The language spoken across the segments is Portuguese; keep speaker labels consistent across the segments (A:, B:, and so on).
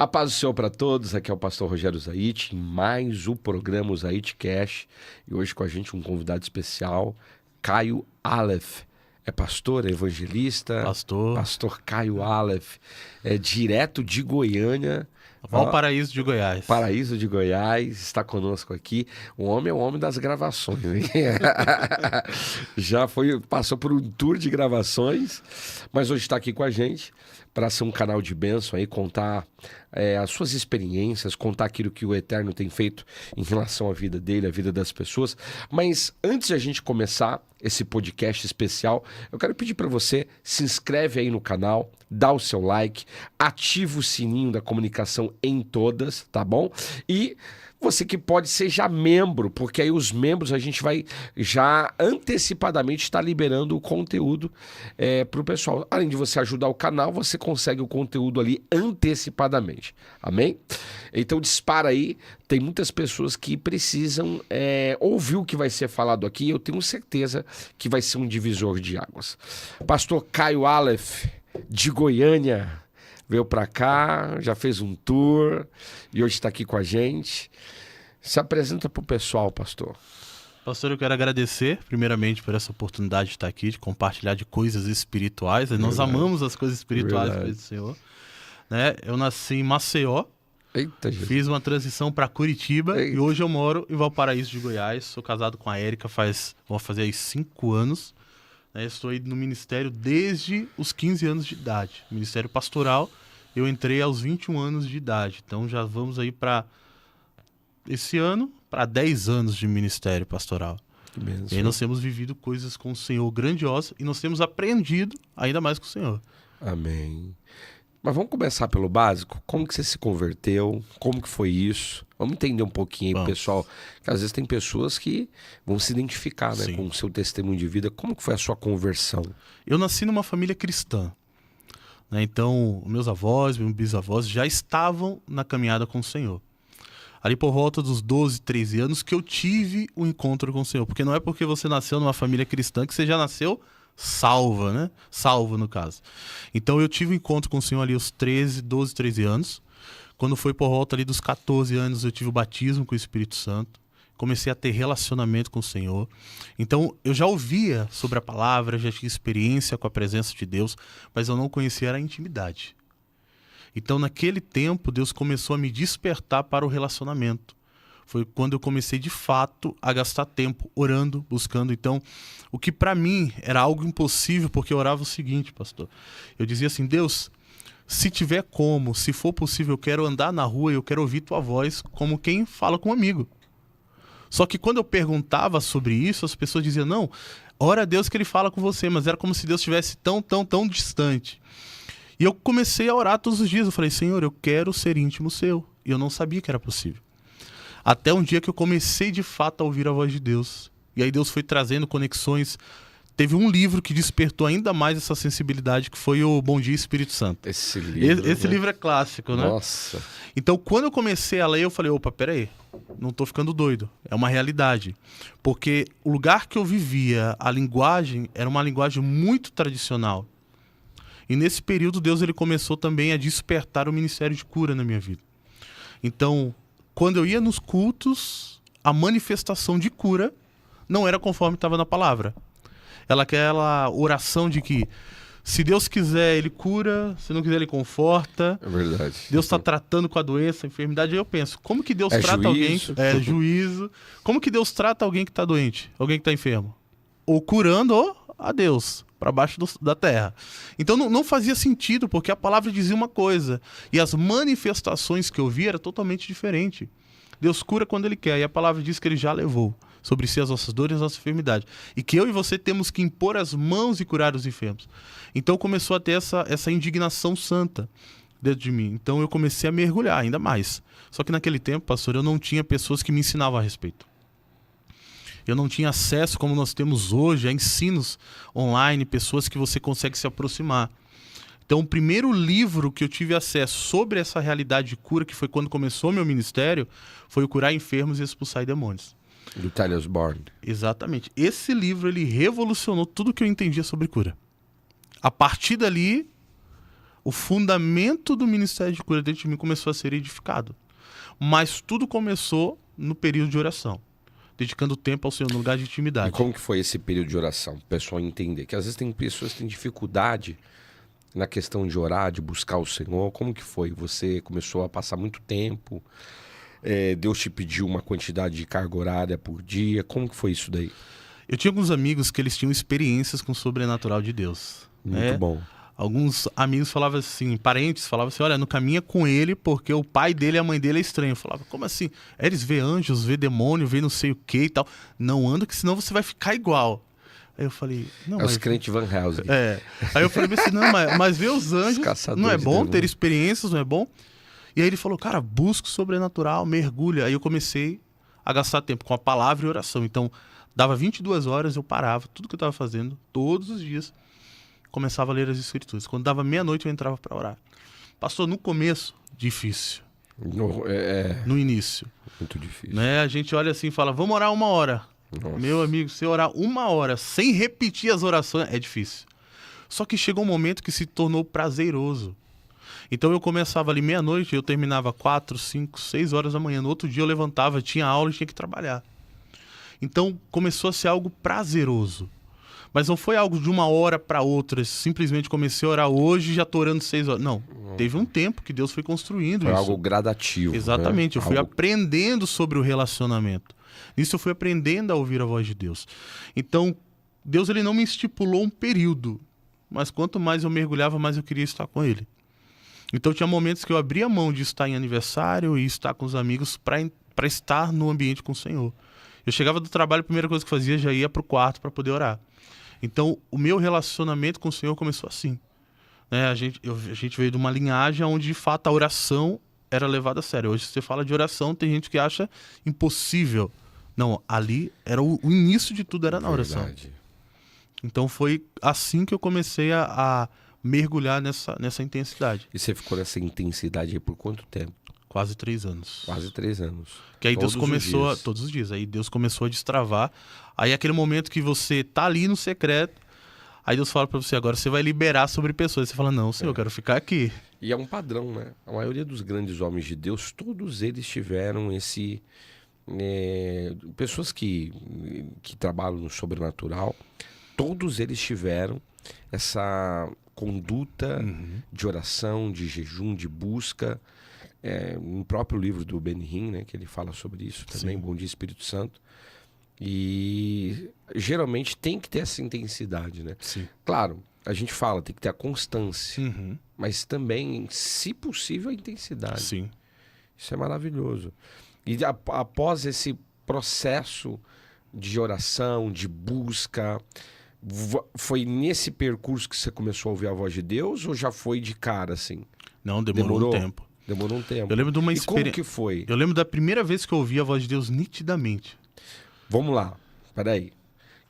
A: A paz do Senhor para todos, aqui é o pastor Rogério Zaite, em mais um programa Zaite Cash, e hoje com a gente um convidado especial, Caio Aleph. É pastor, é evangelista? Pastor Caio Aleph, é direto de Goiânia.
B: Valparaíso de Goiás.
A: Paraíso de Goiás, está conosco aqui. O homem é o homem das gravações, hein? Passou por um tour de gravações, mas hoje está aqui com a gente para ser um canal de bênção aí, contar as suas experiências, contar aquilo que o Eterno tem feito em relação à vida dele, à vida das pessoas. Mas antes de a gente começar esse podcast especial, eu quero pedir para você, se inscreve aí no canal, dá o seu like, ativa o sininho da comunicação em todas, tá bom? E você que pode ser já membro, porque aí os membros a gente vai já antecipadamente estar liberando o conteúdo para o pessoal. Além de você ajudar o canal, você consegue o conteúdo ali antecipadamente. Amém? Então dispara aí, tem muitas pessoas que precisam ouvir o que vai ser falado aqui e eu tenho certeza que vai ser um divisor de águas. Pastor Caio Aleph, de Goiânia, veio para cá, já fez um tour e hoje está aqui com a gente. Se apresenta para o pessoal, pastor.
B: Pastor, eu quero agradecer primeiramente por essa oportunidade de estar aqui, de compartilhar de coisas espirituais. Nós amamos as coisas espirituais do Senhor. Né? Eu nasci em Maceió, fiz uma transição para Curitiba e hoje eu moro em Valparaíso de Goiás. Sou casado com a Érica, vou fazer aí 5 anos. Estou aí no ministério desde os 15 anos de idade. Ministério pastoral, eu entrei aos 21 anos de idade. Então já vamos aí para esse ano, para 10 anos de ministério pastoral. E aí nós temos vivido coisas com o Senhor grandiosas e nós temos aprendido ainda mais com o Senhor.
A: Amém. Mas vamos começar pelo básico. Como que você se converteu? Como que foi isso? Vamos entender um pouquinho aí, pessoal. Porque às vezes tem pessoas que vão se identificar, né, com o seu testemunho de vida. Como que foi a sua conversão?
B: Eu nasci numa família cristã. Então, meus avós, meus bisavós já estavam na caminhada com o Senhor. Ali por volta dos 12, 13 anos que eu tive um encontro com o Senhor. Porque não é porque você nasceu numa família cristã que você já nasceu salva, né? Salvo, no caso. Então eu tive um encontro com o Senhor ali aos 12, 13 anos. Quando foi por volta ali dos 14 anos, eu tive o batismo com o Espírito Santo. Comecei a ter relacionamento com o Senhor. Então eu já ouvia sobre a palavra, já tinha experiência com a presença de Deus, mas eu não conhecia a intimidade. Então, naquele tempo, Deus começou a me despertar para o relacionamento. Foi quando eu comecei, de fato, a gastar tempo orando, buscando. Então, o que para mim era algo impossível, porque eu orava o seguinte, pastor. Eu dizia assim, Deus, se tiver como, se for possível, eu quero andar na rua e eu quero ouvir tua voz como quem fala com um amigo. Só que quando eu perguntava sobre isso, as pessoas diziam, não, ora a Deus que ele fala com você, mas era como se Deus estivesse tão distante. E eu comecei a orar todos os dias. Eu falei, Senhor, eu quero ser íntimo seu. E eu não sabia que era possível. Até um dia que eu comecei de fato a ouvir a voz de Deus. E aí Deus foi trazendo conexões. Teve um livro que despertou ainda mais essa sensibilidade, que foi o Bom Dia Espírito Santo.
A: Esse livro
B: é clássico, né?
A: Nossa.
B: Então, quando eu comecei a ler, eu falei, opa, peraí, não tô ficando doido. É uma realidade. Porque o lugar que eu vivia, a linguagem, era uma linguagem muito tradicional. E nesse período, Deus ele começou também a despertar o ministério de cura na minha vida. Então, quando eu ia nos cultos, a manifestação de cura não era conforme estava na palavra. Aquela oração de que, se Deus quiser, ele cura, se não quiser, ele conforta.
A: É verdade.
B: Deus está tratando com a doença, a enfermidade. Aí eu penso, como que Deus trata alguém? É juízo. Como que Deus trata alguém que está doente? Alguém que está enfermo? Ou curando, ou a Deus, para baixo da terra. Então não fazia sentido, porque a palavra dizia uma coisa, e as manifestações que eu via eram totalmente diferentes. Deus cura quando ele quer, e a palavra diz que ele já levou sobre si as nossas dores e as nossas enfermidades. E que eu e você temos que impor as mãos e curar os enfermos. Então começou a ter essa indignação santa dentro de mim. Então eu comecei a mergulhar ainda mais. Só que naquele tempo, pastor, eu não tinha pessoas que me ensinavam a respeito. Eu não tinha acesso, como nós temos hoje, a ensinos online, pessoas que você consegue se aproximar. Então, o primeiro livro que eu tive acesso sobre essa realidade de cura, que foi quando começou meu ministério, foi o Curar Enfermos e Expulsar Demônios.
A: Do Tyler Osborne.
B: Exatamente. Esse livro, ele revolucionou tudo que eu entendia sobre cura. A partir dali, o fundamento do ministério de cura dentro de mim começou a ser edificado. Mas tudo começou no período de oração, dedicando tempo ao Senhor no lugar de intimidade.
A: E como que foi esse período de oração? O pessoal entender que às vezes tem pessoas que têm dificuldade na questão de orar, de buscar o Senhor. Como que foi? Você começou a passar muito tempo? Deus te pediu uma quantidade de carga horária por dia? Como que foi isso daí?
B: Eu tinha alguns amigos que eles tinham experiências com o sobrenatural de Deus.
A: Muito bom.
B: Alguns amigos falavam assim, parentes falavam assim, olha, não caminha com ele porque o pai dele e a mãe dele é estranho. Eu falava, como assim? Eles vê anjos, vê demônio, vê não sei o que e tal. Não anda que senão você vai ficar igual. Aí eu falei, não,
A: os crentes Van Helsing.
B: Aí eu falei assim, não, mas ver os anjos não é bom, ter experiências não é bom? E aí ele falou, cara, busca o sobrenatural, mergulha. Aí eu comecei a gastar tempo com a palavra e oração. Então, dava 22 horas, eu parava, tudo que eu estava fazendo, todos os dias, começava a ler as escrituras. Quando dava meia-noite, eu entrava para orar. Pastor, no começo, difícil. No início.
A: Muito difícil.
B: Né? A gente olha assim e fala, vamos orar 1 hora.
A: Nossa.
B: Meu amigo, se orar 1 hora sem repetir as orações, é difícil. Só que chegou um momento que se tornou prazeroso. Então eu começava ali meia-noite, eu terminava 4, 5, 6 horas da manhã. No outro dia eu levantava, tinha aula e tinha que trabalhar. Então começou a ser algo prazeroso. Mas não foi algo de 1 hora para outra, simplesmente comecei a orar hoje e já estou orando 6 horas. Não, teve um tempo que Deus foi construindo
A: foi
B: isso.
A: Algo gradativo.
B: Exatamente,
A: né?
B: Eu fui aprendendo sobre o relacionamento. Nisso eu fui aprendendo a ouvir a voz de Deus. Então, Deus ele não me estipulou um período, mas quanto mais eu mergulhava, mais eu queria estar com Ele. Então tinha momentos que eu abria mão de estar em aniversário e estar com os amigos para estar no ambiente com o Senhor. Eu chegava do trabalho, a primeira coisa que fazia, já ia para o quarto para poder orar. Então o meu relacionamento com o Senhor começou assim. Né? A gente veio de uma linhagem onde de fato a oração era levada a sério. Hoje você fala de oração, tem gente que acha impossível. Não, ali era o início de tudo, era na oração.
A: Verdade.
B: Então foi assim que eu comecei a mergulhar nessa intensidade.
A: E você ficou nessa intensidade aí por quanto tempo?
B: Quase 3 anos.
A: Quase 3 anos.
B: Que aí
A: Todos
B: Deus começou,
A: os dias.
B: todos os dias, aí Deus começou a destravar. Aí aquele momento que você tá ali no secreto, aí Deus fala pra você, agora você vai liberar sobre pessoas. Você fala, não, Senhor, eu quero ficar aqui.
A: E é um padrão, né? A maioria dos grandes homens de Deus, todos eles tiveram esse... pessoas que trabalham no sobrenatural, todos eles tiveram essa conduta de oração, de jejum, de busca. No próprio livro do Ben Hinn, né, que ele fala sobre isso também,
B: Sim.
A: Bom Dia Espírito Santo. E geralmente tem que ter essa intensidade, né?
B: Sim.
A: Claro, a gente fala, tem que ter a constância, mas também, se possível, a intensidade.
B: Sim.
A: Isso é maravilhoso. E após esse processo de oração, de busca, foi nesse percurso que você começou a ouvir a voz de Deus ou já foi de cara assim?
B: Não, demorou um tempo.
A: Demorou um tempo.
B: Eu lembro de uma
A: E como que foi?
B: Eu lembro da primeira vez que eu ouvi a voz de Deus nitidamente.
A: Vamos lá, peraí.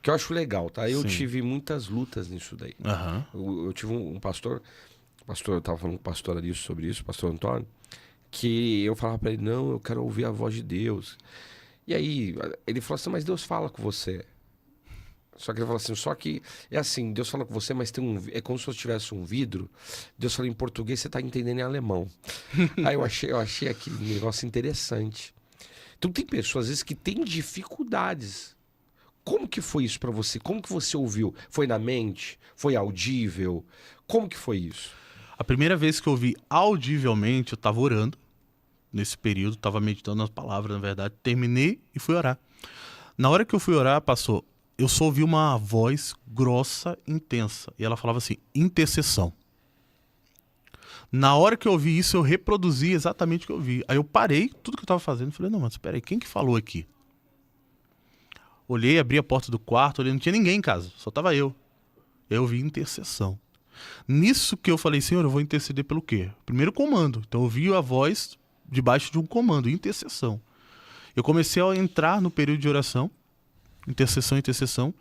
A: Que eu acho legal, tá? Eu
B: Sim.
A: tive muitas lutas nisso daí. Eu tive um pastor, eu tava falando com o pastor ali sobre isso, o pastor Antônio, que eu falava pra ele, não, eu quero ouvir a voz de Deus. E aí, ele falou assim, mas Deus fala com você. Só que ele falou assim, só que é assim, Deus fala com você, mas tem é como se tivesse um vidro. Deus fala em português, você tá entendendo em alemão. Aí eu achei aquele negócio interessante. Então tem pessoas, às vezes, que têm dificuldades. Como que foi isso pra você? Como que você ouviu? Foi na mente? Foi audível? Como que foi isso?
B: A primeira vez que eu ouvi audivelmente, eu tava orando. Nesse período, tava meditando nas palavras, na verdade. Terminei e fui orar. Na hora que eu fui orar, pastor, eu só ouvi uma voz grossa, intensa. E ela falava assim, intercessão. Na hora que eu ouvi isso, eu reproduzi exatamente o que eu vi. Aí eu parei tudo que eu estava fazendo e falei, não, mas espera aí, quem que falou aqui? Olhei, abri a porta do quarto, olhei, não tinha ninguém em casa, só estava eu. Eu ouvi intercessão. Nisso que eu falei, Senhor, eu vou interceder pelo quê? Primeiro comando. Então eu ouvi a voz debaixo de um comando, intercessão. Eu comecei a entrar no período de oração, intercessão,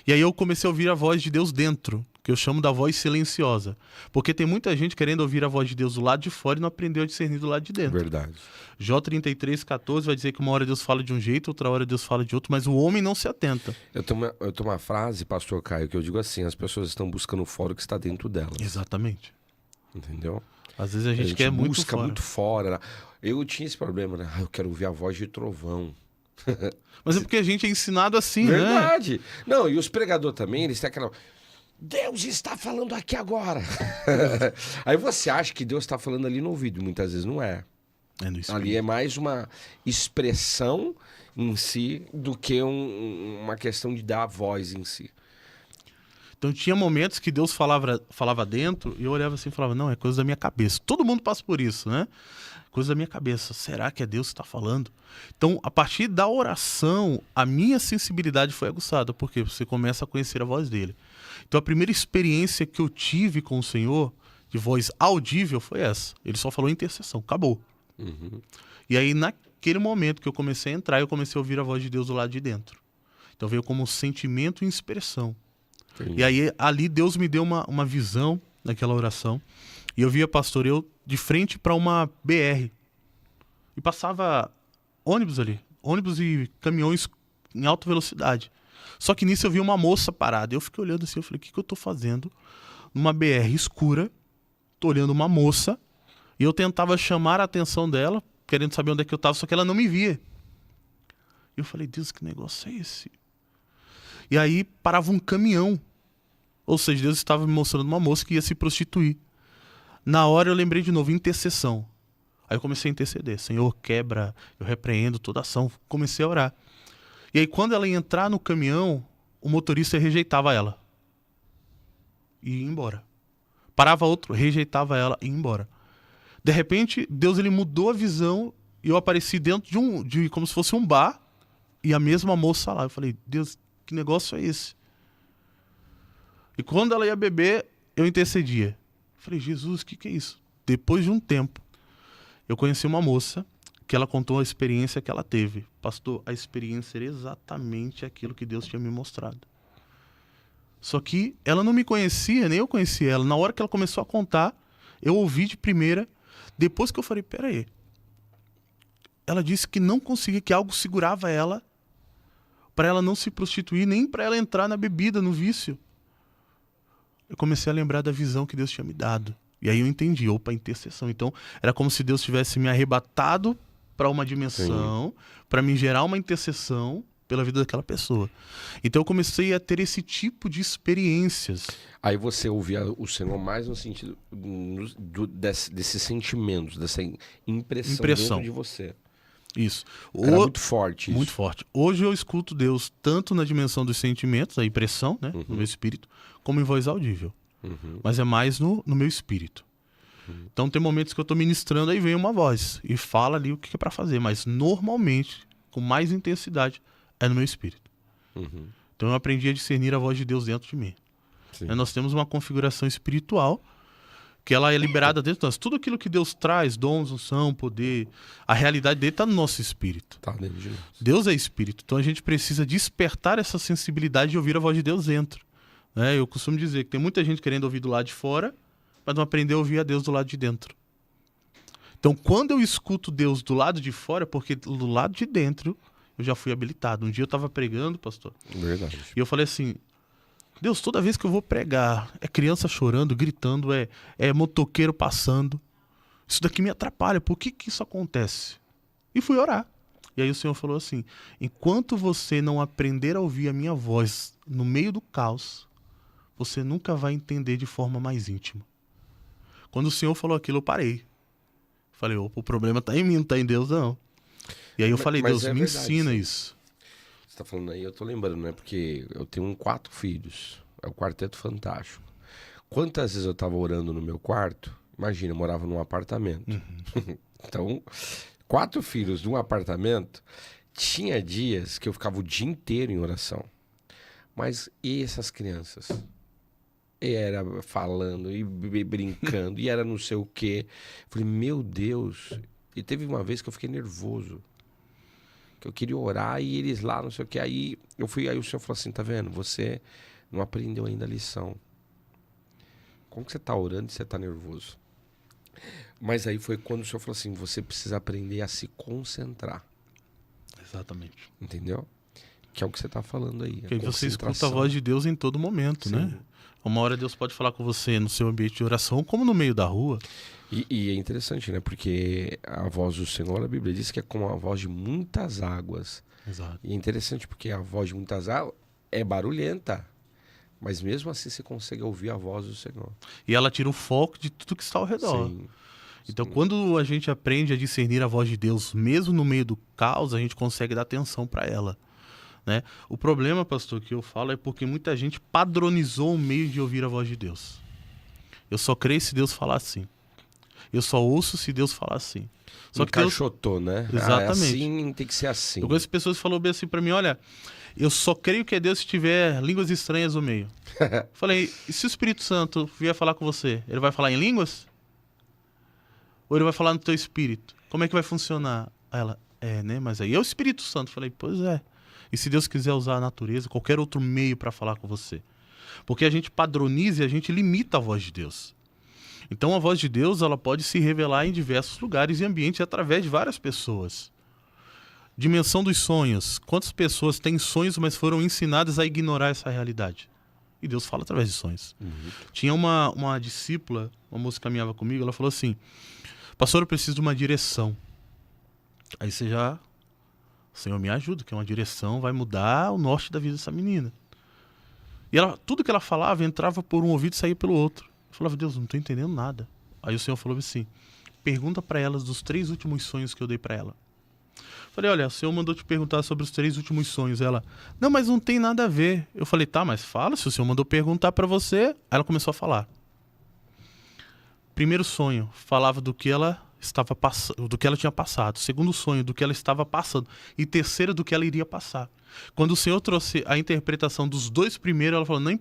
B: e aí eu comecei a ouvir a voz de Deus dentro, que eu chamo da voz silenciosa. Porque tem muita gente querendo ouvir a voz de Deus do lado de fora e não aprendeu a discernir do lado de dentro.
A: Verdade.
B: Jó 33:14 vai dizer que uma hora Deus fala de um jeito, outra hora Deus fala de outro, mas o homem não se atenta.
A: Eu tenho uma frase, pastor Caio, que eu digo assim, as pessoas estão buscando fora o que está dentro delas.
B: Exatamente.
A: Entendeu?
B: Às vezes a gente quer muito
A: busca
B: fora.
A: muito fora. Né? Eu tinha esse problema, né? Eu quero ouvir a voz de trovão.
B: Mas é porque a gente é ensinado assim, né?
A: Verdade. Não, e os pregadores também, eles têm aquela... Deus está falando aqui agora. Aí você acha que Deus está falando ali no ouvido. Muitas vezes não é.
B: É no espírito.
A: Ali é mais uma expressão em si do que uma questão de dar a voz em si.
B: Então tinha momentos que Deus falava dentro e eu olhava assim e falava, não, é coisa da minha cabeça. Todo mundo passa por isso, né? Coisa da minha cabeça. Será que é Deus que está falando? Então, a partir da oração, a minha sensibilidade foi aguçada, porque você começa a conhecer a voz dele. Então, a primeira experiência que eu tive com o Senhor, de voz audível, foi essa. Ele só falou intercessão, acabou.
A: Uhum.
B: E aí, naquele momento que eu comecei a entrar, eu comecei a ouvir a voz de Deus do lado de dentro. Então, veio como sentimento e expressão.
A: Entendi.
B: E aí, ali, Deus me deu uma visão naquela oração. E eu via, pastor, eu de frente para uma BR. E passava ônibus ali. Ônibus e caminhões em alta velocidade. Só que nisso eu vi uma moça parada. Eu fiquei olhando assim, eu falei, o que eu tô fazendo numa BR escura? Tô olhando uma moça. E eu tentava chamar a atenção dela, querendo saber onde é que eu tava, só que ela não me via. E eu falei, Deus, que negócio é esse? E aí parava um caminhão. Ou seja, Deus estava me mostrando uma moça que ia se prostituir. Na hora eu lembrei de novo, intercessão. Aí eu comecei a interceder. Senhor, quebra, eu repreendo toda ação. Comecei a orar. E aí quando ela ia entrar no caminhão, o motorista rejeitava ela. E ia embora. Parava outro, rejeitava ela e ia embora. De repente, Deus ele mudou a visão e eu apareci dentro de como se fosse um bar e a mesma moça lá. Eu falei, Deus, que negócio é esse? E quando ela ia beber, eu intercedia. Falei, Jesus, o que é isso? Depois de um tempo, eu conheci uma moça que ela contou a experiência que ela teve. Pastor, a experiência era exatamente aquilo que Deus tinha me mostrado. Só que ela não me conhecia, nem eu conhecia ela. Na hora que ela começou a contar, eu ouvi de primeira. Depois que eu falei, peraí. Ela disse que não conseguia, que algo segurava ela para ela não se prostituir, nem para ela entrar na bebida, no vício. Eu comecei a lembrar da visão que Deus tinha me dado. E aí eu entendi, opa, intercessão. Então, era como se Deus tivesse me arrebatado para uma dimensão, para me gerar uma intercessão pela vida daquela pessoa. Então, eu comecei a ter esse tipo de experiências.
A: Aí você ouvia o Senhor mais no sentido desses sentimentos, dessa impressão dentro de você.
B: Isso.
A: Era muito forte isso.
B: Muito forte. Hoje eu escuto Deus tanto na dimensão dos sentimentos, a impressão, né, no meu espírito, como em voz audível. Mas é mais no meu espírito. Então tem momentos que eu estou ministrando, aí vem uma voz e fala ali o que é para fazer. Mas normalmente, com mais intensidade, é no meu espírito. Então eu aprendi a discernir a voz de Deus dentro de mim. Nós temos uma configuração espiritual que ela é liberada dentro de nós. Tudo aquilo que Deus traz, dons, unção, poder, a realidade dele está no nosso espírito.
A: Tá dentro de nós.
B: Deus é espírito. Então a gente precisa despertar essa sensibilidade de ouvir a voz de Deus dentro. Eu costumo dizer que tem muita gente querendo ouvir do lado de fora, mas não aprendeu a ouvir a Deus do lado de dentro. Então, quando eu escuto Deus do lado de fora, porque do lado de dentro eu já fui habilitado. Um dia eu estava pregando, pastor,
A: Verdade.
B: e eu falei assim, Deus, toda vez que eu vou pregar, é criança chorando, gritando, é motoqueiro passando. Isso daqui me atrapalha, por que isso acontece? E fui orar. E aí o Senhor falou assim, enquanto você não aprender a ouvir a minha voz no meio do caos, você nunca vai entender de forma mais íntima. Quando o Senhor falou aquilo, eu parei. Falei, opa, o problema está em mim, não está em Deus, não. E aí eu falei, Deus, me ensina isso.
A: Você tá falando aí, eu tô lembrando, né? Porque eu tenho 4 filhos. É o quarteto fantástico. Quantas vezes eu tava orando no meu quarto? Imagina, eu morava num apartamento. Então, 4 filhos num apartamento. Tinha dias que eu ficava o dia inteiro em oração. Mas e essas crianças? E era falando, e brincando, e era não sei o quê. Falei, meu Deus. E teve uma vez que eu fiquei nervoso. Que eu queria orar e eles lá, não sei o quê. Aí o Senhor falou assim, tá vendo? Você não aprendeu ainda a lição. Como que você tá orando e você tá nervoso? Mas aí foi quando o Senhor falou assim, você precisa aprender a se concentrar.
B: Exatamente.
A: Entendeu? Que é o que você tá falando aí.
B: Porque você escuta a voz de Deus em todo momento, né? Uma hora Deus pode falar com você no seu ambiente de oração, como no meio da rua.
A: E é interessante, né? Porque a voz do Senhor, a Bíblia diz que é como a voz de muitas águas.
B: Exato.
A: E é interessante porque a voz de muitas águas é barulhenta, mas mesmo assim você consegue ouvir a voz do Senhor.
B: E ela tira o foco de tudo que está ao redor.
A: Sim.
B: Então,
A: Sim.
B: quando a gente aprende a discernir a voz de Deus, mesmo no meio do caos, a gente consegue dar atenção para ela. Né? O problema, pastor, que eu falo é porque muita gente padronizou o meio de ouvir a voz de Deus. Eu só creio se Deus falar assim. Eu só ouço se Deus falar assim. Só que
A: Encaixotou, né?
B: Exatamente.
A: Assim tem que ser assim.
B: Eu conheço pessoas que falaram bem assim pra mim, olha, eu só creio que é Deus se tiver línguas estranhas no meio. Falei, e se o Espírito Santo vier falar com você, ele vai falar em línguas? Ou ele vai falar no teu espírito? Como é que vai funcionar? Aí ela, né? Mas aí é o Espírito Santo. Falei, pois é. E se Deus quiser usar a natureza, qualquer outro meio para falar com você? Porque a gente padroniza e a gente limita a voz de Deus. Então a voz de Deus, ela pode se revelar em diversos lugares e ambientes através de várias pessoas. Dimensão dos sonhos. Quantas pessoas têm sonhos, mas foram ensinadas a ignorar essa realidade? E Deus fala através de sonhos. Tinha uma discípula, uma moça que caminhava comigo, ela falou assim, pastor, eu preciso de uma direção. Aí você já, Senhor, me ajuda, que uma direção vai mudar o norte da vida dessa menina. E ela, tudo que ela falava entrava por um ouvido e saía pelo outro. Eu falava, Deus, não estou entendendo nada. Aí o Senhor falou assim, pergunta para elas dos 3 últimos sonhos que eu dei para ela. Falei, olha, o Senhor mandou te perguntar sobre os 3 últimos sonhos. Ela, não, mas não tem nada a ver. Eu falei, tá, mas fala, se o Senhor mandou perguntar para você. Aí ela começou a falar. Primeiro sonho, falava do que ela estava passando, do que ela tinha passado. Segundo sonho, do que ela estava passando. E terceiro, do que ela iria passar. Quando o Senhor trouxe a interpretação dos 2 primeiros, ela falou, nem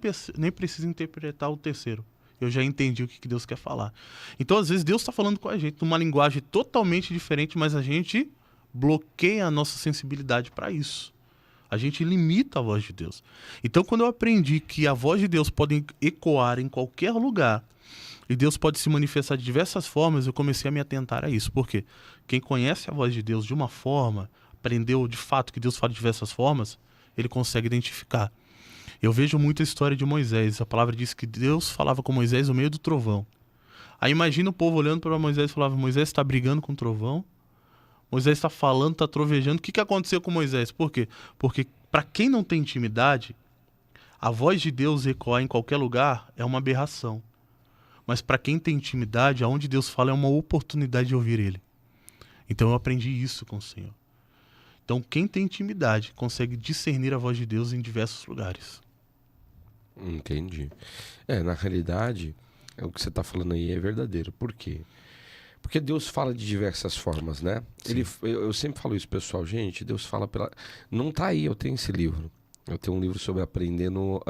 B: precisa interpretar o terceiro. Eu já entendi o que Deus quer falar. Então, às vezes, Deus está falando com a gente numa linguagem totalmente diferente, mas a gente bloqueia a nossa sensibilidade para isso. A gente limita a voz de Deus. Então, quando eu aprendi que a voz de Deus pode ecoar em qualquer lugar e Deus pode se manifestar de diversas formas, eu comecei a me atentar a isso. Por quê? Quem conhece a voz de Deus de uma forma, aprendeu de fato que Deus fala de diversas formas, ele consegue identificar. Eu vejo muito a história de Moisés. A palavra diz que Deus falava com Moisés no meio do trovão. Aí imagina o povo olhando para Moisés e falava, Moisés está brigando com o trovão? Moisés está falando, está trovejando. O que aconteceu com Moisés? Por quê? Porque para quem não tem intimidade, a voz de Deus ecoar em qualquer lugar é uma aberração. Mas para quem tem intimidade, aonde Deus fala é uma oportunidade de ouvir Ele. Então eu aprendi isso com o Senhor. Então quem tem intimidade consegue discernir a voz de Deus em diversos lugares.
A: Entendi. Na realidade, o que você está falando aí é verdadeiro. Por quê? Porque Deus fala de diversas formas, né? Eu sempre falo isso, pessoal. Gente, Deus fala pela... Não tá aí, eu tenho esse livro. Eu tenho um livro sobre aprendendo...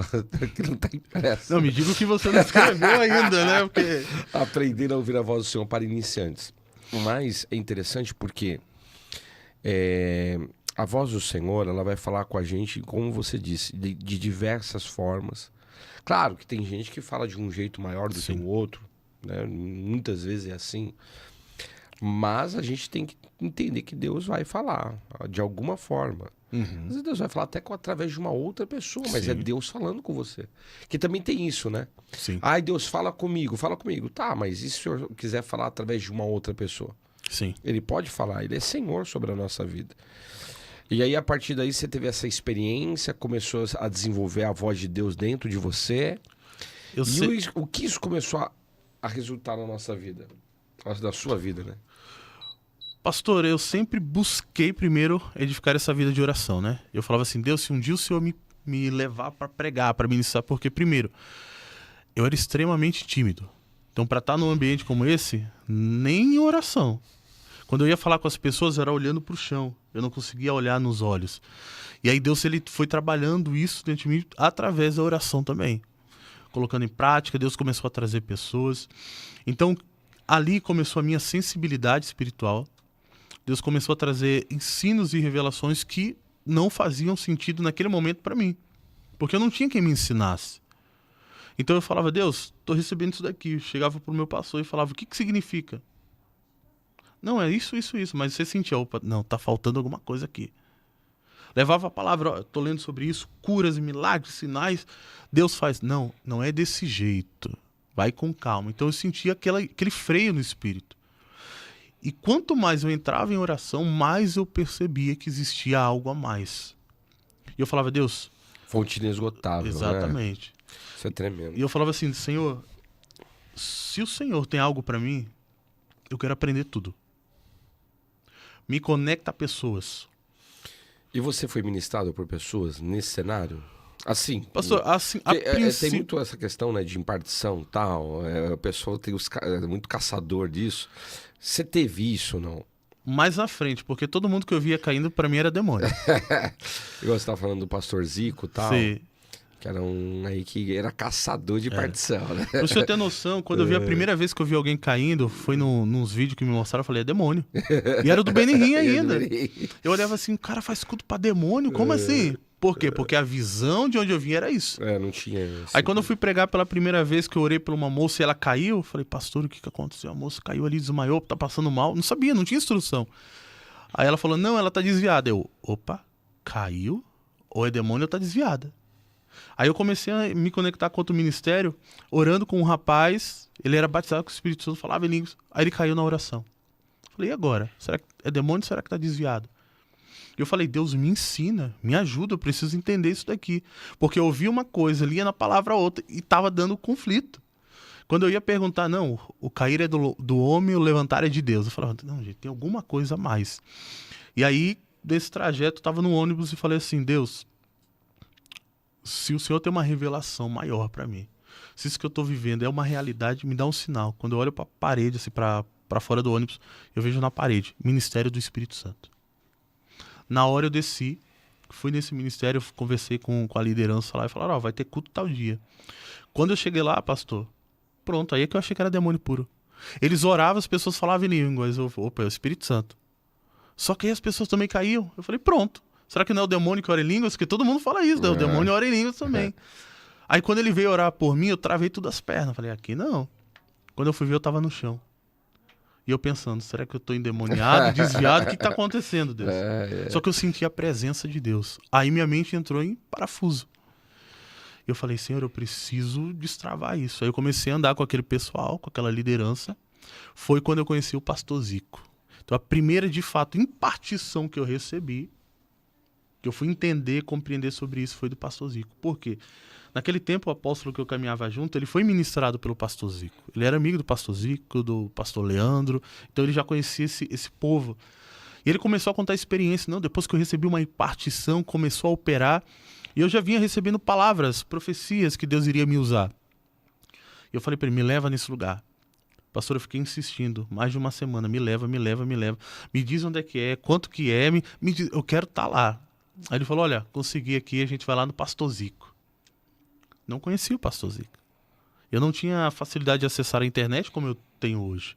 A: que não tá impresso.
B: Não, me diga o que você não escreveu ainda, né? Porque...
A: Aprender a ouvir a voz do Senhor para iniciantes. Mas é interessante porque a voz do Senhor, ela vai falar com a gente, como você disse, de diversas formas. Claro que tem gente que fala de um jeito maior do que o outro, né? Muitas vezes é assim. Mas a gente tem que entender que Deus vai falar de alguma forma. Às vezes Deus vai falar até através de uma outra pessoa, mas é Deus falando com você. Que também tem isso, né?
B: Sim.
A: Ai, Deus fala comigo. Tá, mas e se o Senhor quiser falar através de uma outra pessoa?
B: Sim.
A: Ele pode falar, ele é Senhor sobre a nossa vida. E aí, a partir daí, você teve essa experiência, começou a desenvolver a voz de Deus dentro de você. O que isso começou a resultar na nossa vida? Na sua vida, né?
B: Pastor, eu sempre busquei primeiro edificar essa vida de oração, né? Eu falava assim, Deus, se um dia o Senhor me levar para pregar, para ministrar, porque primeiro, eu era extremamente tímido. Então, para estar num ambiente como esse, nem em oração. Quando eu ia falar com as pessoas, era olhando para o chão. Eu não conseguia olhar nos olhos. E aí Deus, ele foi trabalhando isso dentro de mim através da oração também. Colocando em prática, Deus começou a trazer pessoas. Então, ali começou a minha sensibilidade espiritual. Deus começou a trazer ensinos e revelações que não faziam sentido naquele momento para mim. Porque eu não tinha quem me ensinasse. Então eu falava, Deus, estou recebendo isso daqui. Eu chegava para o meu pastor e falava, o que significa? Não, é isso. Mas você sentia, opa, não, tá faltando alguma coisa aqui. Levava a palavra, ó, eu tô lendo sobre isso, curas e milagres, sinais, Deus faz. Não, não é desse jeito. Vai com calma. Então eu sentia aquele freio no espírito. E quanto mais eu entrava em oração, mais eu percebia que existia algo a mais. E eu falava, Deus...
A: Fonte inesgotável,
B: exatamente.
A: Né? Isso é tremendo.
B: E eu falava assim, Senhor, se o Senhor tem algo para mim, eu quero aprender tudo. Me conecta a pessoas.
A: E você foi ministrado por pessoas nesse cenário? Assim,
B: Pastor, assim,
A: tem muito essa questão, né, de impartição e tal. A pessoa tem muito caçador disso. Você teve isso ou não?
B: Mais na frente, porque todo mundo que eu via caindo, pra mim, era demônio.
A: Igual você tava falando do pastor Zico e tal.
B: Sim.
A: Que era um aí que era caçador de partição, né?
B: Pra você ter noção, quando eu vi a primeira vez que eu vi alguém caindo, foi nos vídeos que me mostraram, eu falei, é demônio. E era do Benihim ainda. Eu olhava assim, o cara faz culto pra demônio? Como assim? Por quê? Porque a visão de onde eu vim era isso.
A: Não tinha...
B: Aí quando eu fui pregar pela primeira vez, que eu orei por uma moça e ela caiu, eu falei, pastor, o que aconteceu? A moça caiu ali, desmaiou, tá passando mal. Não sabia, não tinha instrução. Aí ela falou, não, ela tá desviada. Eu, opa, caiu? Ou é demônio ou tá desviada? Aí eu comecei a me conectar com outro ministério, orando com um rapaz, ele era batizado com o Espírito Santo, falava em línguas. Aí ele caiu na oração. Falei, e agora? Será que é demônio ou será que tá desviado? E eu falei, Deus, me ensina, me ajuda, eu preciso entender isso daqui. Porque eu ouvi uma coisa, lia na palavra outra e tava dando conflito. Quando eu ia perguntar, não, o cair é do homem, o levantar é de Deus. Eu falava, não, gente, tem alguma coisa a mais. E aí, desse trajeto, eu tava no ônibus e falei assim, Deus, se o Senhor tem uma revelação maior para mim, se isso que eu tô vivendo é uma realidade, me dá um sinal. Quando eu olho pra parede, assim, pra fora do ônibus, eu vejo na parede, Ministério do Espírito Santo. Na hora eu desci, fui nesse ministério, conversei com a liderança lá e falaram, vai ter culto tal dia. Quando eu cheguei lá, pastor, pronto, aí é que eu achei que era demônio puro. Eles oravam, as pessoas falavam em línguas, opa, é o Espírito Santo. Só que aí as pessoas também caíam. Eu falei, pronto. Será que não é o demônio que ora em línguas? Porque todo mundo fala isso, né? O demônio ora em línguas também. Aí quando ele veio orar por mim, eu travei tudo as pernas. Falei, aqui não. Quando eu fui ver, eu tava no chão. E eu pensando, será que eu tô endemoniado, desviado? O que tá acontecendo, Deus? Só que eu senti a presença de Deus. Aí minha mente entrou em parafuso. Eu falei, Senhor, eu preciso destravar isso. Aí eu comecei a andar com aquele pessoal, com aquela liderança. Foi quando eu conheci o pastor Zico. Então a primeira, de fato, impartição que eu recebi, que eu fui entender, compreender sobre isso, foi do pastor Zico. Por quê? Naquele tempo, o apóstolo que eu caminhava junto, ele foi ministrado pelo pastor Zico. Ele era amigo do pastor Zico, do pastor Leandro, então ele já conhecia esse povo. E ele começou a contar a experiência. Não, depois que eu recebi uma impartição, começou a operar, e eu já vinha recebendo palavras, profecias que Deus iria me usar. E eu falei para ele, me leva nesse lugar. Pastor, eu fiquei insistindo, mais de uma semana, me leva, me leva, me leva. Me diz onde é que é, quanto que é, me diz, eu quero estar lá. Aí ele falou, olha, consegui aqui, a gente vai lá no pastor Zico. Não conhecia o pastor Zico. Eu não tinha a facilidade de acessar a internet como eu tenho hoje.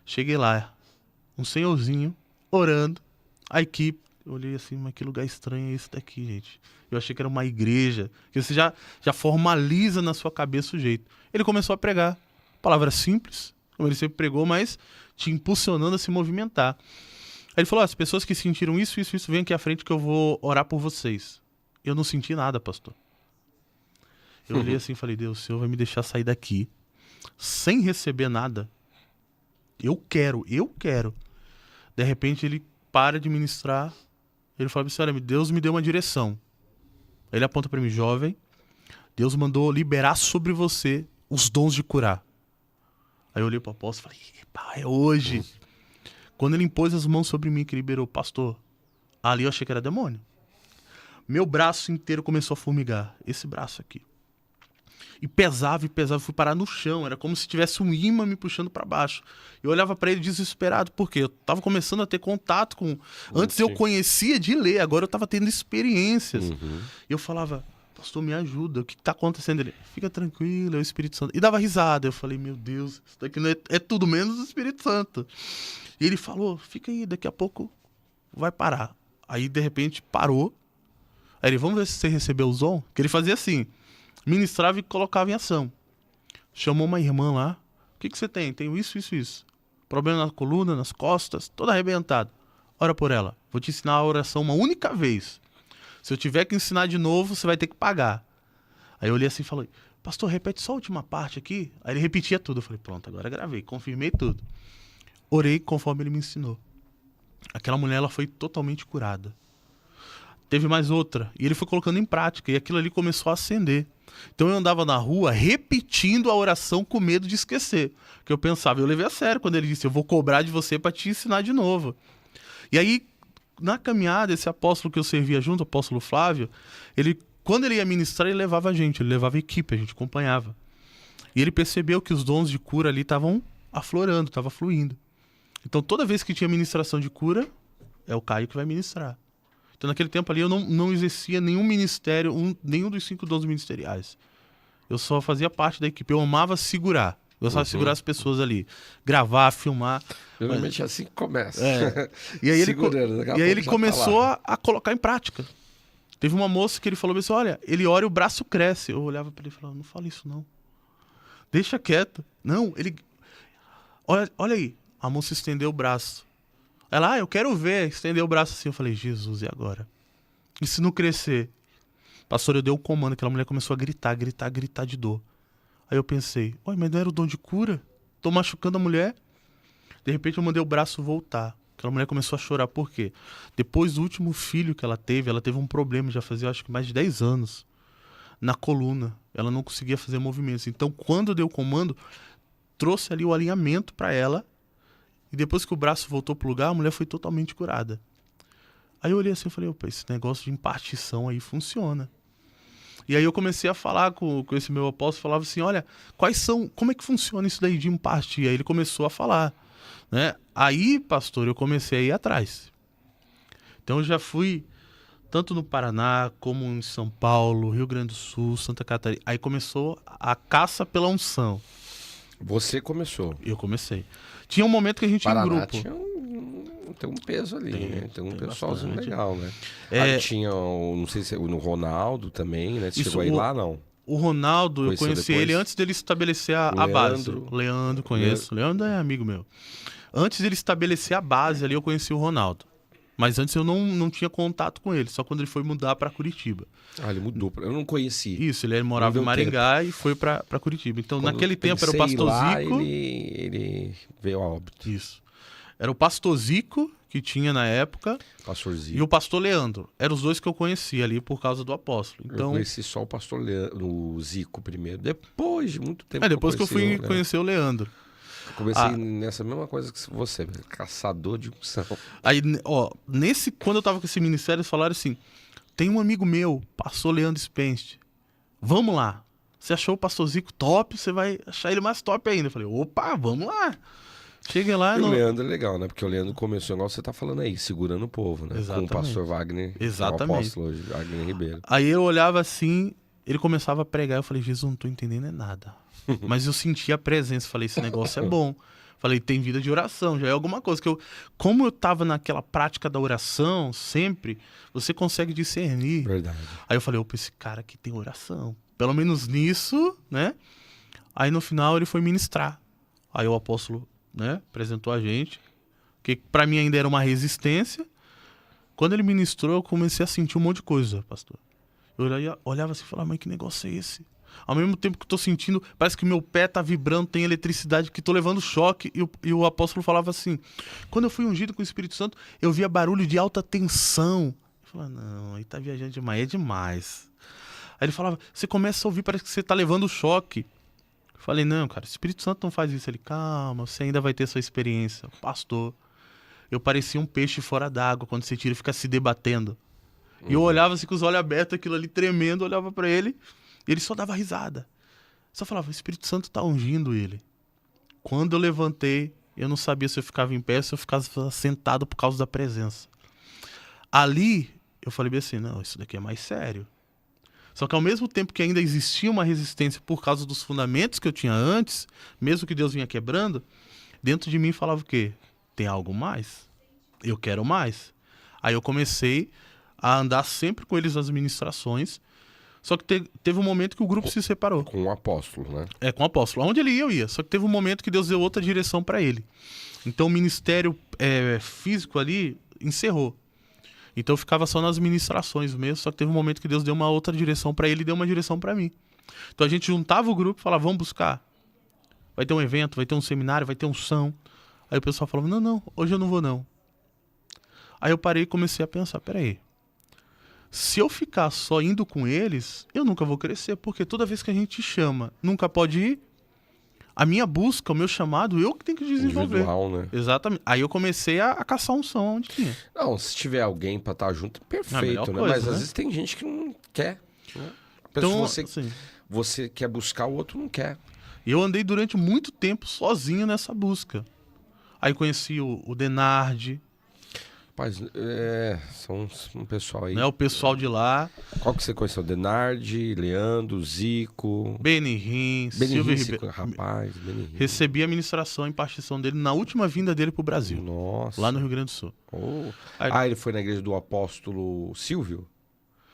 B: Cheguei lá, um senhorzinho, orando, a equipe. Eu olhei assim, mas que lugar estranho é esse daqui, gente? Eu achei que era uma igreja, que você já formaliza na sua cabeça o jeito. Ele começou a pregar. Palavra simples, como ele sempre pregou, mas te impulsionando a se movimentar. Aí ele falou, as pessoas que sentiram isso, vem aqui à frente que eu vou orar por vocês. Eu não senti nada, pastor. Eu olhei assim e falei, Deus, o Senhor vai me deixar sair daqui sem receber nada? Eu quero. De repente ele para de ministrar, ele fala assim, olha, Deus me deu uma direção. Aí ele aponta para mim, jovem, Deus mandou liberar sobre você os dons de curar. Aí eu olhei pro apóstolo e falei, pá, é hoje. Quando ele impôs as mãos sobre mim, que liberou, pastor, ali eu achei que era demônio. Meu braço inteiro começou a formigar, esse braço aqui. E pesava, fui parar no chão, era como se tivesse um imã me puxando para baixo. Eu olhava para ele desesperado, porque eu tava começando a ter contato com... Antes eu conhecia de ler, agora eu tava tendo experiências. E eu falava, pastor, me ajuda, o que tá acontecendo? Ele, fica tranquilo, é o Espírito Santo. E dava risada, eu falei, meu Deus, isso daqui não é tudo menos o Espírito Santo. E ele falou, fica aí, daqui a pouco vai parar. Aí, de repente, parou. Aí ele, vamos ver se você recebeu o dom? Que ele fazia assim, ministrava e colocava em ação. Chamou uma irmã lá, o que você tem? Tenho isso. Problema na coluna, nas costas, toda arrebentada. Ora por ela, vou te ensinar a oração uma única vez. Se eu tiver que ensinar de novo, você vai ter que pagar. Aí eu olhei assim e falei, pastor, repete só a última parte aqui. Aí ele repetia tudo. Eu falei, pronto, agora gravei, confirmei tudo. Orei conforme ele me ensinou. Aquela mulher, ela foi totalmente curada. Teve mais outra. E ele foi colocando em prática. E aquilo ali começou a acender. Então eu andava na rua repetindo a oração com medo de esquecer. Porque eu pensava, eu levei a sério quando ele disse, eu vou cobrar de você para te ensinar de novo. E aí, na caminhada, esse apóstolo que eu servia junto, o apóstolo Flávio, quando ele ia ministrar, ele levava a gente, ele levava a equipe, a gente acompanhava. E ele percebeu que os dons de cura ali estavam aflorando, estavam fluindo. Então toda vez que tinha ministração de cura, é o Caio que vai ministrar. Então naquele tempo ali eu não exercia nenhum ministério, nenhum dos 5 dons ministeriais. Eu só fazia parte da equipe, eu amava segurar. Eu gostava de segurar as pessoas ali, gravar, filmar.
A: Geralmente é assim que começa.
B: E aí ele
A: tá
B: começou a colocar em prática. Teve uma moça que ele falou assim, olha, ele ora e o braço cresce. Eu olhava para ele e falava, não fala isso não. Deixa quieto. Não, ele... Olha aí. A moça estendeu o braço. Ela, eu quero ver. Estendeu o braço assim. Eu falei, Jesus, e agora? E se não crescer? Pastor, eu dei um comando. Aquela mulher começou a gritar de dor. Aí eu pensei, mas não era o dom de cura? Tô machucando a mulher? De repente eu mandei o braço voltar. Aquela mulher começou a chorar. Por quê? Depois do último filho que ela teve um problema, já fazia acho que mais de 10 anos, na coluna. Ela não conseguia fazer movimentos. Então, quando eu dei o comando, trouxe ali o alinhamento para ela. E depois que o braço voltou pro lugar, a mulher foi totalmente curada. Aí eu olhei assim e falei, opa, esse negócio de impartição aí funciona. E aí eu comecei a falar com esse meu apóstolo, falava assim, olha, como é que funciona isso daí de impartir? Aí ele começou a falar, né? Aí, pastor, eu comecei a ir atrás. Então eu já fui tanto no Paraná, como em São Paulo, Rio Grande do Sul, Santa Catarina. Aí começou a caça pela unção.
A: Você começou.
B: Eu comecei. Tinha um momento que a gente ia em grupo.
A: Tem um peso ali, né? Tem um pessoalzinho
B: bastante.
A: Legal, né? Aí tinha, não sei se no Ronaldo também, né? Você chegou aí lá, não?
B: O Ronaldo, eu conheci
A: depois?
B: ele antes dele estabelecer a base. Leandro, conheço. Leandro é amigo meu. Antes dele estabelecer a base ali, eu conheci o Ronaldo. Mas antes eu não tinha contato com ele, só quando ele foi mudar para Curitiba.
A: Ele mudou. Eu não conheci.
B: Isso, ele morava em Maringá e foi para Curitiba. Então, quando naquele tempo era o Pastor Zico.
A: Ele veio a óbito.
B: Isso. Era o Pastor Zico, que tinha na época.
A: Pastor Zico.
B: E o Pastor Leandro. Eram os dois que eu conhecia ali por causa do apóstolo. Então,
A: eu conheci só o Pastor o Zico primeiro. Depois de muito tempo.
B: Depois que eu fui conhecer o Leandro.
A: Eu comecei nessa mesma coisa que você, caçador de unção.
B: Aí, quando eu tava com esse ministério, eles falaram assim, tem um amigo meu, pastor Leandro Spence, vamos lá. Você achou o pastor Zico top, você vai achar ele mais top ainda. Eu falei, opa, vamos lá. Cheguei lá...
A: O Leandro é legal, né? Porque o Leandro começou, igual você tá falando aí, segurando o povo, né?
B: Exatamente.
A: Com o pastor Wagner,
B: Exatamente.
A: O apóstolo Wagner Ribeiro.
B: Aí eu olhava assim, ele começava a pregar, eu falei, Jesus, não tô entendendo nada. Mas eu sentia a presença, falei, esse negócio é bom. Falei, tem vida de oração, já é alguma coisa. Como eu tava naquela prática da oração, sempre, você consegue discernir.
A: Verdade.
B: Aí eu falei, opa, esse cara aqui tem oração. Pelo menos nisso, né? Aí no final ele foi ministrar. Aí o apóstolo, né, apresentou a gente, que pra mim ainda era uma resistência. Quando ele ministrou, eu comecei a sentir um monte de coisa, pastor. Eu olhava assim e falava, mas que negócio é esse? Ao mesmo tempo que eu tô sentindo, parece que meu pé tá vibrando, tem eletricidade, que tô levando choque. E o apóstolo falava assim, quando eu fui ungido com o Espírito Santo, eu via barulho de alta tensão. Eu falava, não, aí tá viajando demais, é demais. Aí ele falava, você começa a ouvir, parece que você tá levando choque. Eu falei, não, cara, o Espírito Santo não faz isso. Ele, calma, você ainda vai ter sua experiência. Pastor, eu parecia um peixe fora d'água, quando você tira e fica se debatendo. E eu olhava assim com os olhos abertos, aquilo ali tremendo, olhava pra ele... E ele só dava risada. Só falava, o Espírito Santo tá ungindo ele. Quando eu levantei, eu não sabia se eu ficava em pé ou se eu ficava sentado por causa da presença. Ali, eu falei bem assim, não, isso daqui é mais sério. Só que ao mesmo tempo que ainda existia uma resistência por causa dos fundamentos que eu tinha antes, mesmo que Deus vinha quebrando, dentro de mim falava o quê? Tem algo mais? Eu quero mais. Aí eu comecei a andar sempre com eles nas ministrações. Só que teve um momento que o grupo se separou.
A: Com o apóstolo, né?
B: Com o apóstolo. Onde ele ia, eu ia. Só que teve um momento que Deus deu outra direção para ele. Então o ministério físico ali encerrou. Então eu ficava só nas ministrações mesmo, só que teve um momento que Deus deu uma outra direção pra ele e deu uma direção pra mim. Então a gente juntava o grupo e falava, vamos buscar. Vai ter um evento, vai ter um seminário, vai ter unção. Aí o pessoal falava, não, hoje eu não vou não. Aí eu parei e comecei a pensar, peraí, se eu ficar só indo com eles, eu nunca vou crescer, porque toda vez que a gente chama, nunca pode ir. A minha busca, o meu chamado, eu que tenho que desenvolver.
A: Individual, né?
B: Exatamente. Aí eu comecei a caçar unção onde tinha.
A: Não, se tiver alguém pra estar junto, perfeito,
B: melhor
A: né?
B: coisa,
A: Mas
B: né?
A: às vezes tem gente que não quer. Né?
B: Então,
A: Você, você quer buscar, o outro não quer.
B: eu andei durante muito tempo sozinho nessa busca. Aí conheci o Denardi,
A: Rapaz, são um pessoal aí.
B: né, o pessoal de lá,
A: Qual que você conheceu? Denardi, Leandro, Zico.
B: Beni Rins,
A: Beni
B: Silvio
A: Rins,
B: Ribeiro.
A: rapaz, Beni Rins.
B: Recebi a ministração e impartição dele na última vinda dele pro Brasil,
A: Nossa.
B: lá no Rio Grande do Sul.
A: Oh.
B: Aí-
A: ele foi na igreja do apóstolo Silvio?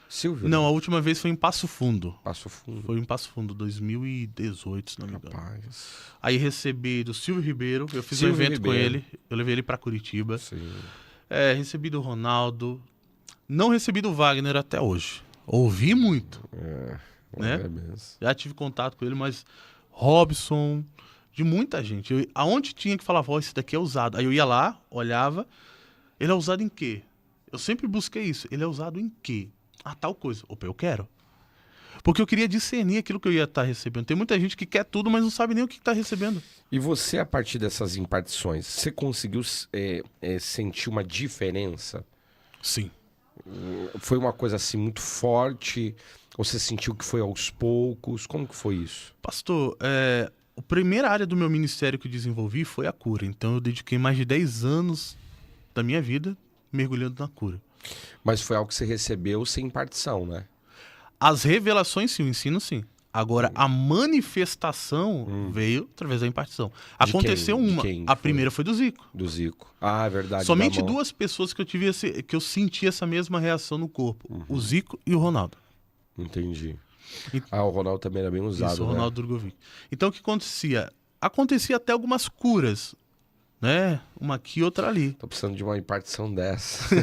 A: Silvio?
B: Não,
A: né?
B: a última vez foi em Passo Fundo.
A: Passo Fundo.
B: Foi em Passo Fundo, 2018, se não me engano.
A: Rapaz.
B: Aí recebi do Silvio Ribeiro, eu fiz
A: Silvio
B: um evento com
A: Ribeiro.
B: ele, eu levei ele pra Curitiba.
A: Sim.
B: Recebi do Ronaldo. Não recebi do Wagner até hoje. Ouvi muito, né?
A: É mesmo.
B: Já tive contato com ele, mas Robson, de muita gente. Aonde tinha que falar, esse daqui é usado. Aí eu ia lá, olhava, ele é usado em quê? Eu sempre busquei isso. Ele é usado em quê? Ah, tal coisa. Opa, eu quero. Porque eu queria discernir aquilo que eu ia estar recebendo. Tem muita gente que quer tudo, mas não sabe nem o que está recebendo.
A: E você, a partir dessas impartições, você conseguiu sentir uma diferença?
B: Sim.
A: Foi uma coisa assim muito forte? Ou você sentiu que foi aos poucos? Como que foi isso?
B: Pastor, a primeira área do meu ministério que eu desenvolvi foi a cura. Então eu dediquei mais de 10 anos da minha vida mergulhando na cura.
A: Mas foi algo que você recebeu sem impartição, né?
B: As revelações, sim, o ensino, sim. Agora, a manifestação veio através da impartição. Aconteceu
A: quem? De
B: uma.
A: quem
B: A
A: foi?
B: primeira foi do Zico.
A: Do Zico. Ah, é verdade.
B: Somente
A: da mão.
B: 2 pessoas que que eu senti essa mesma reação no corpo. O Zico e o Ronaldo.
A: Entendi.
B: E-
A: O Ronaldo também era bem usado,
B: Isso, o
A: né?
B: Ronaldo Drogovic. Então, o que acontecia? Acontecia até algumas curas, né? Uma aqui, outra ali.
A: Tô precisando de uma impartição dessa.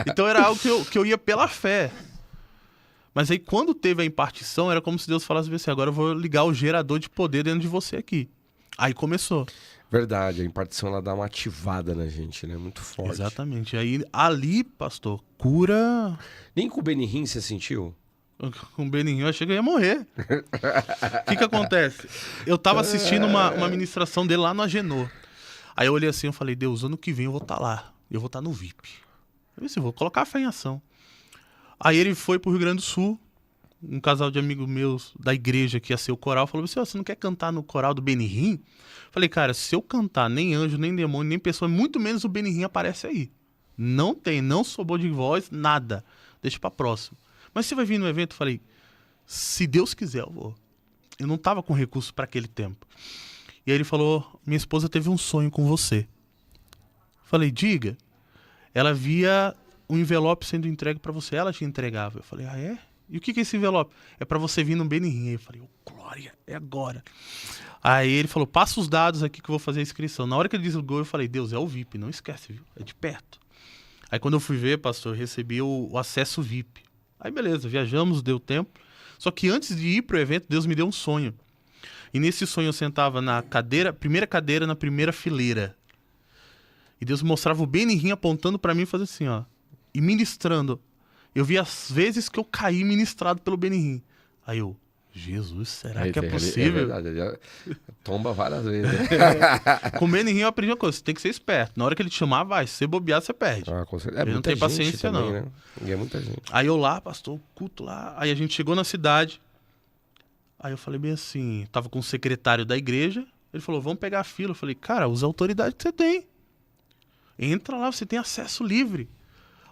B: Então, era algo que eu ia pela fé. Mas aí, quando teve a impartição, era como se Deus falasse assim, agora eu vou ligar o gerador de poder dentro de você aqui. Aí começou.
A: Verdade, a impartição ela dá uma ativada na gente, né? Muito forte.
B: Exatamente. Aí, ali, pastor, cura...
A: Nem com o Benihim você sentiu?
B: Com o Beninho, eu achei que eu ia morrer. O que acontece? Eu tava assistindo uma ministração dele lá no Agenor. Aí eu olhei assim e falei, Deus, ano que vem eu vou estar lá. Eu vou estar no VIP. Eu disse, vou colocar a fé em ação. Aí ele foi pro Rio Grande do Sul. Um casal de amigos meus da igreja que ia ser o coral falou assim, você não quer cantar no coral do Benihim? Falei, cara, se eu cantar nem anjo, nem demônio, nem pessoa, muito menos o Benihim aparece aí. Não tem, não sou bom de voz, nada. Deixa pra próximo. Mas você vai vir no evento? Falei, se Deus quiser, eu vou. Eu não tava com recurso para aquele tempo. E aí ele falou, minha esposa teve um sonho com você. Falei, diga. Ela via um envelope sendo entregue para você, ela te entregava. Eu falei, ah, é? E o que é esse envelope? É para você vir no Benihim. Aí eu falei, glória, é agora. Aí ele falou, passa os dados aqui que eu vou fazer a inscrição. Na hora que ele desligou, eu falei, Deus, é o VIP, não esquece, viu? É de perto. Aí quando eu fui ver, pastor, eu recebi o acesso VIP. Aí beleza, viajamos, deu tempo. Só que antes de ir pro evento, Deus me deu um sonho. E nesse sonho eu sentava na primeira cadeira, na primeira fileira. E Deus me mostrava o Benihim apontando para mim e fazendo assim, ó. E ministrando. Eu vi as vezes que eu caí ministrado pelo Benihim. Aí eu, Jesus, será que é possível?
A: É verdade, tomba várias vezes. Né?
B: Com o Benihim eu aprendi uma coisa, você tem que ser esperto. Na hora que ele te chamar, vai. Se você bobear, você perde.
A: Com certeza.
B: Ele não
A: muita
B: tem
A: gente
B: paciência,
A: também,
B: não.
A: Né? E é muita gente.
B: Aí eu lá, pastor, culto lá. Aí a gente chegou na cidade. Aí eu falei bem assim, tava com o secretário da igreja. Ele falou, vamos pegar a fila. Eu falei, cara, usa a autoridade que você tem. Entra lá, você tem acesso livre.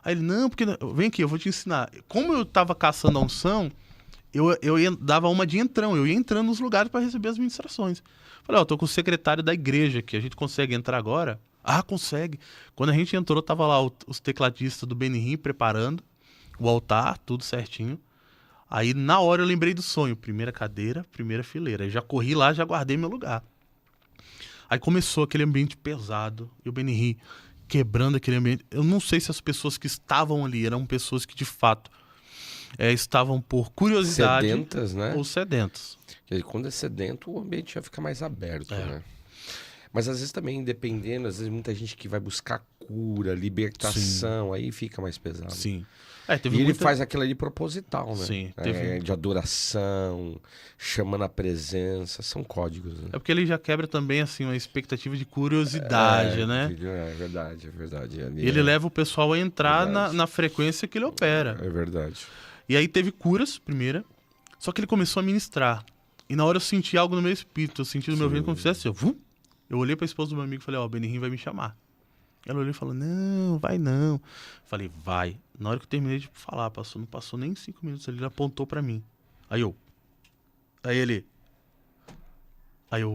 B: Aí ele, não, porque... Vem aqui, eu vou te ensinar. Como eu tava caçando a unção, dava uma de entrão. Eu ia entrando nos lugares para receber as ministrações. Falei, ó, tô com o secretário da igreja aqui. A gente consegue entrar agora? Ah, consegue. Quando a gente entrou, tava lá os tecladistas do Benihim preparando o altar, tudo certinho. Aí, na hora, eu lembrei do sonho. Primeira cadeira, primeira fileira. Aí já corri lá, já guardei meu lugar. Aí começou aquele ambiente pesado. E o Benihim, quebrando aquele ambiente. Eu não sei se as pessoas que estavam ali eram pessoas que, de fato, estavam por curiosidade
A: Sedentas, né?
B: ou sedentas.
A: Porque quando é sedento, o ambiente já fica mais aberto, né? Mas às vezes também, dependendo, às vezes muita gente que vai buscar cura, libertação, aí fica mais pesado.
B: Sim.
A: E ele faz aquilo ali proposital, né?
B: Sim,
A: de adoração, chamando a presença, são códigos, né?
B: É porque ele já quebra também, assim, uma expectativa de curiosidade, né?
A: É verdade, é verdade.
B: E ele leva o pessoal a entrar na frequência que ele opera.
A: É verdade.
B: E aí teve curas, primeira, só que ele começou a ministrar. E na hora eu senti algo no meu espírito, eu senti no meu ventre como se fizesse assim, eu olhei pra esposa do meu amigo e falei, ó, o Benihim vai me chamar. Ela olhou e falou, não, vai não. Falei, vai. Na hora que eu terminei de falar, não passou nem 5 minutos, ele apontou pra mim. Aí eu,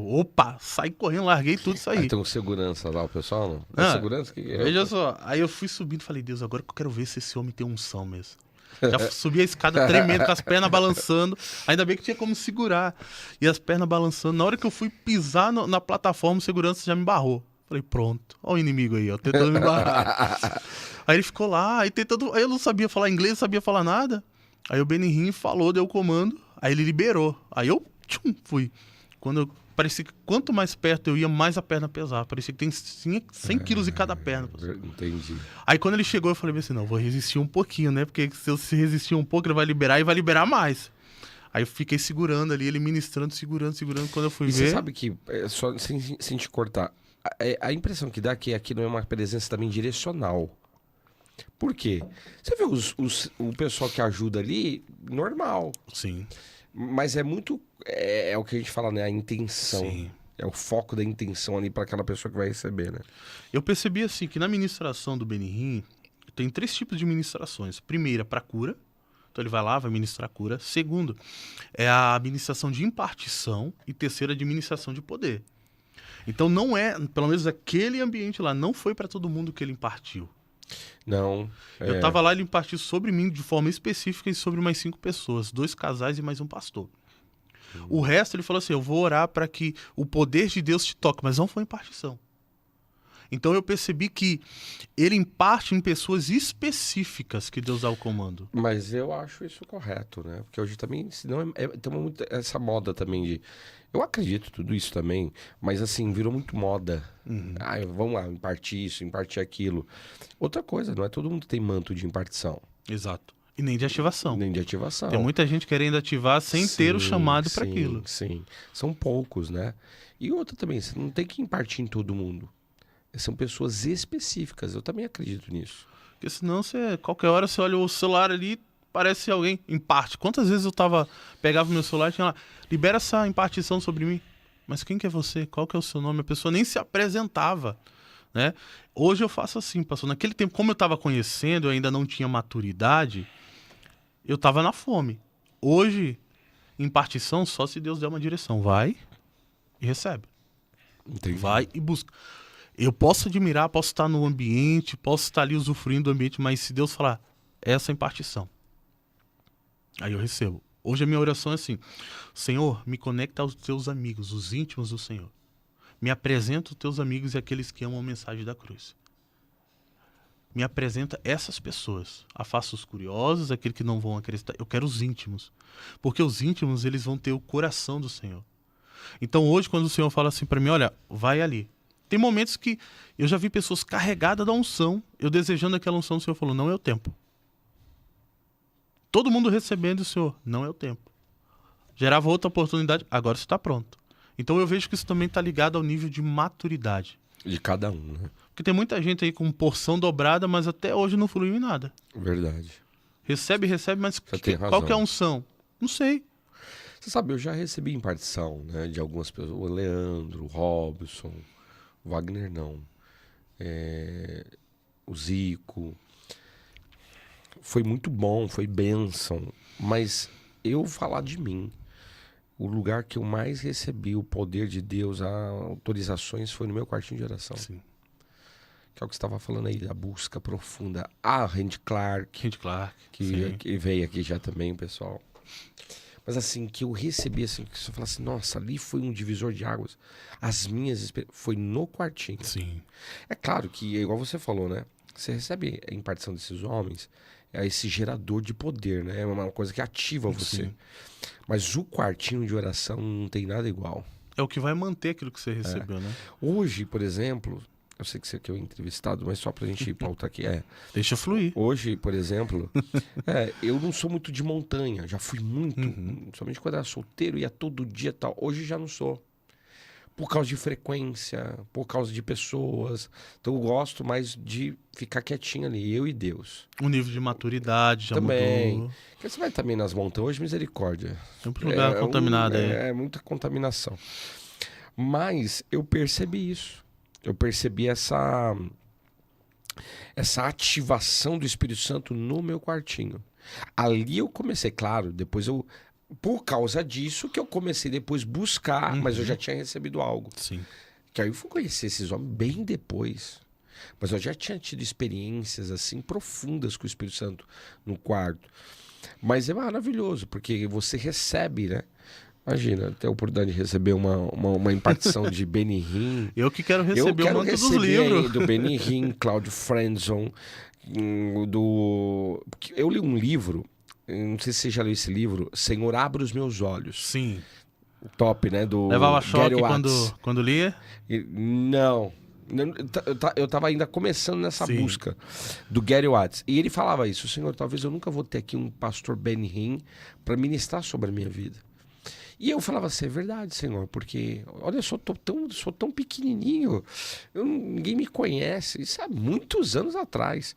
B: opa, saí correndo, larguei tudo e saí.
A: Aí tem um segurança lá, o pessoal, não? É segurança?
B: Veja só, aí eu fui subindo e falei, Deus, agora que eu quero ver se esse homem tem unção mesmo. Já subi a escada tremendo, com as pernas balançando. Ainda bem que tinha como segurar. E as pernas balançando. Na hora que eu fui pisar na plataforma, o segurança já me barrou. Falei, pronto. Olha o inimigo aí, ó, tentando me barrar. Aí ele ficou lá, aí eu não sabia falar inglês, não sabia falar nada. Aí o Benihim falou, deu o comando. Aí ele liberou. Aí eu fui. Parecia que quanto mais perto eu ia, mais a perna pesava. Parecia que tem 100 quilos em cada perna.
A: Entendi.
B: Aí quando ele chegou, eu falei assim, não, vou resistir um pouquinho, né? Porque se eu resistir um pouco, ele vai liberar e vai liberar mais. Aí eu fiquei segurando ali, ele ministrando, segurando. Quando eu fui ver...
A: Você sabe que, só sem te cortar, a impressão que dá é que aqui não é uma presença também direcional. Por quê? Você vê o pessoal que ajuda ali, normal.
B: Sim.
A: Mas é muito... É o que a gente fala, né? A intenção.
B: Sim.
A: É o foco da intenção ali para aquela pessoa que vai receber, né?
B: Eu percebi assim que na ministração do Benihim tem 3 tipos de ministrações. Primeira, para cura. Então ele vai lá, vai ministrar cura. Segundo, é a administração de impartição. E terceira, a administração de poder. Então não é, pelo menos aquele ambiente lá, não foi para todo mundo que ele impartiu.
A: Não.
B: Eu tava lá, ele impartiu sobre mim de forma específica e sobre mais 5 pessoas. 2 casais e mais um pastor. O resto ele falou assim, eu vou orar para que o poder de Deus te toque, mas não foi impartição. Então eu percebi que ele imparte em pessoas específicas que Deus dá o comando.
A: Mas eu acho isso correto, né? Porque hoje também, senão tem muito essa moda também de... Eu acredito tudo isso também, mas assim, virou muito moda. Vamos lá, impartir isso, impartir aquilo. Outra coisa, não é todo mundo que tem manto de impartição.
B: Exato. E nem de ativação.
A: Nem de ativação.
B: Tem muita gente querendo ativar sem ter o chamado para aquilo.
A: Sim, são poucos, né? E outra também, você não tem que impartir em todo mundo. São pessoas específicas, eu também acredito nisso.
B: Porque senão, qualquer hora você olha o celular ali, parece alguém, imparte. Quantas vezes eu pegava o meu celular e tinha lá, libera essa impartição sobre mim. Mas quem que é você? Qual que é o seu nome? A pessoa nem se apresentava, né? Hoje eu faço assim, pastor. Naquele tempo, como eu estava conhecendo, eu ainda não tinha maturidade, eu estava na fome. Hoje, impartição, só se Deus der uma direção. Vai e recebe.
A: Entendi.
B: Vai e busca. Eu posso admirar, posso estar no ambiente, posso estar ali usufruindo do ambiente, mas se Deus falar, essa é a impartição, aí eu recebo. Hoje a minha oração é assim, Senhor, me conecta aos teus amigos, os íntimos do Senhor. Me apresenta os teus amigos e aqueles que amam a mensagem da cruz. Me apresenta essas pessoas. Afasta os curiosos, aqueles que não vão acreditar. Eu quero os íntimos. Porque os íntimos, eles vão ter o coração do Senhor. Então hoje, quando o Senhor fala assim para mim, olha, vai ali. Tem momentos que eu já vi pessoas carregadas da unção, eu desejando aquela unção, o Senhor falou, não é o tempo. Todo mundo recebendo o Senhor, não é o tempo. Gerava outra oportunidade, agora você está pronto. Então eu vejo que isso também está ligado ao nível de maturidade.
A: De cada um, né?
B: Porque tem muita gente aí com porção dobrada, mas até hoje não fluiu em nada.
A: Verdade.
B: Recebe, mas
A: tem
B: qual que é a unção? Não sei.
A: Você sabe, eu já recebi impartição, né, de algumas pessoas. O Leandro, o Robson, o Wagner não. O Zico. Foi muito bom, foi bênção. Mas eu falar de mim, o lugar que eu mais recebi o poder de Deus, as autorizações, foi no meu quartinho de oração.
B: Sim.
A: Que é o que você estava falando aí, a busca profunda. A Randy Clark.
B: Randy Clark.
A: Que veio aqui já também, pessoal. Mas assim, que eu recebi, assim, que você fala assim, nossa, ali foi um divisor de águas. As minhas experiências, foi no quartinho.
B: Sim.
A: É claro que, igual você falou, né? Você recebe a impartição desses homens, é esse gerador de poder, né? É uma coisa que ativa você.
B: Sim.
A: Mas o quartinho de oração não tem nada igual.
B: É o que vai manter aquilo que você recebeu, né?
A: Hoje, por exemplo, eu sei que você aqui é o entrevistado, mas só pra gente pautar aqui,
B: Deixa fluir.
A: hoje, por exemplo, eu não sou muito de montanha, já fui muito, somente quando era solteiro, ia todo dia e tal. Hoje já não sou. Por causa de frequência, por causa de pessoas. Então eu gosto mais de ficar quietinho ali, eu e Deus.
B: O nível de maturidade já
A: Também.
B: mudou.
A: Porque você vai também nas montanhas, hoje misericórdia.
B: Sempre lugar contaminado aí.
A: É muita contaminação. Mas eu percebi isso. Eu percebi essa ativação do Espírito Santo no meu quartinho. Ali eu comecei, claro, depois eu... Por causa disso que eu comecei depois buscar, mas eu já tinha recebido algo.
B: Sim.
A: Que aí eu fui conhecer esses homens bem depois. Mas eu já tinha tido experiências assim profundas com o Espírito Santo no quarto. Mas é maravilhoso, porque você recebe, né? Imagina, ter a oportunidade de receber uma impartição de Benny Hinn.
B: Eu que quero receber
A: Eu quero
B: o manto dos
A: receber aí
B: livros.
A: do Benny Hinn, Claudio Frenzon, porque eu li um livro, não sei se você já leu esse livro, Senhor, Abra os Meus Olhos.
B: Sim.
A: Top, né? Do
B: Levava choque
A: Gary Watts.
B: quando lia?
A: Não. Eu tava ainda começando nessa
B: Sim.
A: busca do Gary Watts. E ele falava isso, Senhor, talvez eu nunca vou ter aqui um pastor Benny Hinn para ministrar sobre a minha vida. E eu falava assim, é verdade, Senhor, porque, olha, eu sou tão pequenininho, ninguém me conhece, isso há muitos anos atrás.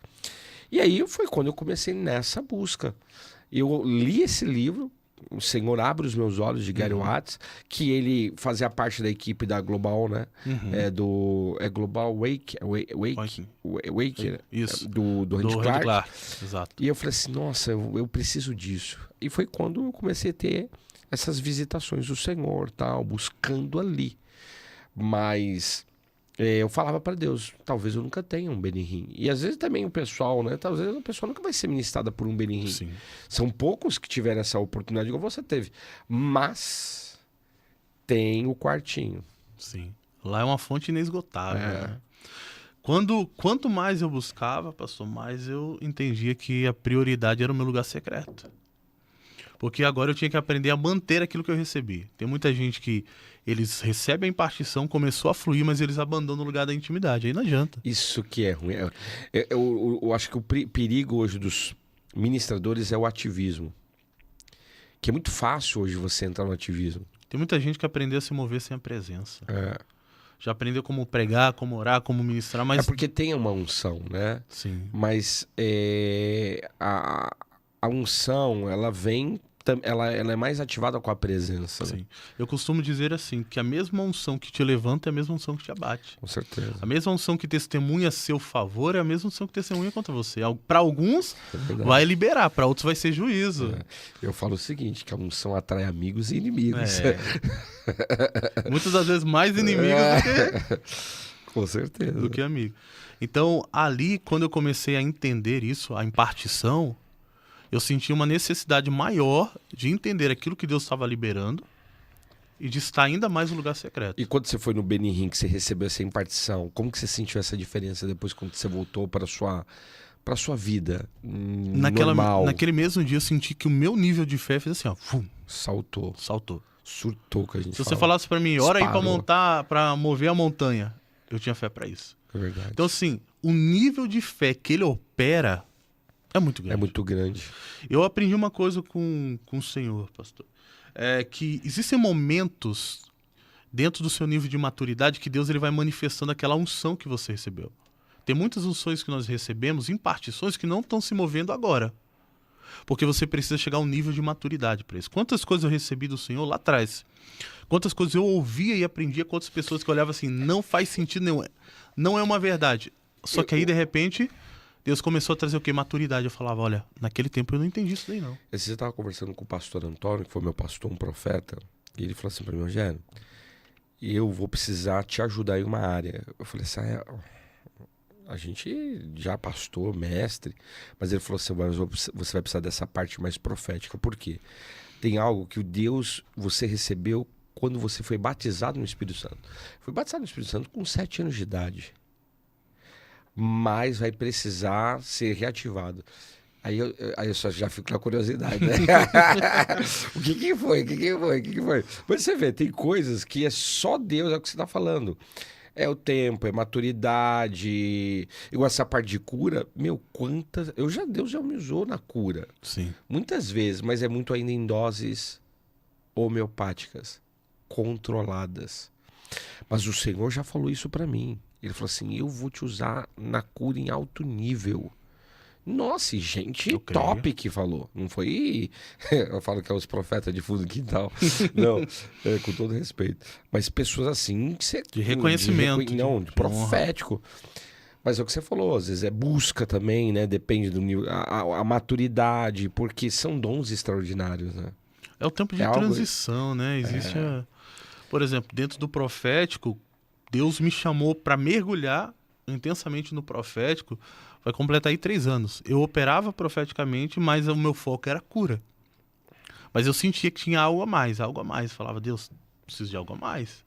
A: E aí foi quando eu comecei nessa busca. Eu li esse livro, O Senhor Abre os Meus Olhos, de Gary Watts, que ele fazia parte da equipe da Global, né? Global Wake, né?
B: Isso.
A: Do Randy
B: Do
A: Clark.
B: Randy Clark. Exato.
A: E eu falei assim, nossa, eu preciso disso. E foi quando eu comecei a ter essas visitações do Senhor, tal, buscando ali. Mas eu falava para Deus, talvez eu nunca tenha um Benny Hinn. E às vezes também o pessoal, né? Talvez a pessoa nunca vai ser ministrada por um Benny Hinn.
B: Sim.
A: São poucos que tiveram essa oportunidade, igual você teve. Mas tem o quartinho.
B: Sim. Lá é uma fonte inesgotável, né? Quanto mais eu buscava, pastor, mais eu entendia que a prioridade era o meu lugar secreto. Porque agora eu tinha que aprender a manter aquilo que eu recebi. Tem muita gente que eles recebem a impartição, começou a fluir, mas eles abandonam o lugar da intimidade. Aí não adianta.
A: Isso que é ruim. Eu acho que o perigo hoje dos ministradores é o ativismo. Que é muito fácil hoje você entrar no ativismo.
B: Tem muita gente que aprendeu a se mover sem a presença. Já aprendeu como pregar, como orar, como ministrar, mas...
A: É porque tem uma unção, né?
B: Sim.
A: Mas a unção, ela vem... Ela é mais ativada com a presença.
B: Sim.
A: Né?
B: Eu costumo dizer assim, que a mesma unção que te levanta é a mesma unção que te abate.
A: Com certeza.
B: A mesma unção que testemunha a seu favor é a mesma unção que testemunha contra você. Para alguns, vai liberar, para outros vai ser juízo.
A: Eu falo o seguinte, que a unção atrai amigos e inimigos.
B: Muitas das vezes mais inimigos
A: Com certeza.
B: do que amigos. Então, ali, quando eu comecei a entender isso, a impartição, eu senti uma necessidade maior de entender aquilo que Deus estava liberando e de estar ainda mais no lugar secreto.
A: E quando você foi no Benny Hinn, que você recebeu essa impartição, como que você sentiu essa diferença depois quando você voltou para a sua vida normal?
B: Naquele mesmo dia eu senti que o meu nível de fé fez assim, ó,
A: saltou. Surtou, que a gente
B: Se você falasse para mim, ora aí para mover a montanha, eu tinha fé para isso.
A: É verdade.
B: Então assim, o nível de fé que ele opera é muito grande.
A: É muito grande.
B: Eu aprendi uma coisa com o Senhor, pastor. É que existem momentos dentro do seu nível de maturidade que Deus ele vai manifestando aquela unção que você recebeu. Tem muitas unções que nós recebemos, impartições que não estão se movendo agora. Porque você precisa chegar a um nível de maturidade para isso. Quantas coisas eu recebi do Senhor lá atrás? Quantas coisas eu ouvia e aprendia com outras pessoas que olhavam assim, não faz sentido nenhum. Não é uma verdade. Só que aí, de repente... Deus começou a trazer o quê? Maturidade. Eu falava, olha, naquele tempo eu não entendi isso daí, não.
A: Esse dia eu estava conversando com o pastor Antônio, que foi meu pastor, um profeta, e ele falou assim para mim, Rogério, eu vou precisar te ajudar em uma área. Eu falei assim, a gente já pastor, mestre, mas ele falou assim, mas você vai precisar dessa parte mais profética. Por quê? Tem algo que o Deus você recebeu quando você foi batizado no Espírito Santo. Foi batizado no Espírito Santo com 7 anos de idade. Mas vai precisar ser reativado. Aí eu só já fico com a curiosidade, né? O que foi? Mas você vê, tem coisas que é só Deus, é o que você está falando. É o tempo, é maturidade. Igual essa parte de cura, meu, quantas. Deus já me usou na cura.
B: Sim.
A: Muitas vezes, mas é muito ainda em doses homeopáticas, controladas. Mas o Senhor já falou isso para mim. Ele falou assim: eu vou te usar na cura em alto nível. Nossa, e gente top que falou. Não foi. Eu falo que é os profetas de fundo do quintal. Não, com todo respeito. Mas pessoas assim.
B: De reconhecimento.
A: De profético. Mas é o que você falou, às vezes é busca também, né? Depende do nível. A maturidade, porque são dons extraordinários, né?
B: É o tempo de transição, né? Existe Por exemplo, dentro do profético, Deus me chamou para mergulhar intensamente no profético. Vai completar aí 3 anos. Eu operava profeticamente, mas o meu foco era cura. Mas eu sentia que tinha algo a mais. Falava, Deus, preciso de algo a mais.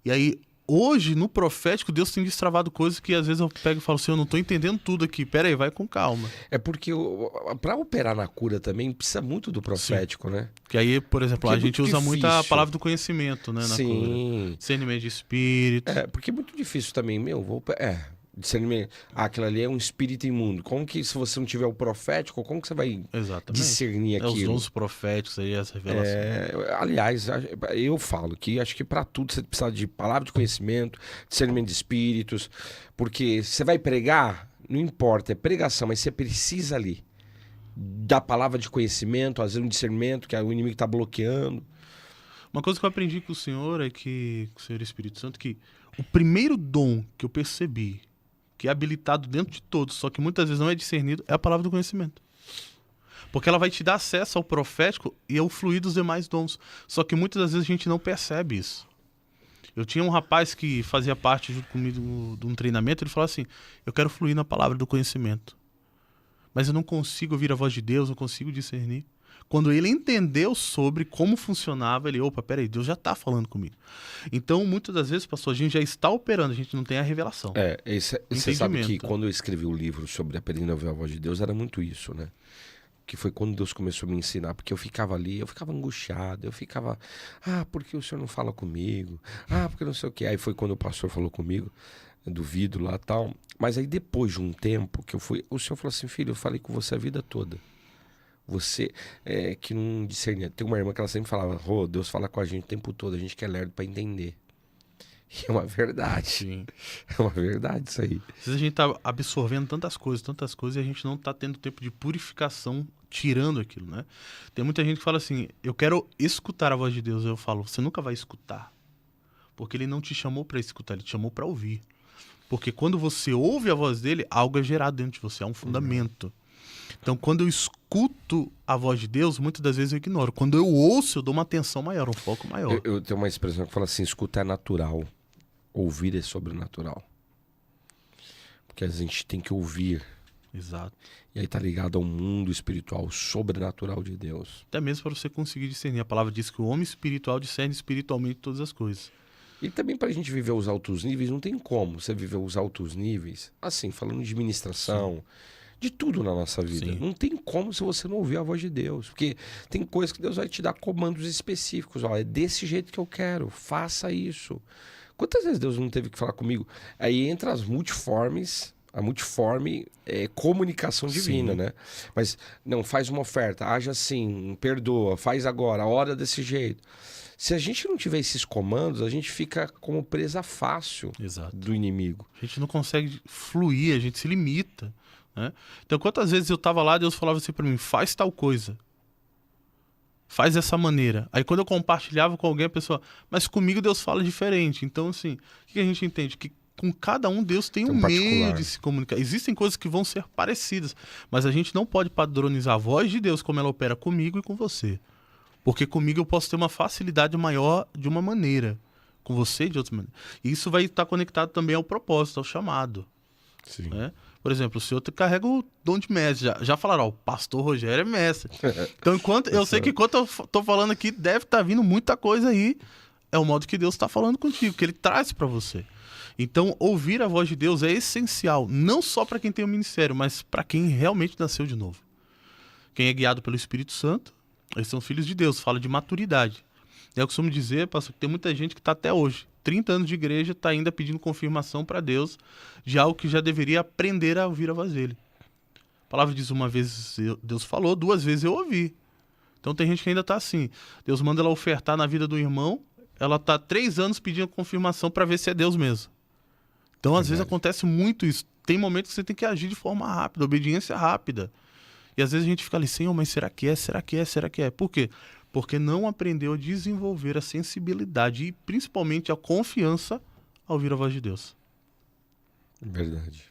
B: E aí, hoje, no profético, Deus tem destravado coisas que às vezes eu pego e falo assim, eu não estou entendendo tudo aqui. Pera aí, vai com calma.
A: É porque para operar na cura também precisa muito do profético, né?
B: Que aí, por exemplo,
A: porque
B: a gente usa muito a palavra do conhecimento, né? Na
A: Sim.
B: cura. Discernimento de espírito.
A: Porque é muito difícil também, discernimento. Aquilo ali é um espírito imundo. Como que, se você não tiver o profético, como que você vai discernir aquilo?
B: Os dons proféticos aí, essa revelação.
A: Aliás, eu falo que acho que para tudo você precisa de palavra de conhecimento, discernimento de espíritos, porque você vai pregar, não importa, é pregação, mas você precisa ali da palavra de conhecimento, às vezes um discernimento que o inimigo está bloqueando.
B: Uma coisa que eu aprendi com o Senhor é que, com o Senhor Espírito Santo, que o primeiro dom que eu percebi que é habilitado dentro de todos, só que muitas vezes não é discernido, é a palavra do conhecimento. Porque ela vai te dar acesso ao profético e ao fluir dos demais dons. Só que muitas das vezes a gente não percebe isso. Eu tinha um rapaz que fazia parte junto comigo de um treinamento, ele falou assim, eu quero fluir na palavra do conhecimento. Mas eu não consigo ouvir a voz de Deus, não consigo discernir. Quando ele entendeu sobre como funcionava, ele, peraí, Deus já está falando comigo. Então, muitas das vezes, pastor, a gente já está operando, a gente não tem a revelação.
A: Você sabe que quando eu escrevi o livro sobre aprendendo a ouvir a voz de Deus, era muito isso, né? Que foi quando Deus começou a me ensinar, porque eu ficava ali, eu ficava angustiado, eu ficava, porque o senhor não fala comigo? Porque não sei o quê. Aí foi quando o pastor falou comigo, duvido lá e tal. Mas aí depois de um tempo que o senhor falou assim, filho, eu falei com você a vida toda. Você que não discernia. Tem uma irmã que ela sempre falava, Deus fala com a gente o tempo todo, a gente que é lerdo para entender. E é uma verdade.
B: Sim.
A: É uma verdade isso aí.
B: Às vezes a gente tá absorvendo tantas coisas, e a gente não tá tendo tempo de purificação tirando aquilo, né? Tem muita gente que fala assim, eu quero escutar a voz de Deus. Eu falo, você nunca vai escutar. Porque ele não te chamou para escutar, ele te chamou para ouvir. Porque quando você ouve a voz dele, algo é gerado dentro de você, há um fundamento. Então, quando eu escuto a voz de Deus, muitas das vezes eu ignoro. Quando eu ouço, eu dou uma atenção maior, um foco maior.
A: Eu tenho uma expressão que fala assim, escutar é natural, ouvir é sobrenatural. Porque a gente tem que ouvir.
B: Exato.
A: E aí tá ligado ao mundo espiritual, sobrenatural de Deus.
B: Até mesmo para você conseguir discernir. A palavra diz que o homem espiritual discerne espiritualmente todas as coisas.
A: E também pra gente viver os altos níveis, não tem como você viver os altos níveis, assim, falando de administração... Sim. De tudo na nossa vida. Sim. Não tem como se você não ouvir a voz de Deus. Porque tem coisas que Deus vai te dar comandos específicos. É desse jeito que eu quero. Faça isso. Quantas vezes Deus não teve que falar comigo? Aí entra as multiformes. A multiforme comunicação divina, né? Mas, não, faz uma oferta. Haja assim, perdoa, faz agora, ora desse jeito. Se a gente não tiver esses comandos, a gente fica como presa fácil.
B: Exato.
A: Do inimigo.
B: A gente não consegue fluir, a gente se limita. Né? Então, quantas vezes eu estava lá, Deus falava assim para mim, faz tal coisa, faz dessa maneira. Aí quando eu compartilhava com alguém, a pessoa, mas comigo Deus fala diferente. Então, assim, o que a gente entende? Que com cada um Deus tem um meio de se comunicar. Existem coisas que vão ser parecidas, mas a gente não pode padronizar a voz de Deus como ela opera comigo e com você. Porque comigo eu posso ter uma facilidade maior de uma maneira, com você de outra maneira. E isso vai estar conectado também ao propósito, ao chamado.
A: Sim.
B: Né? Por exemplo, o senhor carrega o dom de mestre. Já falaram, ó, o pastor Rogério é mestre. Então, eu sei que enquanto eu tô falando aqui, deve estar vindo muita coisa aí. É o modo que Deus está falando contigo, que ele traz para você. Então, ouvir a voz de Deus é essencial, não só para quem tem o ministério, mas para quem realmente nasceu de novo. Quem é guiado pelo Espírito Santo, eles são filhos de Deus, fala de maturidade. Eu costumo dizer, pastor, que tem muita gente que está até hoje, 30 anos de igreja, está ainda pedindo confirmação para Deus de algo que já deveria aprender a ouvir a voz dele. A palavra diz, uma vez Deus falou, 2 vezes eu ouvi. Então tem gente que ainda está assim. Deus manda ela ofertar na vida do irmão, ela está 3 anos pedindo confirmação para ver se é Deus mesmo. Então, às vezes, acontece muito isso. Tem momentos que você tem que agir de forma rápida, obediência rápida. E às vezes a gente fica ali, Senhor, mas será que é? Será que é? Será que é? Por quê? Porque não aprendeu a desenvolver a sensibilidade e, principalmente, a confiança ao ouvir a voz de Deus.
A: Verdade.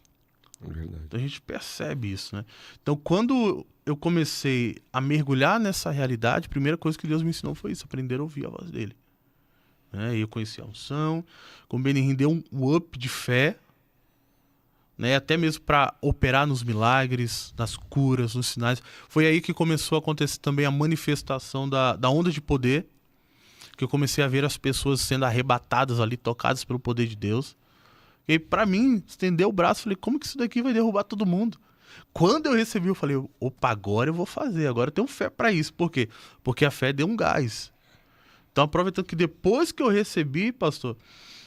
A: Verdade.
B: Então a gente percebe isso, né? Então, quando eu comecei a mergulhar nessa realidade, a primeira coisa que Deus me ensinou foi isso, aprender a ouvir a voz dele. E eu conheci a unção, como o Benihim deu um up de fé, né? Até mesmo para operar nos milagres, nas curas, nos sinais. Foi aí que começou a acontecer também a manifestação da onda de poder, que eu comecei a ver as pessoas sendo arrebatadas ali, tocadas pelo poder de Deus. E aí, para mim, estender o braço, falei, como que isso daqui vai derrubar todo mundo? Quando eu recebi, eu falei, opa, agora eu vou fazer, agora eu tenho fé para isso. Por quê? Porque a fé deu um gás. Então, aproveitando que depois que eu recebi, pastor,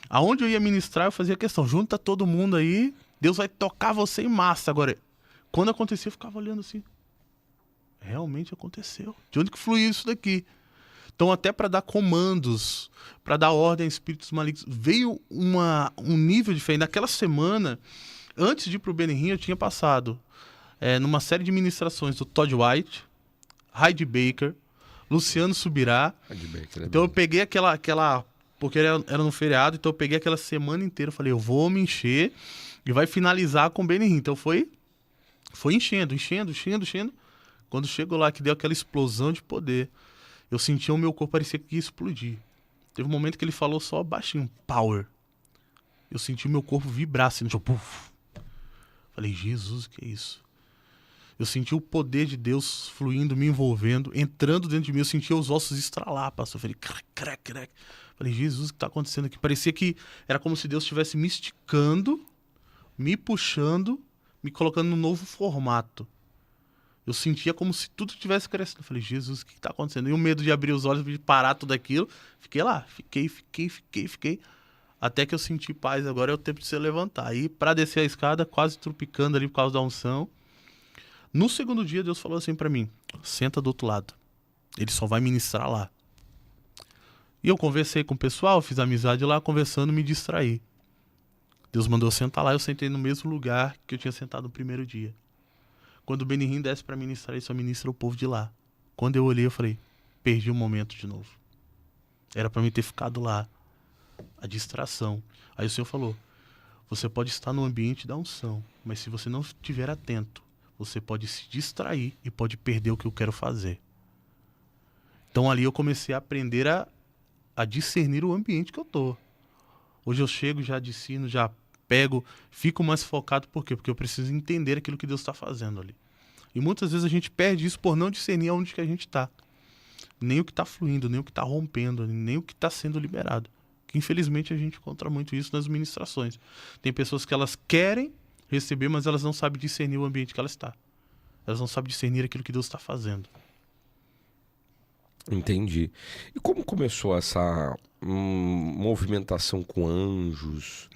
B: aonde eu ia ministrar, eu fazia questão, junta todo mundo aí, Deus vai tocar você em massa. Agora, quando acontecia, eu ficava olhando assim, realmente aconteceu. De onde que fluiu isso daqui? Então, até para dar comandos, para dar ordem a espíritos malignos, veio um nível de fé. E naquela semana, antes de ir para o Benihim, eu tinha passado numa série de ministrações do Todd White, Heidi Baker, Luciano Subirá. Então eu peguei aquela porque era no feriado, então eu peguei aquela semana inteira, falei, eu vou me encher e vai finalizar com o Benihim. Então foi enchendo. Quando chegou lá, que deu aquela explosão de poder, eu sentia o meu corpo, parecia que ia explodir. Teve um momento que ele falou só baixinho, power. Eu senti o meu corpo vibrar assim, tipo, puff. Falei, Jesus, o que é isso? Eu senti o poder de Deus fluindo, me envolvendo, entrando dentro de mim. Eu sentia os ossos estralar, pastor. Eu falei, crack. Falei, Jesus, o que está acontecendo aqui? Parecia que era como se Deus estivesse me esticando, me puxando, me colocando num novo formato. Eu sentia como se tudo estivesse crescendo. Eu falei, Jesus, o que está acontecendo? E o medo de abrir os olhos, de parar tudo aquilo. Fiquei lá, fiquei. Até que eu senti paz. Agora é o tempo de se levantar. Aí, para descer a escada, quase trupicando ali por causa da unção. No segundo dia, Deus falou assim pra mim, senta do outro lado. Ele só vai ministrar lá. E eu conversei com o pessoal, fiz amizade lá, conversando, me distraí. Deus mandou eu sentar lá, eu sentei no mesmo lugar que eu tinha sentado no primeiro dia. Quando o Benihim desce pra ministrar, ele só ministra o povo de lá. Quando eu olhei, eu falei, perdi o momento de novo. Era pra mim ter ficado lá. A distração. Aí o Senhor falou, você pode estar no ambiente da unção, mas se você não estiver atento, você pode se distrair e pode perder o que eu quero fazer. Então ali eu comecei a aprender a discernir o ambiente que eu tô. Hoje eu chego, já discerno, já pego, fico mais focado. Por quê? Porque eu preciso entender aquilo que Deus está fazendo ali. E muitas vezes a gente perde isso por não discernir aonde que a gente está. Nem o que está fluindo, nem o que está rompendo, nem o que está sendo liberado. Que infelizmente a gente encontra muito isso nas ministrações. Tem pessoas que elas querem receber, mas elas não sabem discernir o ambiente que ela está. Elas não sabem discernir aquilo que Deus está fazendo.
A: Entendi. E como começou essa movimentação com anjos?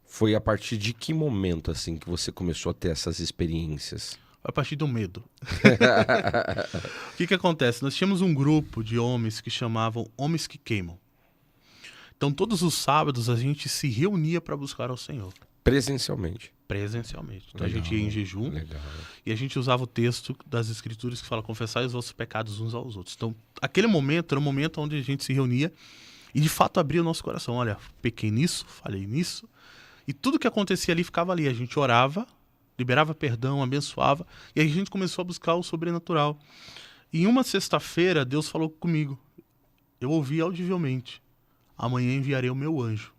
A: Foi a partir de que momento assim que você começou a ter essas experiências?
B: A partir do medo. O que acontece? Nós tínhamos um grupo de homens que chamavam Homens que Queimam. Então todos os sábados a gente se reunia para buscar ao Senhor.
A: Presencialmente.
B: Então legal, a gente ia em jejum.
A: Legal.
B: E a gente usava o texto das Escrituras que fala, confessai os vossos pecados uns aos outros. Então, aquele momento era um momento onde a gente se reunia e de fato abria o nosso coração. Olha, pequei nisso, falei nisso. E tudo que acontecia ali ficava ali. A gente orava, liberava perdão, abençoava. E aí a gente começou a buscar o sobrenatural. E em uma sexta-feira, Deus falou comigo. Eu ouvi audivelmente. Amanhã enviarei o meu anjo.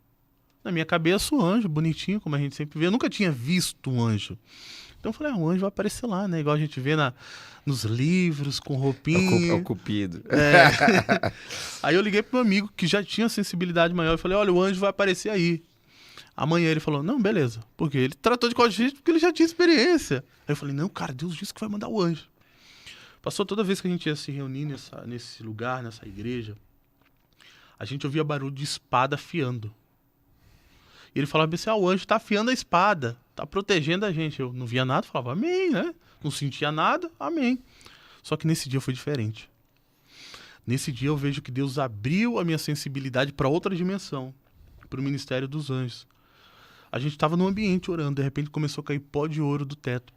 B: Na minha cabeça, o anjo, bonitinho, como a gente sempre vê. Eu nunca tinha visto um anjo. Então eu falei, um anjo vai aparecer lá, né? Igual a gente vê nos livros, com
A: É
B: roupinha.
A: o Cupido.
B: Aí eu liguei pro meu amigo, que já tinha sensibilidade maior, e falei, olha, o anjo vai aparecer aí. Amanhã ele falou, não, beleza. Porque ele tratou de qualquer jeito porque ele já tinha experiência. Aí eu falei, não, cara, Deus disse que vai mandar o anjo. Passou toda vez que a gente ia se reunir nesse lugar, nessa igreja, a gente ouvia barulho de espada afiando. E ele falava assim, o anjo tá afiando a espada, tá protegendo a gente. Eu não via nada, falava, amém, né? Não sentia nada, amém. Só que nesse dia foi diferente. Nesse dia eu vejo que Deus abriu a minha sensibilidade para outra dimensão, para o ministério dos anjos. A gente estava num ambiente orando, de repente começou a cair pó de ouro do teto.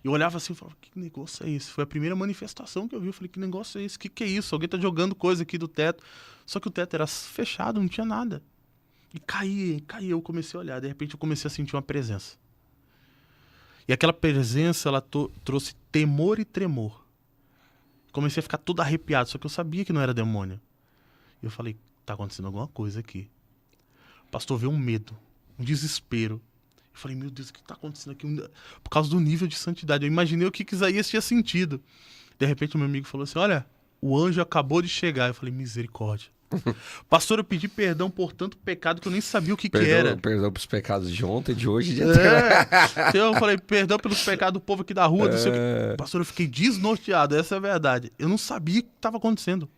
B: Eu olhava assim e falava, que negócio é esse? Foi a primeira manifestação que eu vi. Eu falei, que negócio é esse? Que é isso? Alguém tá jogando coisa aqui do teto. Só que o teto era fechado, não tinha nada. E caía. Eu comecei a olhar. De repente eu comecei a sentir uma presença. E aquela presença, ela trouxe temor e tremor. Comecei a ficar todo arrepiado, só que eu sabia que não era demônio. E eu falei, tá acontecendo alguma coisa aqui. O pastor veio um medo, um desespero. Eu falei, meu Deus, o que está acontecendo aqui? Por causa do nível de santidade. Eu imaginei o que Isaías tinha sentido. De repente, o meu amigo falou assim, olha, o anjo acabou de chegar. Eu falei, misericórdia. Pastor, eu pedi perdão por tanto pecado que eu nem sabia o que era.
A: Perdão pelos pecados de ontem, de hoje.
B: Eu falei, perdão pelos pecados do povo aqui da rua. Não sei o que. Pastor, eu fiquei desnorteado, essa é a verdade. Eu não sabia o que estava acontecendo.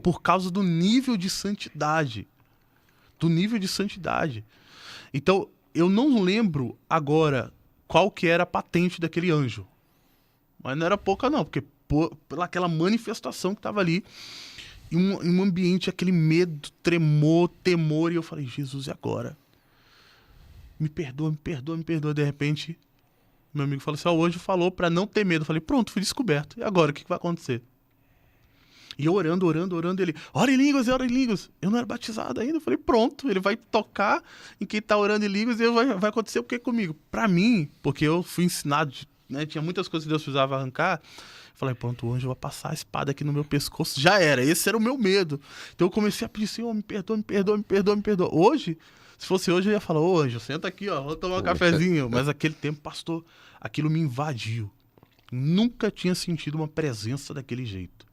B: Por causa do nível de santidade. Então, eu não lembro agora qual que era a patente daquele anjo. Mas não era pouca não, porque pelaquela manifestação que estava ali, em um ambiente, aquele medo, tremor, temor, e eu falei, Jesus, e agora? Me perdoa. De repente, meu amigo falou assim, o anjo falou para não ter medo. Eu falei, pronto, fui descoberto. E agora, o que vai acontecer? E eu orando, ele, ora em línguas. Eu não era batizado ainda. Eu falei, pronto, ele vai tocar em quem tá orando em línguas e vai acontecer o que comigo? Pra mim, porque eu fui ensinado, né, tinha muitas coisas que Deus precisava arrancar. Eu falei, pronto, o anjo vai passar a espada aqui no meu pescoço. Já era, esse era o meu medo. Então eu comecei a pedir, Senhor, me perdoa. Hoje, se fosse hoje, eu ia falar, ô anjo, senta aqui, ó, vou tomar um cafezinho. Mas aquele tempo, pastor, aquilo me invadiu. Nunca tinha sentido uma presença daquele jeito.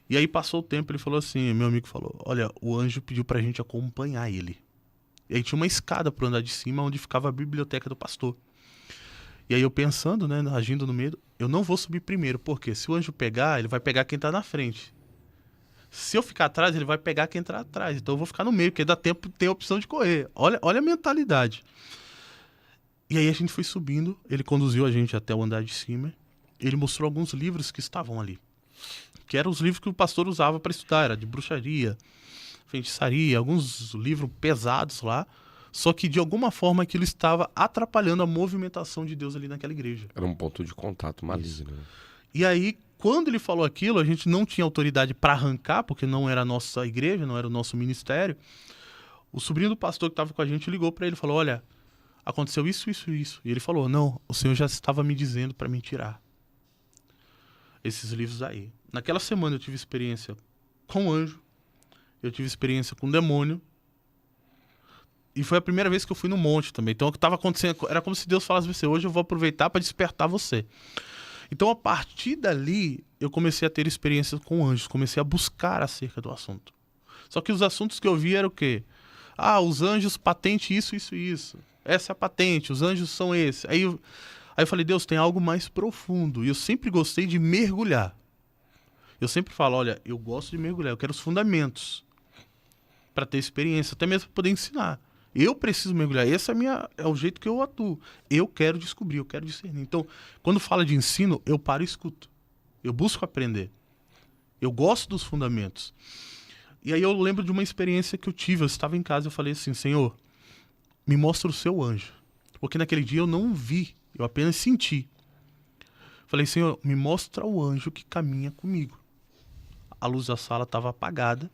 B: E aí passou o tempo, ele falou assim, meu amigo falou, olha, o anjo pediu pra gente acompanhar ele. E aí tinha uma escada pro andar de cima, onde ficava a biblioteca do pastor. E aí eu pensando, né, agindo no medo, eu não vou subir primeiro, porque se o anjo pegar, ele vai pegar quem tá na frente. Se eu ficar atrás, ele vai pegar quem tá atrás. Então eu vou ficar no meio, porque dá tempo, tem a opção de correr. Olha a mentalidade. E aí a gente foi subindo, ele conduziu a gente até o andar de cima, ele mostrou alguns livros que estavam ali. Que eram os livros que o pastor usava para estudar, era de bruxaria, feitiçaria, alguns livros pesados lá, só que de alguma forma aquilo estava atrapalhando a movimentação de Deus ali naquela igreja.
A: Era um ponto de contato maligno.
B: E aí, quando ele falou aquilo, a gente não tinha autoridade para arrancar, porque não era a nossa igreja, não era o nosso ministério. O sobrinho do pastor que estava com a gente ligou para ele e falou, olha, aconteceu isso. E ele falou, não, o Senhor já estava me dizendo para me tirar esses livros aí. Naquela semana eu tive experiência com anjo, eu tive experiência com demônio, e foi a primeira vez que eu fui no monte também. Então o que estava acontecendo, era como se Deus falasse pra você, hoje eu vou aproveitar para despertar você. Então a partir dali, eu comecei a ter experiências com anjos, comecei a buscar acerca do assunto. Só que os assuntos que eu vi eram o quê? Os anjos, patente isso. Essa é a patente, os anjos são esses. Aí eu falei, Deus, tem algo mais profundo. E eu sempre gostei de mergulhar. Eu sempre falo, olha, eu gosto de mergulhar, eu quero os fundamentos para ter experiência, até mesmo para poder ensinar. Eu preciso mergulhar, esse é o jeito que eu atuo. Eu quero descobrir, eu quero discernir. Então, quando fala de ensino, eu paro e escuto. Eu busco aprender. Eu gosto dos fundamentos. E aí eu lembro de uma experiência que eu tive. Eu estava em casa e eu falei assim, Senhor, me mostra o seu anjo. Porque naquele dia eu não vi, eu apenas senti. Falei, Senhor, me mostra o anjo que caminha comigo. A luz da sala estava apagada.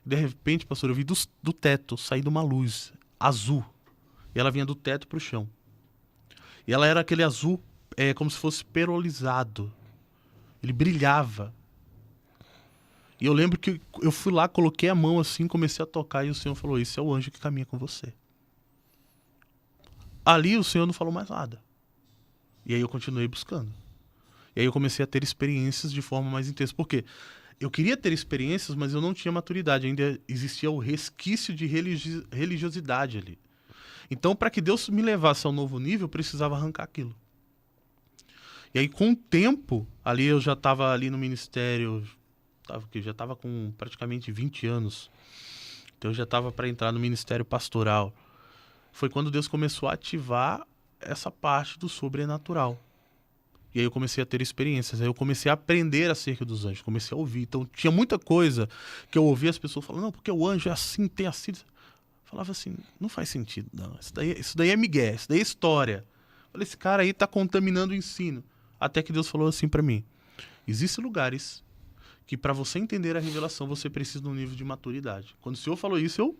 B: De repente, pastor, eu vi do teto sair uma luz azul. E ela vinha do teto para o chão. E ela era aquele azul como se fosse perolizado. Ele brilhava. E eu lembro que eu fui lá, coloquei a mão assim, comecei a tocar e o Senhor falou, esse é o anjo que caminha com você. Ali o Senhor não falou mais nada. E aí eu continuei buscando. E aí eu comecei a ter experiências de forma mais intensa. Por quê? Eu queria ter experiências, mas eu não tinha maturidade. Ainda existia o resquício de religiosidade ali. Então, para que Deus me levasse a um novo nível, eu precisava arrancar aquilo. E aí, com o tempo, ali eu já estava ali no ministério, já estava com praticamente 20 anos. Então, eu já estava para entrar no ministério pastoral. Foi quando Deus começou a ativar essa parte do sobrenatural. E aí eu comecei a ter experiências. Aí eu comecei a aprender acerca dos anjos. Comecei a ouvir. Então, tinha muita coisa que eu ouvia as pessoas falando, não, porque o anjo é assim, tem assim. Falava assim, não faz sentido, não. Isso daí é migué, isso daí é história. Falei, esse cara aí tá contaminando o ensino. Até que Deus falou assim pra mim, existem lugares que para você entender a revelação, você precisa de um nível de maturidade. Quando o Senhor falou isso, eu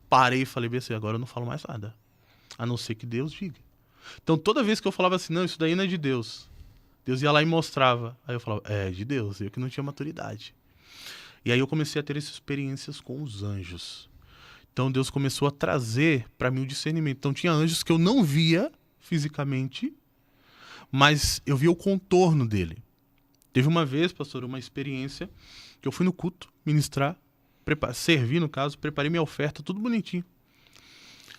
B: parei e falei, assim, agora eu não falo mais nada. A não ser que Deus diga. Então, toda vez que eu falava assim, não, isso daí não é de Deus. Deus ia lá e mostrava. Aí eu falava, é de Deus, eu que não tinha maturidade. E aí eu comecei a ter essas experiências com os anjos. Então Deus começou a trazer para mim o discernimento. Então tinha anjos que eu não via fisicamente, mas eu via o contorno dele. Teve uma vez, pastor, uma experiência que eu fui no culto ministrar, servir no caso, preparei minha oferta, tudo bonitinho.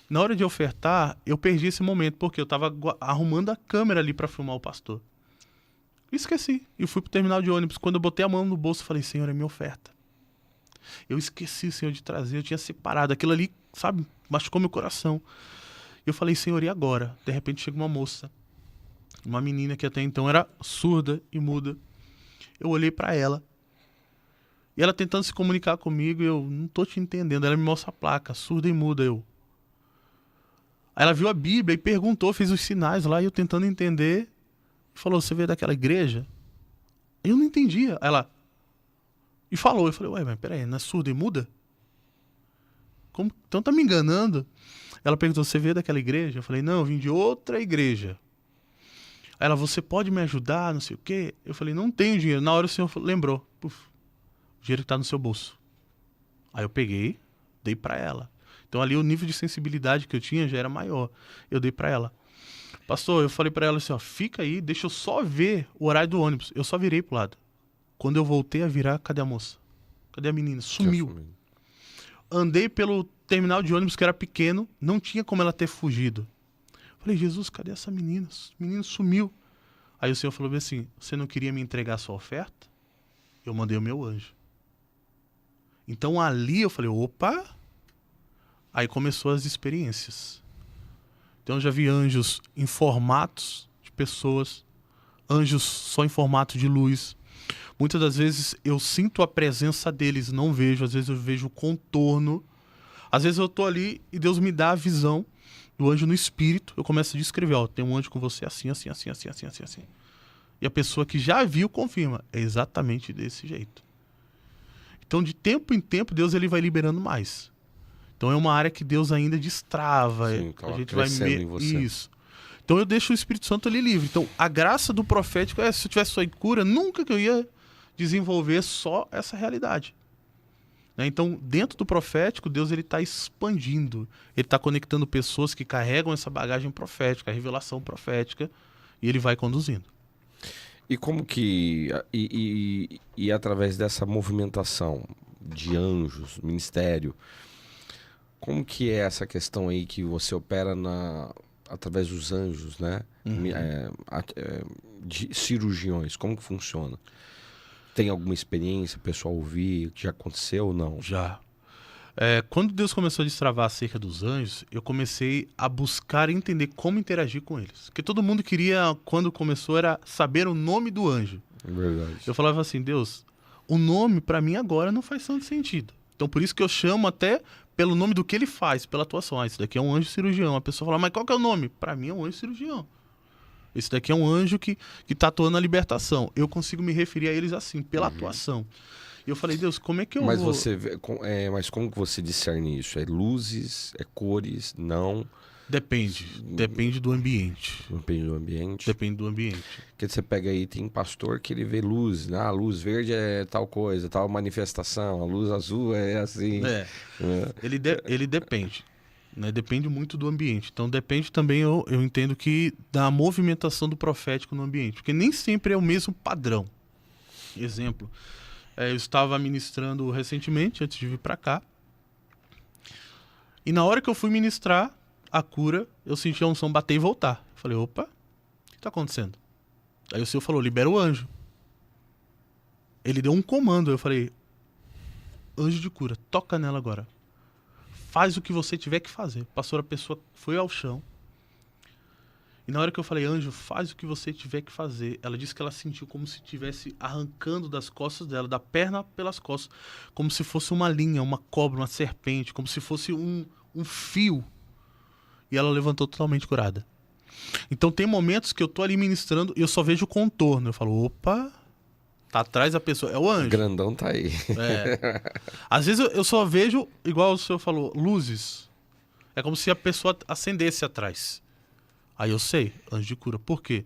B: Na hora de ofertar, eu perdi esse momento, porque eu estava arrumando a câmera ali para filmar o pastor. Esqueci. E fui pro terminal de ônibus. Quando eu botei a mão no bolso, eu falei, Senhor, é minha oferta. Eu esqueci, Senhor, de trazer, eu tinha separado. Aquilo ali, sabe, machucou meu coração. Eu falei, Senhor, e agora? De repente chega uma moça, uma menina que até então era surda e muda. Eu olhei pra ela, e ela tentando se comunicar comigo, eu não tô te entendendo. Ela me mostra a placa, surda e muda, eu. Aí ela viu a Bíblia e perguntou, fez os sinais lá, e eu tentando entender. Falou, você veio daquela igreja? Eu não entendia. Aí ela... E falou, eu falei, ué, mas peraí, não é surda e muda? Como? Então tá me enganando. Ela perguntou, você veio daquela igreja? Eu falei, não, eu vim de outra igreja. Aí ela, você pode me ajudar, não sei o quê? Eu falei, não tenho dinheiro. Na hora o senhor lembrou, puf, o dinheiro que tá no seu bolso. Aí eu peguei, dei pra ela. Então ali o nível de sensibilidade que eu tinha já era maior. Eu dei pra ela. Pastor, eu falei pra ela assim, ó, fica aí, deixa eu só ver o horário do ônibus. Eu só virei pro lado. Quando eu voltei a virar, cadê a moça? Cadê a menina? Sumiu. Andei pelo terminal de ônibus que era pequeno, não tinha como ela ter fugido. Falei, Jesus, cadê essa menina? O menino sumiu. Aí o Senhor falou assim, você não queria me entregar a sua oferta? Eu mandei o meu anjo. Então ali eu falei, opa! Aí começou as experiências. Então eu já vi anjos em formatos de pessoas, anjos só em formato de luz. Muitas das vezes eu sinto a presença deles, não vejo. Às vezes eu vejo o contorno. Às vezes eu tô ali e Deus me dá a visão do anjo no espírito. Eu começo a descrever, ó, tem um anjo com você assim, assim, assim, assim, assim, assim, assim. E a pessoa que já viu confirma. É exatamente desse jeito. Então de tempo em tempo Deus ele vai liberando mais. Então é uma área que Deus ainda destrava.
A: Sim,
B: a gente vai
A: em você.
B: Isso. Então eu deixo o Espírito Santo ali livre. Então a graça do profético é, se eu tivesse só em cura, nunca que eu ia desenvolver só essa realidade. Né? Então dentro do profético, Deus ele está expandindo. Ele está conectando pessoas que carregam essa bagagem profética, a revelação profética, e ele vai conduzindo.
A: E como que... E através dessa movimentação de anjos, ministério, como que é essa questão aí que você opera através dos anjos, né?
B: Uhum.
A: De cirurgiões, como que funciona? Tem alguma experiência, pessoal ouvir, que já aconteceu ou não?
B: Já. Quando Deus começou a destravar acerca dos anjos, eu comecei a buscar entender como interagir com eles. Porque todo mundo queria, quando começou, era saber o nome do anjo.
A: É verdade.
B: Eu falava assim, Deus, o nome pra mim agora não faz tanto sentido. Então por isso que eu chamo até pelo nome do que ele faz, pela atuação. Ah, esse daqui é um anjo cirurgião. A pessoa fala, mas qual que é o nome? Pra mim é um anjo cirurgião. Esse daqui é um anjo que tá atuando na libertação. Eu consigo me referir a eles assim, pela atuação. E eu falei, Deus, como é que eu vou...
A: Mas como que você discerne isso? É luzes? É cores? Não?
B: Depende. Depende do ambiente.
A: Depende do ambiente.
B: Depende do ambiente.
A: Porque você pega aí, tem pastor que ele vê luz, né? A luz verde é tal coisa, tal manifestação, a luz azul é assim.
B: Ele depende. Né? Depende muito do ambiente. Então depende também, eu entendo que da movimentação do profético no ambiente. Porque nem sempre é o mesmo padrão. Exemplo, eu estava ministrando recentemente, antes de vir para cá. E na hora que eu fui ministrar a cura, eu senti a unção bater e voltar. Eu falei, opa, o que está acontecendo? Aí o Senhor falou, libera o anjo. Ele deu um comando, eu falei, anjo de cura, toca nela agora. Faz o que você tiver que fazer. Pastor, a pessoa foi ao chão. E na hora que eu falei, anjo, faz o que você tiver que fazer, ela disse que ela sentiu como se estivesse arrancando das costas dela, da perna pelas costas, como se fosse uma linha, uma cobra, uma serpente, como se fosse um fio. E ela levantou totalmente curada. Então tem momentos que eu tô ali ministrando e eu só vejo o contorno. Eu falo, opa, tá atrás da pessoa. É o anjo.
A: O grandão tá aí.
B: Às vezes eu só vejo, igual o senhor falou, luzes. É como se a pessoa acendesse atrás. Aí eu sei, anjo de cura. Por quê?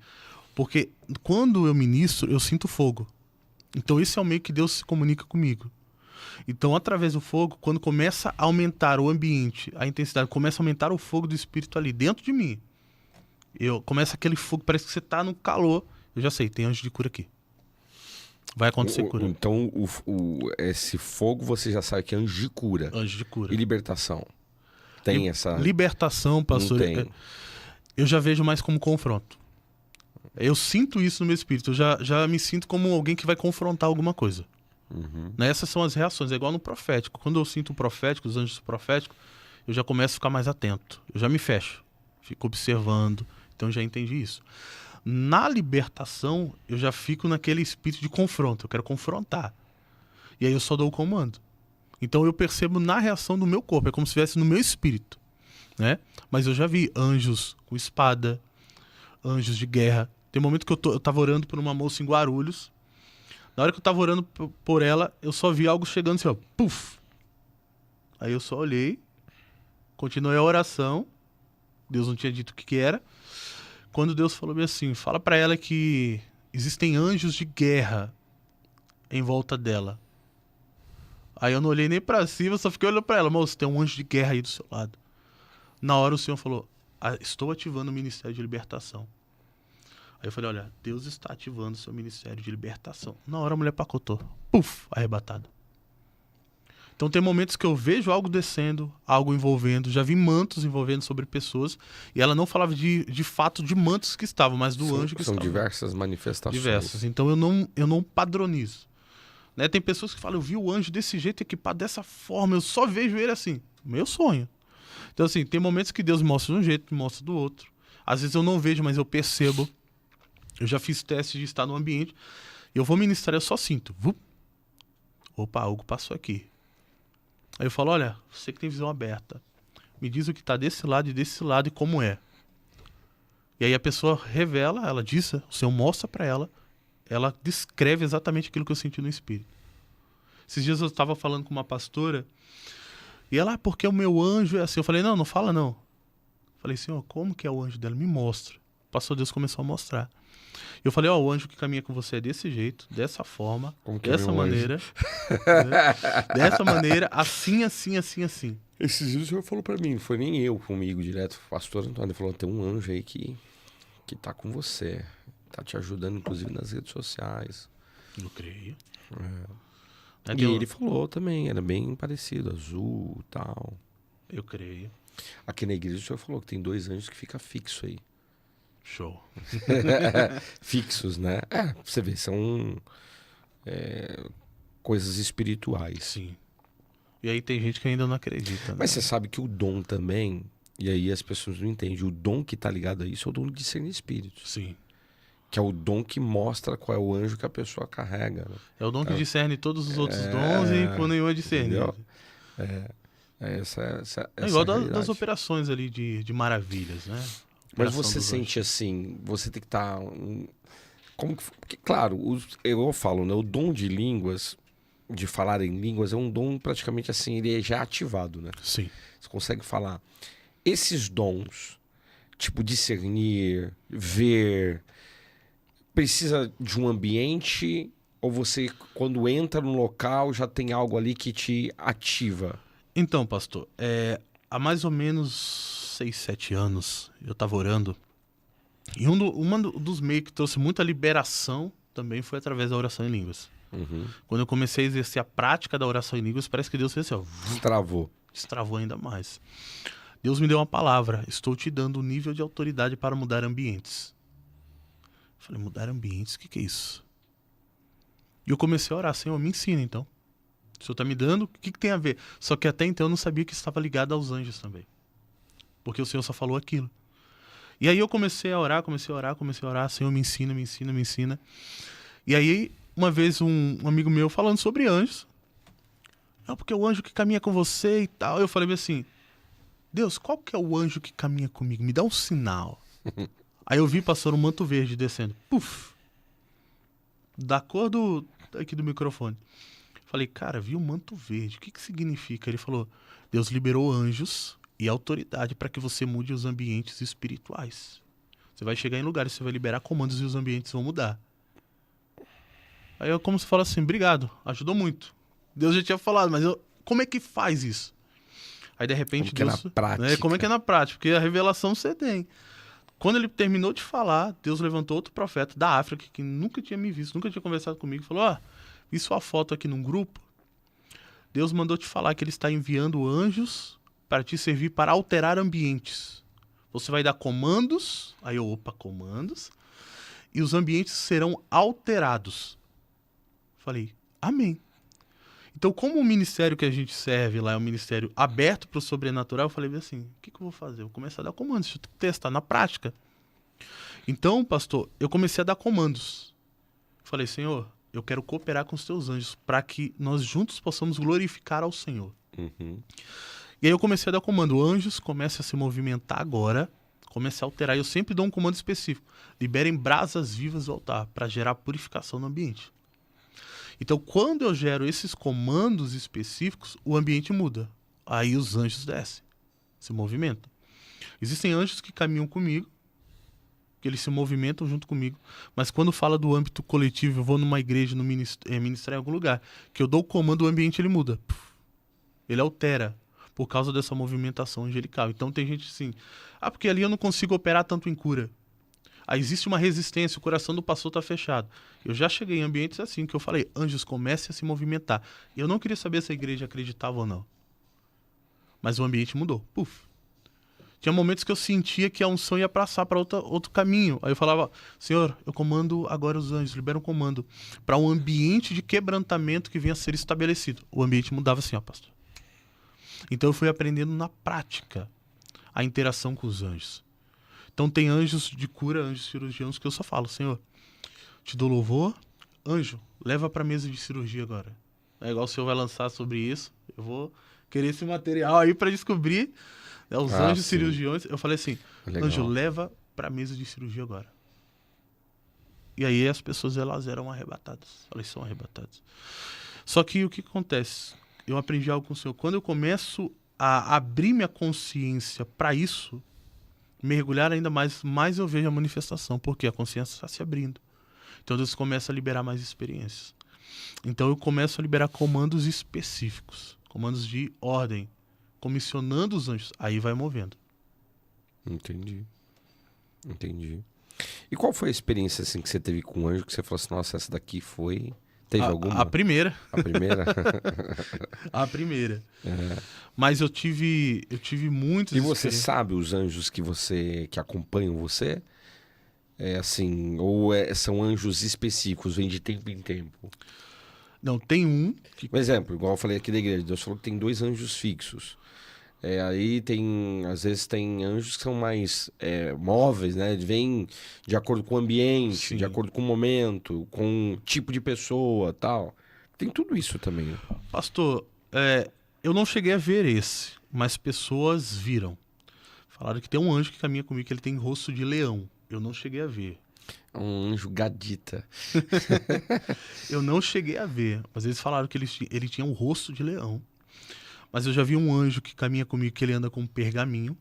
B: Porque quando eu ministro, eu sinto fogo. Então esse é o meio que Deus se comunica comigo. Então, através do fogo, quando começa a aumentar o ambiente, a intensidade, começa a aumentar o fogo do Espírito ali dentro de mim. Começa aquele fogo, parece que você tá no calor. Eu já sei, tem anjo de cura aqui. Vai acontecer cura.
A: Então, esse fogo você já sabe que é anjo de cura.
B: Anjo de cura.
A: E libertação? Tem essa...
B: Libertação, pastor.
A: Não tem.
B: Eu já vejo mais como confronto. Eu sinto isso no meu espírito. Eu já me sinto como alguém que vai confrontar alguma coisa.
A: Uhum.
B: Essas são as reações. É igual no profético. Quando eu sinto o profético, os anjos proféticos, eu já começo a ficar mais atento. Eu já me fecho. Fico observando. Então eu já entendi isso. Na libertação, eu já fico naquele espírito de confronto. Eu quero confrontar. E aí eu só dou o comando. Então eu percebo na reação do meu corpo. É como se estivesse no meu espírito. Né? Mas eu já vi anjos com espada, anjos de guerra. Tem um momento que eu tava orando por uma moça em Guarulhos. Na hora que eu tava orando por ela, eu só vi algo chegando assim, ó. Puf! Aí eu só olhei, continuei a oração. Deus não tinha dito o que era. Quando Deus falou assim, fala pra ela que existem anjos de guerra em volta dela. Aí eu não olhei nem pra cima, só fiquei olhando pra ela. Moço, tem um anjo de guerra aí do seu lado. Na hora o Senhor falou, estou ativando o ministério de libertação. Aí eu falei, olha, Deus está ativando o seu ministério de libertação. Na hora a mulher pacotou. Puf, arrebatada. Então tem momentos que eu vejo algo descendo, algo envolvendo. Já vi mantos envolvendo sobre pessoas. E ela não falava de fato de mantos que estavam, mas do anjo que estava.
A: São diversas manifestações.
B: Diversas. Então eu não padronizo. Né? Tem pessoas que falam, eu vi o anjo desse jeito, equipado dessa forma. Eu só vejo ele assim. Meu sonho. Então assim, tem momentos que Deus mostra de um jeito, mostra do outro. Às vezes eu não vejo, mas eu percebo. Eu já fiz teste de estar no ambiente. Eu vou ministrar, eu só sinto. Opa, algo passou aqui. Aí eu falo, olha, você que tem visão aberta, me diz o que está desse lado e como é. E aí a pessoa revela, ela diz, o Senhor mostra para ela descreve exatamente aquilo que eu senti no espírito. Esses dias eu estava falando com uma pastora, e ela, porque o meu anjo é assim. Eu falei, não fala não. Eu falei, Senhor, como que é o anjo dela? Me mostra. O pastor Deus começou a mostrar. Eu falei, o anjo que caminha com você é desse jeito, dessa forma, dessa maneira. Dessa maneira, assim.
A: Esses dias o senhor falou pra mim, não foi nem eu comigo direto. O pastor Antônio falou, tem um anjo aí que tá com você. Tá te ajudando, inclusive, nas redes sociais.
B: Eu creio.
A: E ele falou também, era bem parecido, azul e tal.
B: Eu creio.
A: Aqui na igreja o senhor falou que tem 2 anjos que fica fixo aí.
B: Show.
A: Fixos, né? Você vê, são coisas espirituais.
B: Sim. E aí tem gente que ainda não acredita. Né?
A: Mas você sabe que o dom também, e aí as pessoas não entendem, o dom que tá ligado a isso é o dom de discernir espíritos.
B: Sim.
A: Que é o dom que mostra qual é o anjo que a pessoa carrega. Né?
B: É o dom que discerne todos os outros dons e quando nenhum é discernido.
A: Essa
B: é igual
A: é
B: das operações ali de maravilhas, né?
A: Mas você sente assim, você tem que estar... Porque, claro, eu falo, né? O dom de línguas, de falar em línguas, é um dom praticamente assim, ele é já ativado, né?
B: Sim.
A: Você consegue falar. Esses dons, tipo discernir, ver, precisa de um ambiente ou você, quando entra no local, já tem algo ali que te ativa?
B: Então, pastor, há mais ou menos 6, 7 anos eu estava orando e dos meios que trouxe muita liberação também foi através da oração em línguas.
A: Uhum.
B: Quando eu comecei a exercer a prática da oração em línguas, parece que Deus fez assim, ó,
A: Destravou
B: ainda mais. Deus me deu uma palavra, estou te dando um nível de autoridade para mudar ambientes. Eu falei, mudar ambientes? O que é isso? E eu comecei a orar, Senhor, me ensina então. O Senhor está me dando, o que tem a ver? Só que até então eu não sabia que estava ligado aos anjos também. Porque o Senhor só falou aquilo. E aí eu comecei a orar, Senhor, me ensina, me ensina, me ensina. E aí, uma vez um amigo meu falando sobre anjos. Não, porque o anjo que caminha com você e tal. Eu falei assim, Deus, qual que é o anjo que caminha comigo? Me dá um sinal. Aí eu vi passando um manto verde descendo. Puf! Da cor aqui do microfone. Falei, cara, vi um manto verde. O que significa? Ele falou, Deus liberou anjos e autoridade para que você mude os ambientes espirituais. Você vai chegar em lugares, você vai liberar comandos e os ambientes vão mudar. Aí eu como se fala assim, obrigado, ajudou muito. Deus já tinha falado, mas como é que faz isso? Aí de repente
A: Deus...
B: é na prática. Como é que é na prática? Porque a revelação você tem. Quando ele terminou de falar, Deus levantou outro profeta da África que nunca tinha me visto, nunca tinha conversado comigo. Falou, vi sua foto aqui num grupo. Deus mandou te falar que ele está enviando anjos para te servir para alterar ambientes. Você vai dar comandos. Aí eu, comandos. E os ambientes serão alterados. Falei, amém. Então, como o ministério que a gente serve lá é um ministério aberto para o sobrenatural, eu falei assim, o que eu vou fazer? Eu vou começar a dar comandos, deixa eu testar na prática. Então, pastor, eu comecei a dar comandos. Falei, Senhor, eu quero cooperar com os teus anjos para que nós juntos possamos glorificar ao Senhor.
A: Uhum.
B: E aí eu comecei a dar comando, anjos, comece a se movimentar agora, comece a alterar. Eu sempre dou um comando específico, liberem brasas vivas do altar para gerar purificação no ambiente. Então, quando eu gero esses comandos específicos, o ambiente muda. Aí os anjos descem, se movimentam. Existem anjos que caminham comigo, que eles se movimentam junto comigo. Mas quando fala do âmbito coletivo, eu vou numa igreja, no ministrar em algum lugar, que eu dou o comando, o ambiente ele muda. Ele altera por causa dessa movimentação angelical. Então tem gente assim, porque ali eu não consigo operar tanto em cura. Existe uma resistência, o coração do pastor está fechado. Eu já cheguei em ambientes assim, que eu falei, anjos, comece a se movimentar. E eu não queria saber se a igreja acreditava ou não. Mas o ambiente mudou. Tinha momentos que eu sentia que a unção ia passar para outro caminho. Aí eu falava, Senhor, eu comando agora os anjos, libera um comando para um ambiente de quebrantamento que venha a ser estabelecido. O ambiente mudava assim, pastor. Então eu fui aprendendo na prática a interação com os anjos. Então tem anjos de cura, anjos cirurgianos que eu só falo, Senhor, te dou louvor, anjo, leva para a mesa de cirurgia agora. É igual o Senhor vai lançar sobre isso, eu vou querer esse material aí para descobrir os anjos cirurgiões. Eu falei assim, anjo, leva para a mesa de cirurgia agora. E aí as pessoas elas eram arrebatadas, elas são arrebatadas. Só que o que acontece? Eu aprendi algo com o Senhor. Quando eu começo a abrir minha consciência para isso, mergulhar ainda mais eu vejo a manifestação, porque a consciência está se abrindo. Então Deus começa a liberar mais experiências. Então eu começo a liberar comandos específicos, comandos de ordem, comissionando os anjos. Aí vai movendo.
A: Entendi. E qual foi a experiência assim, que você teve com o anjo, que você falou assim, nossa, essa daqui foi... Teve alguma?
B: A primeira.
A: A primeira?
B: A primeira. Mas eu tive muitas.
A: E você sabe os anjos que acompanham você? São anjos específicos, vêm de tempo em tempo?
B: Não, tem um.
A: Um exemplo, igual eu falei aqui da igreja, Deus falou que tem 2 anjos fixos. Aí às vezes tem anjos que são mais móveis, né? Vêm de acordo com o ambiente, sim, de acordo com o momento, com o tipo de pessoa, tal. Tem tudo isso também, né?
B: Pastor, eu não cheguei a ver esse, mas pessoas viram. Falaram que tem um anjo que caminha comigo, que ele tem rosto de leão. Eu não cheguei a ver.
A: É um anjo gadita.
B: Eu não cheguei a ver, mas eles falaram que ele tinha um rosto de leão. Mas eu já vi um anjo que caminha comigo, que ele anda com um pergaminho.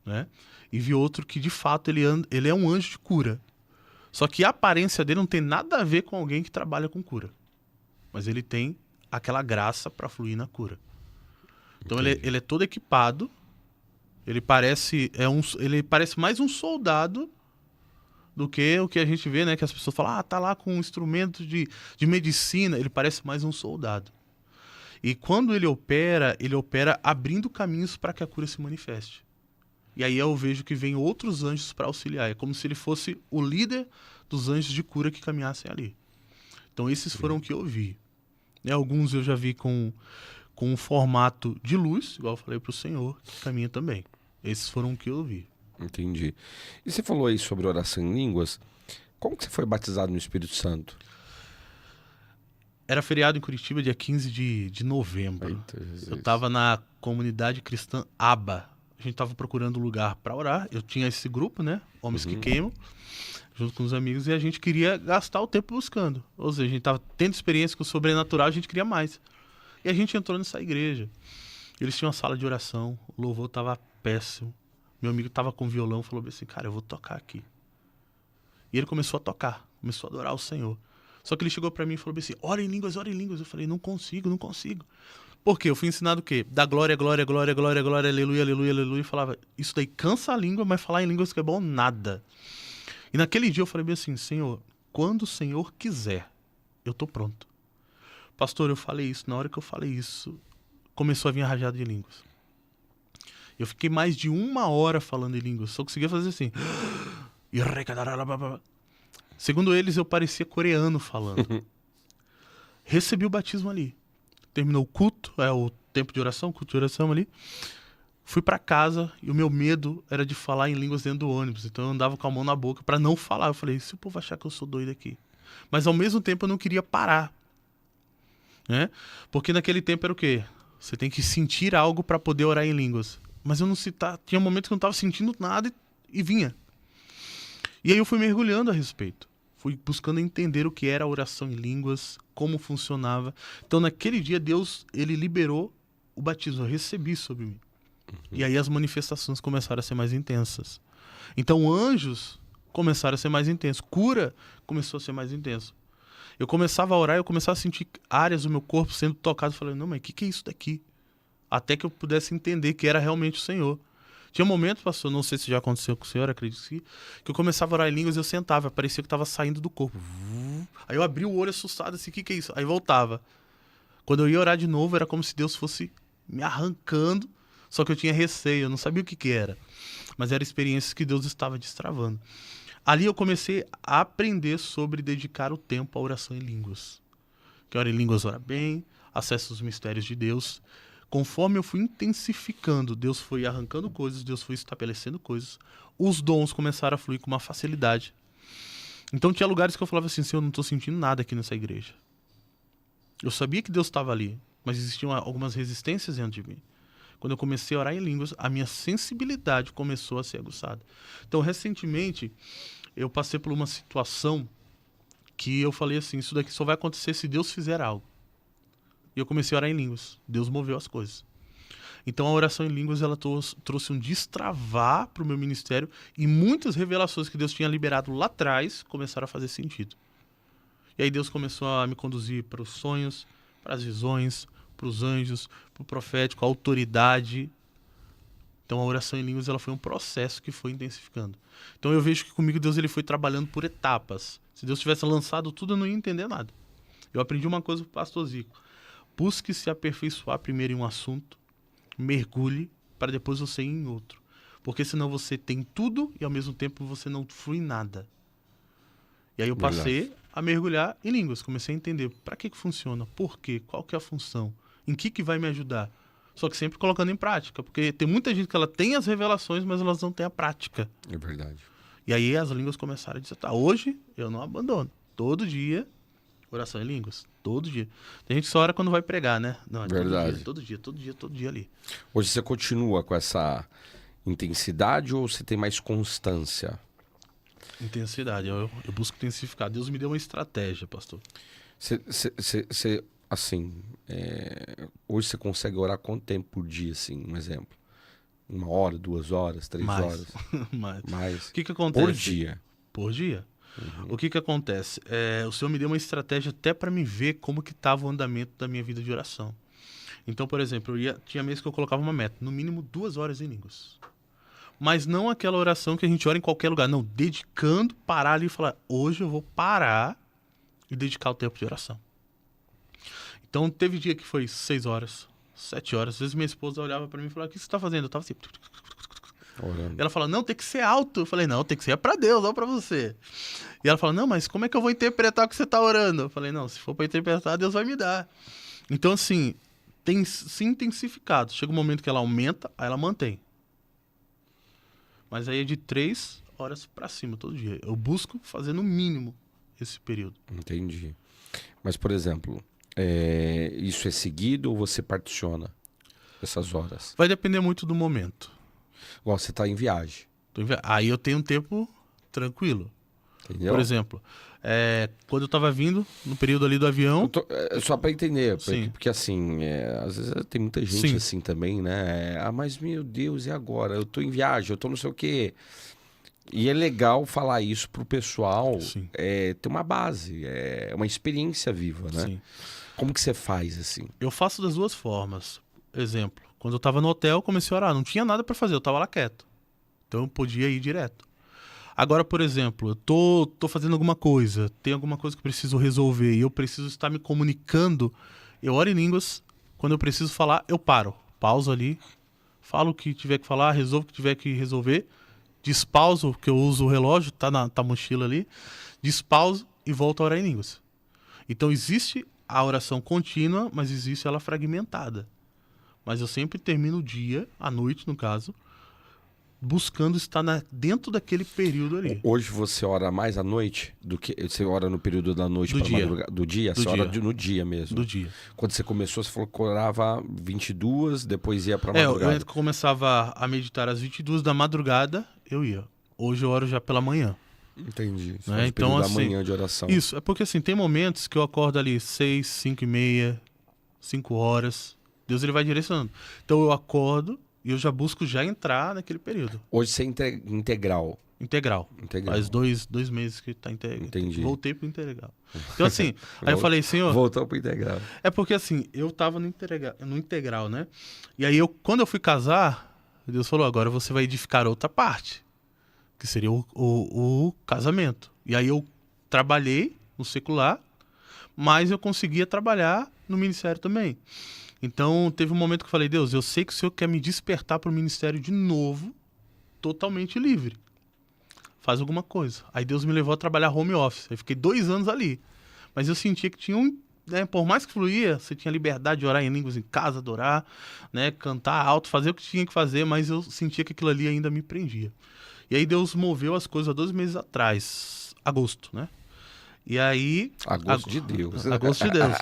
B: né? E vi outro que, de fato, ele é um anjo de cura. Só que a aparência dele não tem nada a ver com alguém que trabalha com cura. Mas ele tem aquela graça para fluir na cura. Então ele é todo equipado. Ele parece mais um soldado do que o que a gente vê, né? Que as pessoas falam, tá lá com um instrumento de medicina. Ele parece mais um soldado. E quando ele opera abrindo caminhos para que a cura se manifeste. E aí eu vejo que vem outros anjos para auxiliar. É como se ele fosse o líder dos anjos de cura que caminhassem ali. Então esses foram o que eu vi. Alguns eu já vi com um formato de luz, igual eu falei para o Senhor, que caminha também. Esses foram o que eu vi.
A: Entendi. E você falou aí sobre oração em línguas. Como que você foi batizado no Espírito Santo?
B: Era feriado em Curitiba, dia 15 de novembro.
A: Eita, Jesus.
B: Eu estava na comunidade cristã ABA. A gente estava procurando um lugar para orar. Eu tinha esse grupo, né? Homens que Queimam, junto com os amigos. E a gente queria gastar o tempo buscando. Ou seja, a gente estava tendo experiência com o sobrenatural, a gente queria mais. E a gente entrou nessa igreja. Eles tinham uma sala de oração. O louvor estava péssimo. Meu amigo estava com violão, falou assim, cara, eu vou tocar aqui. E ele começou a tocar. Começou a adorar o Senhor. Só que ele chegou para mim e falou assim, ora em línguas, ora em línguas. Eu falei, não consigo. Por quê? Eu fui ensinado o quê? Da glória, glória, glória, glória, glória, aleluia, aleluia, aleluia. E falava, isso daí cansa a língua, mas falar em línguas que é bom, nada. E naquele dia eu falei bem assim, Senhor, quando o Senhor quiser, eu tô pronto. Pastor, eu falei isso, na hora que eu falei isso, começou a vir a rajada de línguas. Eu fiquei mais de 1 hora falando em línguas, só conseguia fazer assim. Segundo eles, eu parecia coreano falando. Recebi o batismo ali. Terminou o culto, o tempo de oração, culto de oração ali. Fui pra casa e o meu medo era de falar em línguas dentro do ônibus. Então eu andava com a mão na boca pra não falar. Eu falei, se o povo achar que eu sou doido aqui. Mas ao mesmo tempo eu não queria parar. Né? Porque naquele tempo era o quê? Você tem que sentir algo pra poder orar em línguas. Mas eu não tinha momentos que eu não tava sentindo nada e vinha. E aí eu fui mergulhando a respeito. Fui buscando entender o que era a oração em línguas, como funcionava. Então naquele dia Deus, ele liberou o batismo. Eu recebi sobre mim. E aí as manifestações começaram a ser mais intensas. Então anjos começaram a ser mais intensos. Cura começou a ser mais intenso. Eu começava a orar, eu começava a sentir áreas do meu corpo sendo tocadas. Eu falei, não, mas o que é isso daqui? Até que eu pudesse entender que era realmente o Senhor. Tinha momentos, pastor, não sei se já aconteceu com o senhor, acredito que eu começava a orar em línguas e eu sentava, parecia que estava saindo do corpo. Aí eu abri o olho assustado, assim, o que é isso? Aí voltava. Quando eu ia orar de novo, era como se Deus fosse me arrancando, só que eu tinha receio, eu não sabia o que era. Mas eram experiências que Deus estava destravando. Ali eu comecei a aprender sobre dedicar o tempo à oração em línguas. Que ora em línguas, ora bem, acessa os mistérios de Deus. Conforme eu fui intensificando, Deus foi arrancando coisas, Deus foi estabelecendo coisas. Os dons começaram a fluir com uma facilidade. Então tinha lugares que eu falava assim, Senhor, eu não estou sentindo nada aqui nessa igreja. Eu sabia que Deus estava ali, mas existiam algumas resistências dentro de mim. Quando eu comecei a orar em línguas, a minha sensibilidade começou a ser aguçada. Então, recentemente, eu passei por uma situação que eu falei assim, isso daqui só vai acontecer se Deus fizer algo. E eu comecei a orar em línguas. Deus moveu as coisas. Então a oração em línguas ela trouxe um destravar para o meu ministério e muitas revelações que Deus tinha liberado lá atrás começaram a fazer sentido. E aí Deus começou a me conduzir para os sonhos, para as visões, para os anjos, para o profético, a autoridade. Então a oração em línguas ela foi um processo que foi intensificando. Então eu vejo que comigo Deus ele foi trabalhando por etapas. Se Deus tivesse lançado tudo, eu não ia entender nada. Eu aprendi uma coisa com o pastor Zico. Busque se aperfeiçoar primeiro em um assunto, mergulhe, para depois você ir em outro. Porque senão você tem tudo e ao mesmo tempo você não flui nada. E aí eu passei a mergulhar em línguas, comecei a entender para que funciona, por quê, qual que é a função, em que vai me ajudar. Só que sempre colocando em prática, porque tem muita gente que ela tem as revelações, mas elas não têm a prática.
A: É verdade.
B: E aí as línguas começaram a dizer, tá, hoje eu não abandono, todo dia... Oração em línguas, todo dia. Tem gente que só ora quando vai pregar, né? Não, é
A: verdade.
B: Todo dia ali.
A: Hoje você continua com essa intensidade ou você tem mais constância?
B: Intensidade, eu busco intensificar. Deus me deu uma estratégia, pastor.
A: Você assim, hoje você consegue orar quanto tempo por dia, assim, um exemplo? 1 hora, 2 horas, 3
B: Mais.
A: horas?
B: Mas,
A: Mais.
B: o que acontece?
A: Por dia.
B: Por dia. O que acontece? O Senhor me deu uma estratégia até para me ver como que estava o andamento da minha vida de oração. Então, por exemplo, tinha mês que eu colocava uma meta, no mínimo 2 horas em línguas. Mas não aquela oração que a gente ora em qualquer lugar. Não, dedicando, parar ali e falar, hoje eu vou parar e dedicar o tempo de oração. Então, teve dia que foi 6 horas, 7 horas. Às vezes minha esposa olhava para mim e falava, o que você está fazendo? Eu estava assim...
A: Orando.
B: Ela fala, não, tem que ser alto. Eu falei, não, tem que ser para Deus, não para você. E ela fala, não, mas como é que eu vou interpretar o que você está orando? Eu falei, não, se for para interpretar, Deus vai me dar. Então, assim, tem se intensificado. Chega um momento que ela aumenta, aí ela mantém. Mas aí é de 3 horas para cima todo dia. Eu busco fazer no mínimo esse período.
A: Entendi. Mas, por exemplo, isso é seguido ou você particiona essas horas?
B: Vai depender muito do momento.
A: Igual você tá em viagem,
B: Aí eu tenho um tempo tranquilo.
A: entendeu?
B: Por exemplo, quando eu tava vindo, no período ali do avião...
A: Só para entender,
B: Sim.
A: porque assim, às vezes tem muita gente
B: Sim.
A: assim também, né? Mas meu Deus, e agora? Eu tô em viagem, eu tô não sei o quê. E é legal falar isso pro pessoal
B: Sim.
A: ter uma base, uma experiência viva, né?
B: Sim.
A: Como que você faz assim?
B: Eu faço das duas formas. Exemplo, quando eu tava no hotel, eu comecei a orar. Não tinha nada para fazer, eu tava lá quieto. Então eu podia ir direto. Agora, por exemplo, eu tô fazendo alguma coisa, tem alguma coisa que eu preciso resolver e eu preciso estar me comunicando, eu oro em línguas. Quando eu preciso falar, eu paro. Pauso ali, falo o que tiver que falar, resolvo o que tiver que resolver. Despauso, porque eu uso o relógio, tá na mochila ali. Despauso e volto a orar em línguas. Então existe a oração contínua, mas existe ela fragmentada. Mas eu sempre termino o dia, à noite no caso, buscando estar dentro daquele período ali.
A: Hoje você ora mais à noite do que você ora no período da noite
B: Do
A: para
B: dia.
A: madrugada? Do dia?
B: Do
A: Você ora
B: dia.
A: no dia mesmo?
B: Do dia.
A: Quando você começou, você falou que orava 22, depois ia para madrugada.
B: Eu começava a meditar às 22 da madrugada, eu ia. Hoje eu oro já pela manhã.
A: Entendi. Você
B: Né?
A: faz o
B: Então,
A: período da
B: assim,
A: manhã de oração.
B: Isso, é porque assim, tem momentos que eu acordo ali 6, 5 e meia, 5 horas. Deus ele vai direcionando. Então eu acordo e eu já busco já entrar naquele período.
A: Hoje você é integral.
B: Integral.
A: Integral.
B: Faz 2 meses que tá integral.
A: Entendi.
B: Voltei pro integral. Então assim, aí eu falei, Senhor...
A: Voltou pro integral.
B: É porque assim, eu tava no integral, né? E aí quando eu fui casar, Deus falou, agora você vai edificar outra parte, que seria o casamento. E aí eu trabalhei no secular, mas eu conseguia trabalhar no ministério também. Então teve um momento que eu falei, Deus, eu sei que o Senhor quer me despertar para o ministério de novo, totalmente livre. Faz alguma coisa. Aí Deus me levou a trabalhar home office. Aí fiquei 2 anos ali. Mas eu sentia que tinha por mais que fluía, você tinha liberdade de orar em línguas em casa, adorar, né, cantar alto, fazer o que tinha que fazer, mas eu sentia que aquilo ali ainda me prendia. E aí Deus moveu as coisas há 12 meses atrás, agosto, né? E aí...
A: Agosto de Deus.
B: Agosto de Deus,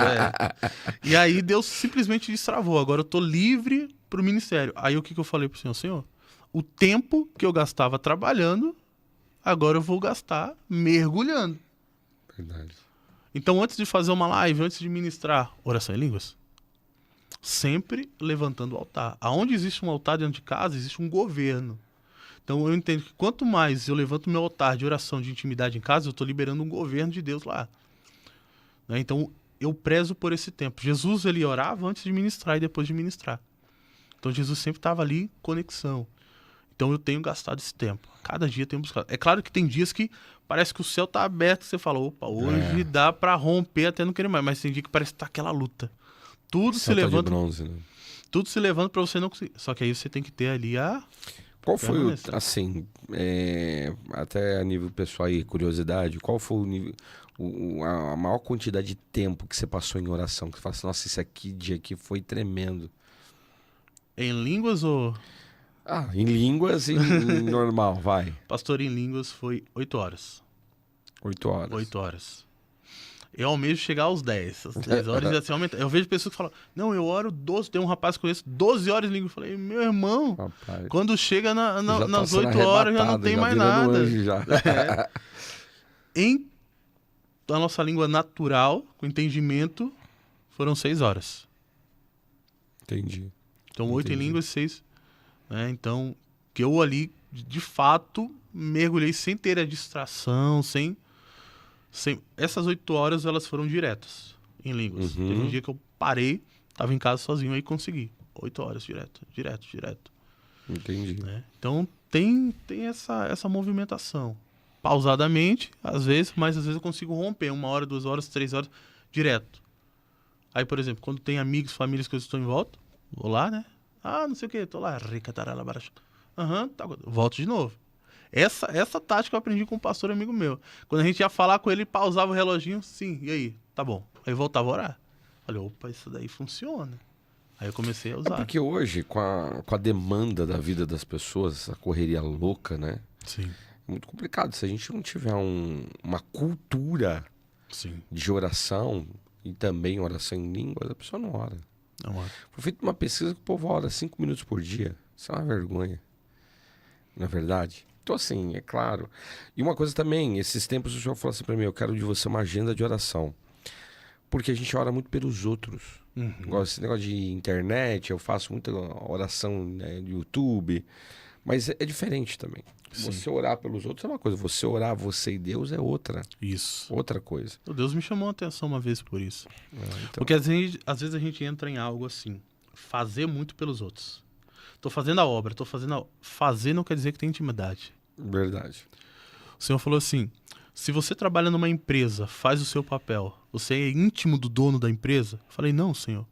B: E aí Deus simplesmente destravou. Agora eu tô livre pro ministério. Aí o que eu falei pro Senhor? Senhor, o tempo que eu gastava trabalhando, agora eu vou gastar mergulhando.
A: Verdade.
B: Então, antes de fazer uma live, antes de ministrar oração em línguas, sempre levantando o altar. Aonde existe um altar dentro de casa, existe um governo. Então, eu entendo que quanto mais eu levanto meu altar de oração, de intimidade em casa, eu estou liberando um governo de Deus lá. Né? Então, eu prezo por esse tempo. Jesus, ele orava antes de ministrar e depois de ministrar. Então, Jesus sempre estava ali em conexão. Então, eu tenho gastado esse tempo. Cada dia eu tenho buscado. É claro que tem dias que parece que o céu está aberto, que você fala, opa, hoje dá para romper até não querer mais. Mas tem dia que parece que tá aquela luta. Tudo se levanta.
A: De bronze, né?
B: Tudo se levanta para você não conseguir. Só que aí você tem que ter ali a...
A: Qual foi, assim, até a nível pessoal e curiosidade, qual foi o nível, a maior quantidade de tempo que você passou em oração? Que você fala assim, nossa, esse dia aqui foi tremendo.
B: Em línguas ou...
A: Em línguas e em normal, vai.
B: Pastor, em línguas foi 8 horas.
A: 8 horas.
B: 8 horas. Eu almejo chegar aos 10. As 10 horas já se aumentar. Eu vejo pessoas que falam, não, eu oro 12. Tem um rapaz que conheço, 12 horas em língua. Eu falei, meu irmão,
A: Rapaz,
B: quando chega nas
A: sendo
B: 8 horas já não tem
A: já
B: mais
A: virando
B: nada.
A: anjo já.
B: Em a nossa língua natural, com entendimento, foram 6 horas.
A: Entendi.
B: Então 8 em
A: Entendi.
B: línguas e 6 né? Então, que eu ali, de fato, mergulhei sem ter a distração, sem... Essas 8 horas, elas foram diretas em línguas. Teve um dia que eu parei, tava em casa sozinho, aí consegui. 8 horas direto.
A: Entendi.
B: Né? Então, tem essa movimentação. Pausadamente, às vezes, mas às vezes eu consigo romper 1 hora, 2 horas, 3 horas, direto. Aí, por exemplo, quando tem amigos, famílias que eu estou em volta, vou lá, né? Ah, não sei o que, tô lá, tá, volto de novo. Essa tática eu aprendi com um pastor amigo meu. Quando a gente ia falar com ele, ele pausava o reloginho, sim, e aí? Tá bom. Aí eu voltava a orar. Falei, opa, isso daí funciona. Aí eu comecei a usar.
A: Porque hoje, com a demanda da vida das pessoas, a correria louca, né?
B: Sim.
A: É muito complicado. Se a gente não tiver uma cultura
B: Sim.
A: de oração e também oração em línguas, a pessoa não ora.
B: Não ora.
A: Foi feita uma pesquisa que o povo ora 5 minutos por dia. Isso é uma vergonha. Não é verdade? Então, assim, é claro. E uma coisa também, esses tempos o senhor falou assim pra mim, eu quero de você uma agenda de oração. Porque a gente ora muito pelos outros. Igual esse negócio de internet, eu faço muita oração, né, no YouTube. Mas é diferente também.
B: Sim.
A: Você orar pelos outros é uma coisa. Você orar, você e Deus é outra.
B: Isso.
A: Outra coisa.
B: Deus me chamou a atenção uma vez por isso.
A: Então...
B: Porque às vezes a gente entra em algo assim, fazer muito pelos outros. Tô fazendo a obra, fazer não quer dizer que tem intimidade.
A: Verdade.
B: O Senhor falou assim, se você trabalha numa empresa, faz o seu papel, você é íntimo do dono da empresa? Eu falei, não, Senhor.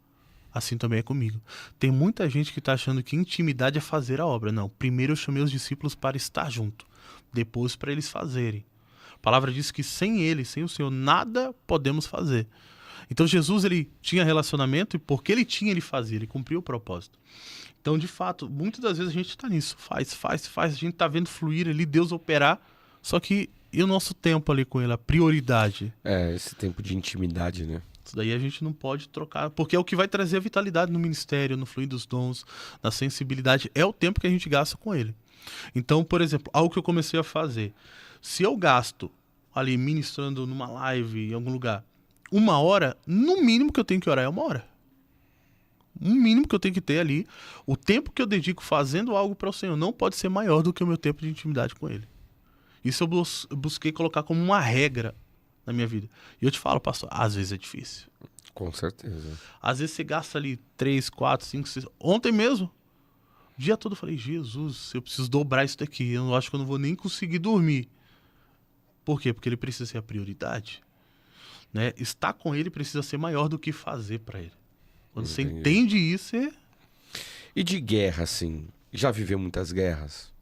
B: Assim também é comigo. Tem muita gente que está achando que intimidade é fazer a obra. Não, primeiro eu chamei os discípulos para estar junto, depois para eles fazerem. A palavra diz que sem ele, sem o Senhor, nada podemos fazer. Então Jesus, ele tinha relacionamento e porque ele tinha, ele fazia, ele cumpriu o propósito. Então, de fato, muitas das vezes a gente está nisso, faz, a gente está vendo fluir ali, Deus operar, só que e o nosso tempo ali com ele, a prioridade?
A: É, esse tempo de intimidade, né?
B: Isso daí a gente não pode trocar, porque é o que vai trazer a vitalidade no ministério, no fluir dos dons, na sensibilidade, é o tempo que a gente gasta com ele. Então, por exemplo, algo que eu comecei a fazer, se eu gasto ali ministrando numa live, em algum lugar, 1 hora, no mínimo que eu tenho que orar é 1 hora. O mínimo que eu tenho que ter ali, o tempo que eu dedico fazendo algo para o Senhor não pode ser maior do que o meu tempo de intimidade com ele. Isso eu busquei colocar como uma regra na minha vida. E eu te falo, pastor, às vezes é difícil.
A: Com certeza.
B: Às vezes você gasta ali 3, 4, 5, 6... Ontem mesmo, o dia todo eu falei, Jesus, eu preciso dobrar isso daqui. Eu acho que eu não vou nem conseguir dormir. Por quê? Porque ele precisa ser a prioridade. Né? Estar com ele precisa ser maior do que fazer para ele. Quando você entende isso, você...
A: E de guerra, assim? Já viveu muitas guerras?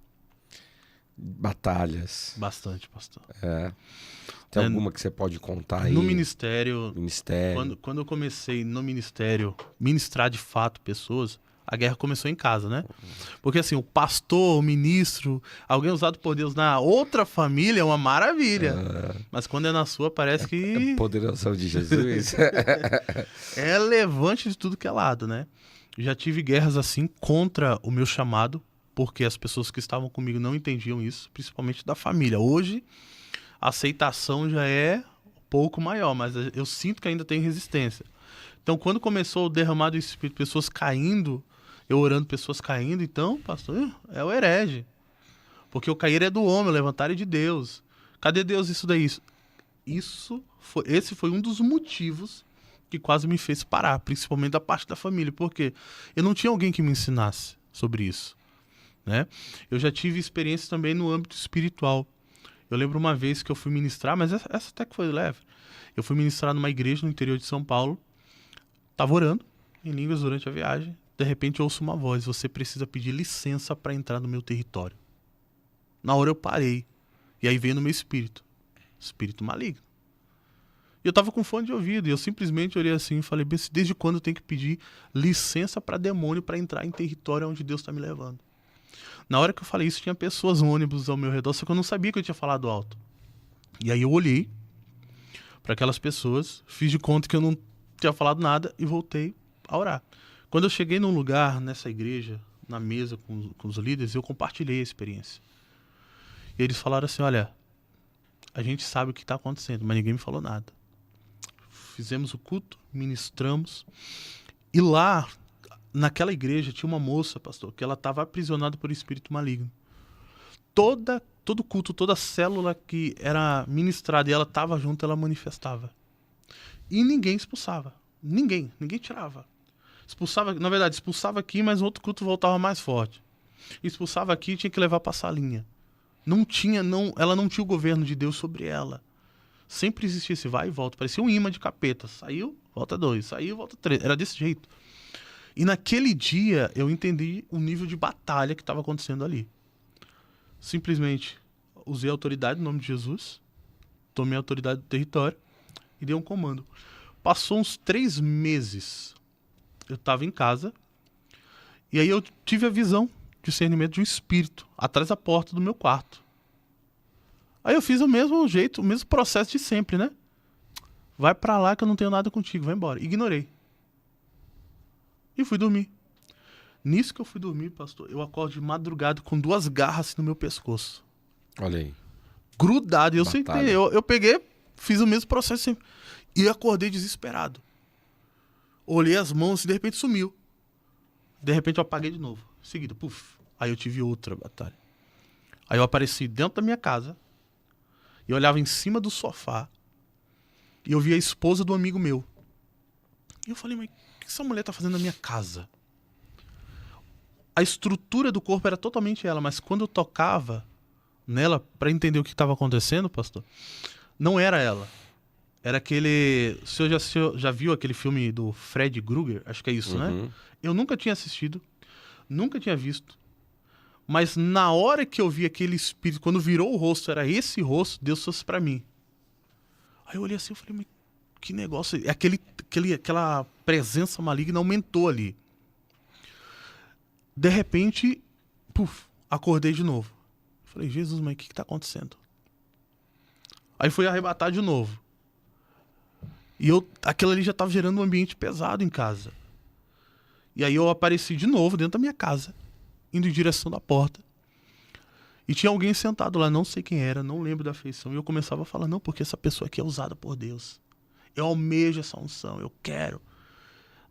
A: Batalhas?
B: Bastante, pastor.
A: É. Tem alguma que você pode contar aí?
B: No ministério...
A: Ministério.
B: Quando eu comecei no ministério, ministrar de fato pessoas, a guerra começou em casa, né? Porque assim, o pastor, o ministro, alguém usado por Deus na outra família é uma maravilha. Mas quando é na sua, parece que...
A: É poderoso de Jesus.
B: É levante de tudo que é lado, né? Já tive guerras assim contra o meu chamado, porque as pessoas que estavam comigo não entendiam isso, principalmente da família. Hoje, a aceitação já é um pouco maior, mas eu sinto que ainda tem resistência. Então, quando começou o derramar do Espírito, pessoas caindo, eu orando, pessoas caindo, então, pastor, é o herege. Porque o cair é do homem, o levantar é de Deus. Cadê Deus isso daí? Esse foi um dos motivos que quase me fez parar, principalmente da parte da família, porque eu não tinha alguém que me ensinasse sobre isso, né? Eu já tive experiências também no âmbito espiritual. Eu lembro uma vez que eu fui ministrar, mas essa até que foi leve. Eu fui ministrar numa igreja no interior de São Paulo, estava orando em línguas durante a viagem, de repente eu ouço uma voz, você precisa pedir licença para entrar no meu território. Na hora eu parei, e aí veio no meu espírito maligno. E eu tava com fone de ouvido, e eu simplesmente olhei assim e falei, desde quando eu tenho que pedir licença para demônio para entrar em território onde Deus está me levando? Na hora que eu falei isso, tinha pessoas no ônibus ao meu redor, só que eu não sabia que eu tinha falado alto. E aí eu olhei para aquelas pessoas, fiz de conta que eu não tinha falado nada e voltei a orar. Quando eu cheguei num lugar, nessa igreja, na mesa com os líderes, eu compartilhei a experiência. E eles falaram assim, olha, a gente sabe o que está acontecendo, mas ninguém me falou nada. Fizemos o culto, ministramos, e lá naquela igreja tinha uma moça, pastor, que ela estava aprisionada por espírito maligno. Todo culto, toda célula que era ministrada e ela estava junto, ela manifestava. E ninguém expulsava. Ninguém tirava. Expulsava, na verdade, expulsava aqui, mas no outro culto voltava mais forte. Expulsava aqui e tinha que levar para a salinha. Ela não tinha o governo de Deus sobre ela. Sempre existia esse vai e volta. Parecia um imã de capeta. Saiu, volta 2. Saiu, volta 3. Era desse jeito. E naquele dia eu entendi o nível de batalha que estava acontecendo ali. Simplesmente usei a autoridade no nome de Jesus, tomei a autoridade do território e dei um comando. Passou uns 3 meses, eu estava em casa e aí eu tive a visão, discernimento de um espírito atrás da porta do meu quarto. Aí eu fiz o mesmo jeito, o mesmo processo de sempre, né? Vai pra lá que eu não tenho nada contigo, vai embora. Ignorei. E fui dormir. Nisso que eu fui dormir, pastor, eu acordo de madrugada com 2 garras no meu pescoço.
A: Olha aí.
B: Grudado. E eu sentei. Eu peguei, fiz o mesmo processo sempre. E acordei desesperado. Olhei as mãos e de repente sumiu. De repente eu apaguei de novo. Em seguida, puf. Aí eu tive outra batalha. Aí eu apareci dentro da minha casa. E eu olhava em cima do sofá. E eu vi a esposa do amigo meu. E eu falei, mas o que essa mulher tá fazendo na minha casa? A estrutura do corpo era totalmente ela, mas quando eu tocava nela para entender o que estava acontecendo, pastor, não era ela. Era aquele... O senhor já viu aquele filme do Fred Krueger? Acho que é isso, né? Eu nunca tinha assistido, nunca tinha visto. Mas na hora que eu vi aquele espírito, quando virou o rosto, era esse rosto, Deus trouxe para mim. Aí eu olhei assim e falei, mas que negócio... Aquela presença maligna aumentou ali. De repente, puf, acordei de novo. Falei, Jesus, mas o que tá acontecendo? Aí fui arrebatar de novo. E aquilo ali já tava gerando um ambiente pesado em casa. E aí eu apareci de novo dentro da minha casa, indo em direção da porta. E tinha alguém sentado lá, não sei quem era, não lembro da feição. E eu começava a falar, não, porque essa pessoa aqui é usada por Deus. Eu almejo essa unção, eu quero.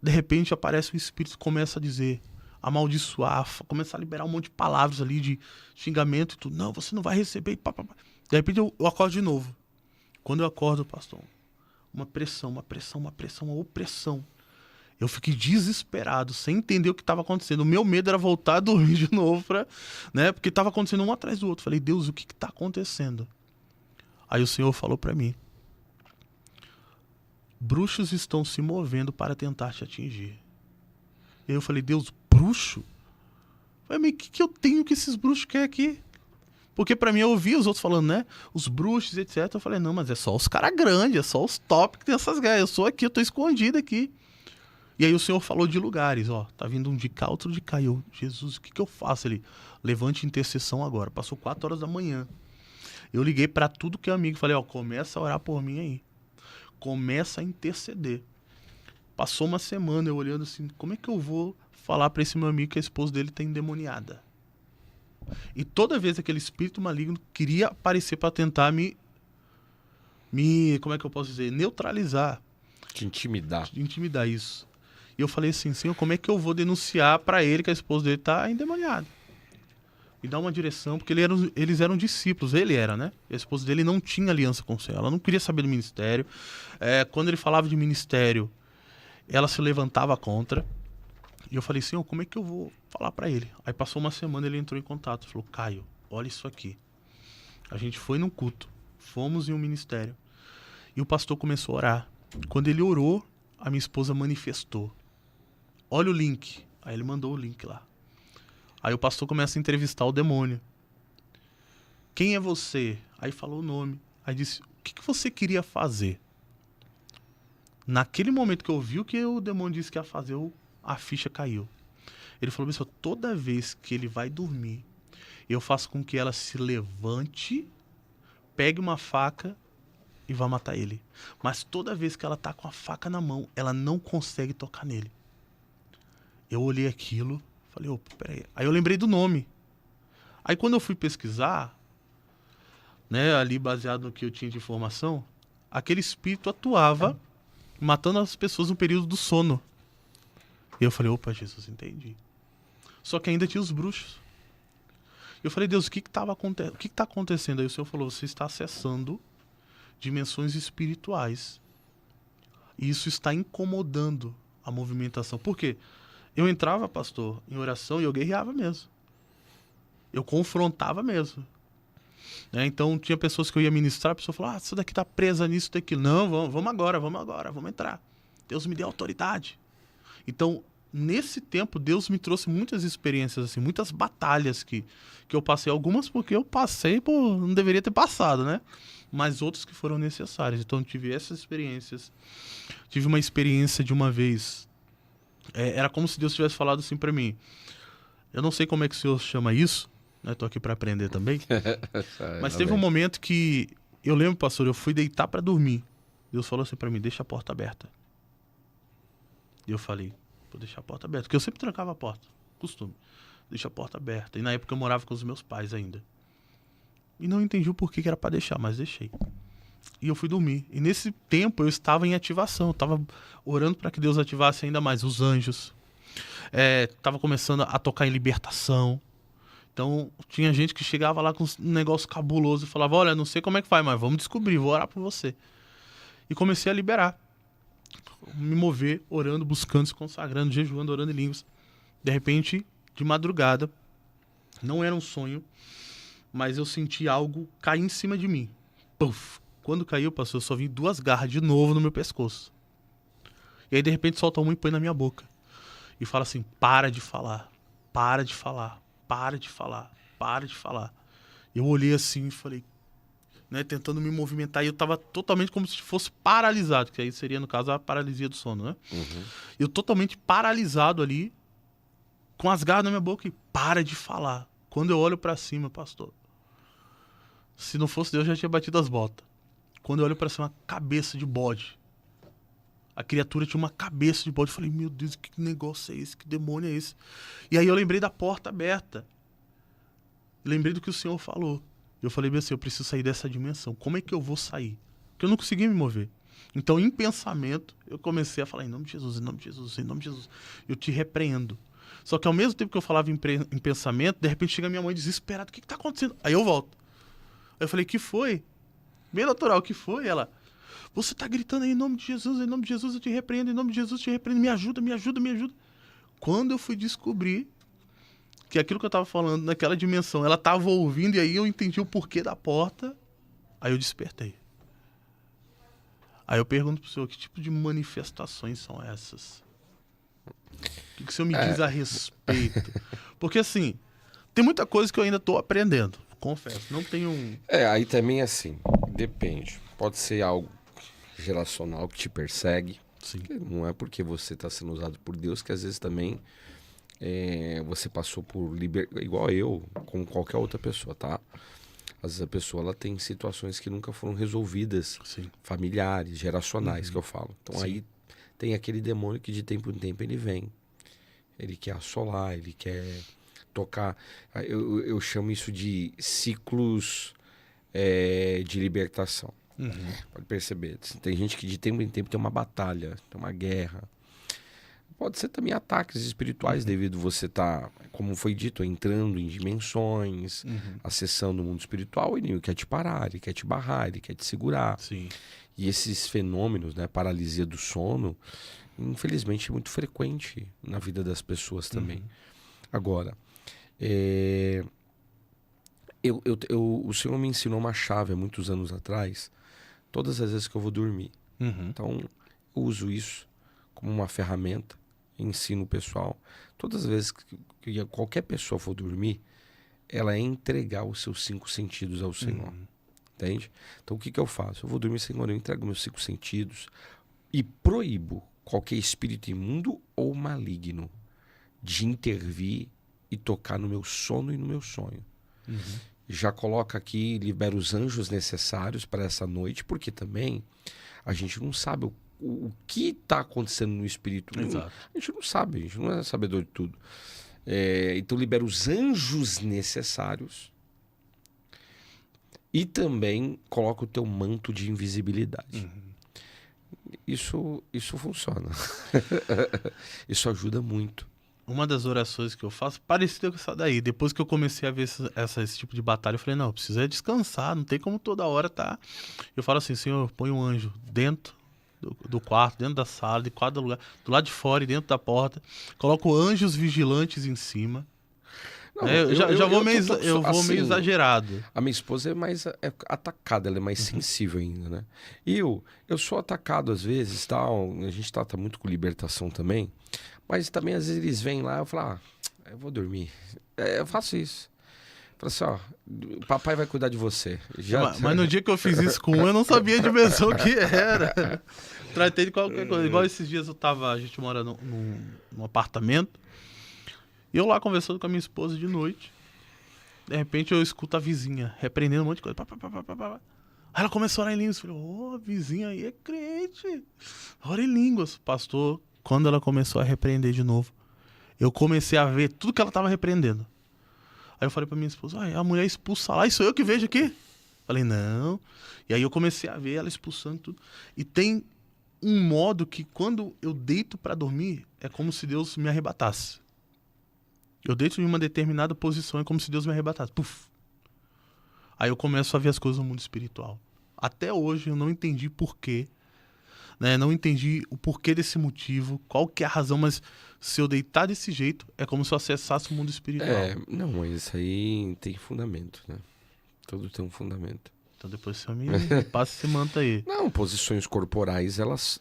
B: De repente aparece um espírito e começa a dizer... amaldiçoar, começar a liberar um monte de palavras ali de xingamento e tudo. Não, você não vai receber. Pá, pá, pá. De repente eu acordo de novo. Quando eu acordo, pastor, uma pressão, uma opressão. Eu fiquei desesperado, sem entender o que estava acontecendo. O meu medo era voltar a dormir de novo, né? Porque estava acontecendo um atrás do outro. Falei, Deus, o que está acontecendo? Aí o Senhor falou para mim, bruxos estão se movendo para tentar te atingir. E aí eu falei, Deus, bruxo? Eu falei, mas o que eu tenho que esses bruxos querem aqui? Porque pra mim eu ouvia os outros falando, né? Os bruxos, etc. Eu falei, não, mas é só os caras grandes, é só os top que tem essas guerras. Eu sou aqui, eu tô escondido aqui. E aí o Senhor falou de lugares, ó. Tá vindo um de cá, outro de cá. E eu, Jesus, o que eu faço? Ele, levante intercessão agora. Passou 4 horas da manhã. Eu liguei pra tudo que é amigo. Falei, ó, começa a orar por mim aí. Começa a interceder. Passou uma semana eu olhando assim, como é que eu vou falar pra esse meu amigo que a esposa dele tá endemoniada? E toda vez aquele espírito maligno queria aparecer pra tentar me como é que eu posso dizer? Neutralizar.
A: Te intimidar.
B: Intimidar, isso. E eu falei assim, Senhor, como é que eu vou denunciar pra ele que a esposa dele tá endemoniada? Me dá uma direção, porque eles eram discípulos, ele era, né? E a esposa dele não tinha aliança com o Senhor, ela não queria saber do ministério. Quando ele falava de ministério, ela se levantava contra. E eu falei, Senhor, como é que eu vou falar pra ele? Aí passou uma semana, ele entrou em contato. Falou, Caio, olha isso aqui. A gente foi num culto. Fomos em um ministério. E o pastor começou a orar. Quando ele orou, a minha esposa manifestou. Olha o link. Aí ele mandou o link lá. Aí o pastor começa a entrevistar o demônio. Quem é você? Aí falou o nome. Aí disse, o que você queria fazer? Naquele momento que eu vi o que o demônio disse que ia fazer, a ficha caiu. Ele falou, pessoal, toda vez que ele vai dormir, eu faço com que ela se levante, pegue uma faca e vá matar ele. Mas toda vez que ela tá com a faca na mão, ela não consegue tocar nele. Eu olhei aquilo, falei, opa, peraí. Aí eu lembrei do nome. Aí quando eu fui pesquisar, né, ali baseado no que eu tinha de informação, aquele espírito atuava matando as pessoas no período do sono. E eu falei, opa, Jesus, entendi. Só que ainda tinha os bruxos. Eu falei, Deus, o que está acontecendo? Aí o Senhor falou, você está acessando dimensões espirituais. E isso está incomodando a movimentação. Por quê? Eu entrava, pastor, em oração e eu guerreava mesmo. Eu confrontava mesmo. Né? Então tinha pessoas que eu ia ministrar, a pessoa falava, isso daqui está presa nisso, daquilo. Não, vamos agora, vamos entrar. Deus me deu autoridade. Então, nesse tempo, Deus me trouxe muitas experiências, assim, muitas batalhas que eu passei. Algumas porque eu passei, não deveria ter passado, né? Mas outras que foram necessárias. Então, eu tive essas experiências. Tive uma experiência de uma vez. Era como se Deus tivesse falado assim pra mim. Eu não sei como é que o Senhor chama isso, né? Tô aqui pra aprender também. Mas teve um momento que, eu lembro, pastor, eu fui deitar pra dormir. Deus falou assim pra mim, deixa a porta aberta. E eu falei, vou deixar a porta aberta. Porque eu sempre trancava a porta, costume. Deixa a porta aberta. E na época eu morava com os meus pais ainda. E não entendi o porquê que era pra deixar, mas deixei. E eu fui dormir. E nesse tempo eu estava em ativação. Eu estava orando para que Deus ativasse ainda mais os anjos. Estava começando a tocar em libertação. Então tinha gente que chegava lá com um negócio cabuloso e falava, olha, não sei como é que faz, mas vamos descobrir, vou orar por você. E comecei a liberar. Me mover, orando, buscando, se consagrando, jejuando, orando em línguas. De repente, de madrugada, não era um sonho, mas eu senti algo cair em cima de mim. Puf! Quando caiu, pastor, eu só vi 2 garras de novo no meu pescoço. E aí, de repente, solta uma e põe na minha boca. E fala assim, para de falar, para de falar, para de falar, para de falar. Eu olhei assim e falei, né, tentando me movimentar, e eu tava totalmente como se fosse paralisado, que aí seria, no caso, a paralisia do sono, né?
A: Uhum.
B: Eu totalmente paralisado ali, com as garras na minha boca e para de falar. Quando eu olho pra cima, pastor, se não fosse Deus, eu já tinha batido as botas. Quando eu olho pra cima, uma cabeça de bode. A criatura tinha uma cabeça de bode. Eu falei, meu Deus, que negócio é esse? Que demônio é esse? E aí eu lembrei da porta aberta. Lembrei do que o Senhor falou. Eu falei, meu Senhor, eu preciso sair dessa dimensão. Como é que eu vou sair? Porque eu não conseguia me mover. Então, em pensamento, eu comecei a falar, em nome de Jesus, em nome de Jesus, em nome de Jesus. Eu te repreendo. Só que ao mesmo tempo que eu falava em pensamento, de repente chega minha mãe desesperada. O que está acontecendo? Aí eu volto. Aí eu falei, que foi? Bem natural, o que foi? Ela, você tá gritando aí em nome de Jesus eu te repreendo, em nome de Jesus eu te repreendo, me ajuda, me ajuda, me ajuda. Quando eu fui descobrir que aquilo que eu tava falando naquela dimensão, ela tava ouvindo, e aí eu entendi o porquê da porta, aí eu despertei. Aí eu pergunto pro Senhor, que tipo de manifestações são essas? O que o Senhor me diz a respeito? Porque assim, tem muita coisa que eu ainda tô aprendendo, confesso, não tenho um...
A: Aí também assim, depende. Pode ser algo geracional que te persegue.
B: Sim.
A: Não é porque você está sendo usado por Deus que às vezes também você passou por igual eu, como qualquer outra pessoa, tá? Às vezes a pessoa ela tem situações que nunca foram resolvidas,
B: Sim.
A: familiares, geracionais, que eu falo. Então
B: Sim.
A: aí tem aquele demônio que de tempo em tempo ele vem. Ele quer assolar, ele quer tocar. Eu chamo isso de ciclos de libertação.
B: Uhum.
A: Pode perceber. Tem gente que de tempo em tempo tem uma batalha, tem uma guerra. Pode ser também ataques espirituais, devido você estar, como foi dito, entrando em dimensões, acessando o mundo espiritual, e ele quer te parar, ele quer te barrar, ele quer te segurar.
B: Sim.
A: E esses fenômenos, né, paralisia do sono, infelizmente é muito frequente na vida das pessoas também. Agora, o Senhor me ensinou uma chave há muitos anos atrás, todas as vezes que eu vou dormir. Então, eu uso isso como uma ferramenta, ensino o pessoal. Todas as vezes que qualquer pessoa for dormir, ela é entregar os seus 5 sentidos ao Senhor. Entende? Então, o que eu faço? Eu vou dormir, Senhor, eu entrego meus 5 sentidos e proíbo qualquer espírito imundo ou maligno de intervir e tocar no meu sono e no meu sonho. Já coloca aqui, libera os anjos necessários para essa noite, porque também a gente não sabe o que está acontecendo no espírito.
B: Exato.
A: A gente não sabe, a gente não é sabedor de tudo. Então libera os anjos necessários e também coloca o teu manto de invisibilidade. Isso funciona. Isso ajuda muito.
B: Uma das orações que eu faço, parecida com essa daí. Depois que eu comecei a ver esse tipo de batalha, eu falei, não, eu preciso descansar, não tem como toda hora tá. Eu falo assim, Senhor, põe um anjo dentro do quarto, dentro da sala, de cada lugar, do lado de fora e dentro da porta. Coloco anjos vigilantes em cima.
A: Não,
B: Eu vou meio
A: assim,
B: exagerado.
A: A minha esposa é mais atacada, ela é mais sensível ainda, né? E eu sou atacado às vezes, tal. A gente trata muito com libertação também. Mas também às vezes eles vêm lá, eu falo, eu vou dormir. Eu faço isso. Eu falo assim, papai vai cuidar de você.
B: Mas no dia que eu fiz isso com um, eu não sabia a dimensão que era. Tratei de qualquer coisa. Igual esses dias a gente mora num apartamento. E eu lá conversando com a minha esposa de noite. De repente eu escuto a vizinha repreendendo um monte de coisa. Aí ela começou a orar em línguas. Eu falei, a vizinha aí é crente. Ora em línguas. Pastor, quando ela começou a repreender de novo, eu comecei a ver tudo que ela estava repreendendo. Aí eu falei pra minha esposa, a mulher expulsa lá, e sou eu que vejo aqui. Falei, não. E aí eu comecei a ver ela expulsando tudo. E tem um modo que quando eu deito pra dormir, é como se Deus me arrebatasse. Eu deito em uma determinada posição, é como se Deus me arrebatasse. Puf. Aí eu começo a ver as coisas no mundo espiritual. Até hoje eu não entendi porquê. Né? Não entendi o porquê desse motivo, qual que é a razão, mas se eu deitar desse jeito, é como se eu acessasse o mundo espiritual.
A: Não, mas isso aí tem fundamento, né? Tudo tem um fundamento.
B: Então depois você me passa esse manto aí.
A: Não, posições corporais, elas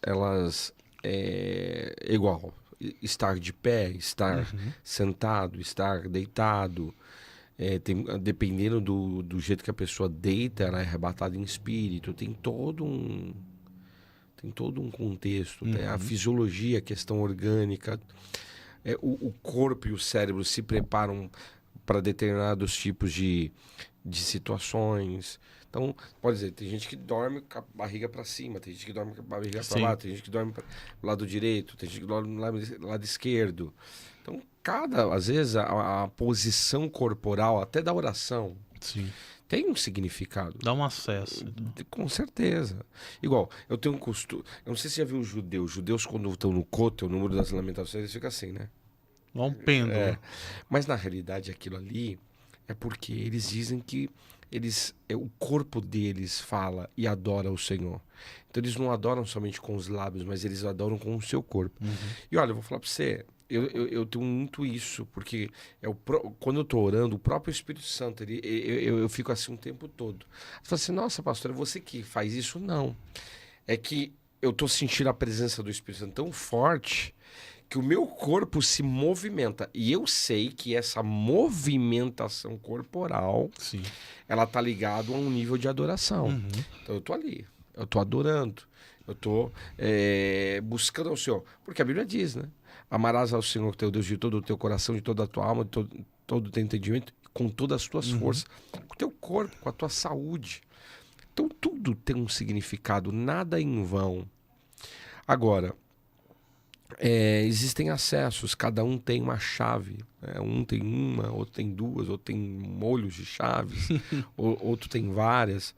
A: igual. Estar de pé, estar sentado, estar deitado. Dependendo do jeito que a pessoa deita, ela é arrebatada em espírito. Tem todo um contexto. A fisiologia, a questão orgânica. O corpo e o cérebro se preparam para determinados tipos de situações. Então, pode dizer, tem gente que dorme com a barriga para cima, tem gente que dorme com a barriga para baixo, tem gente que dorme pro lado direito, tem gente que dorme no lado esquerdo. Então, às vezes, a posição corporal, até da oração, tem um significado.
B: Dá um acesso.
A: Com certeza. Igual, eu tenho um costume. Eu não sei se você já viu os judeus. Judeus, quando estão no côtel, no Muro das Lamentações, eles ficam assim, né?
B: Um pêndulo.
A: Mas na realidade, aquilo ali é porque eles dizem que o corpo deles fala e adora o Senhor. Então eles não adoram somente com os lábios, mas eles adoram com o seu corpo. E olha, eu vou falar para você, eu tenho muito isso, porque quando eu estou orando, o próprio Espírito Santo, eu fico assim o tempo todo. Você fala assim, nossa, pastor, é você que faz isso? Não. É que eu estou sentindo a presença do Espírito Santo tão forte que o meu corpo se movimenta. E eu sei que essa movimentação corporal, ela tá ligada a um nível de adoração. Então eu tô ali, eu tô adorando, eu tô buscando ao Senhor. Porque a Bíblia diz, né? Amarás ao Senhor teu Deus de todo o teu coração, de toda a tua alma, de todo o teu entendimento, com todas as tuas forças, com o teu corpo, com a tua saúde. Então tudo tem um significado, nada em vão. Agora, existem acessos, cada um tem uma chave, né? Um tem uma, outro tem duas, outro tem molhos de chaves, outro tem várias.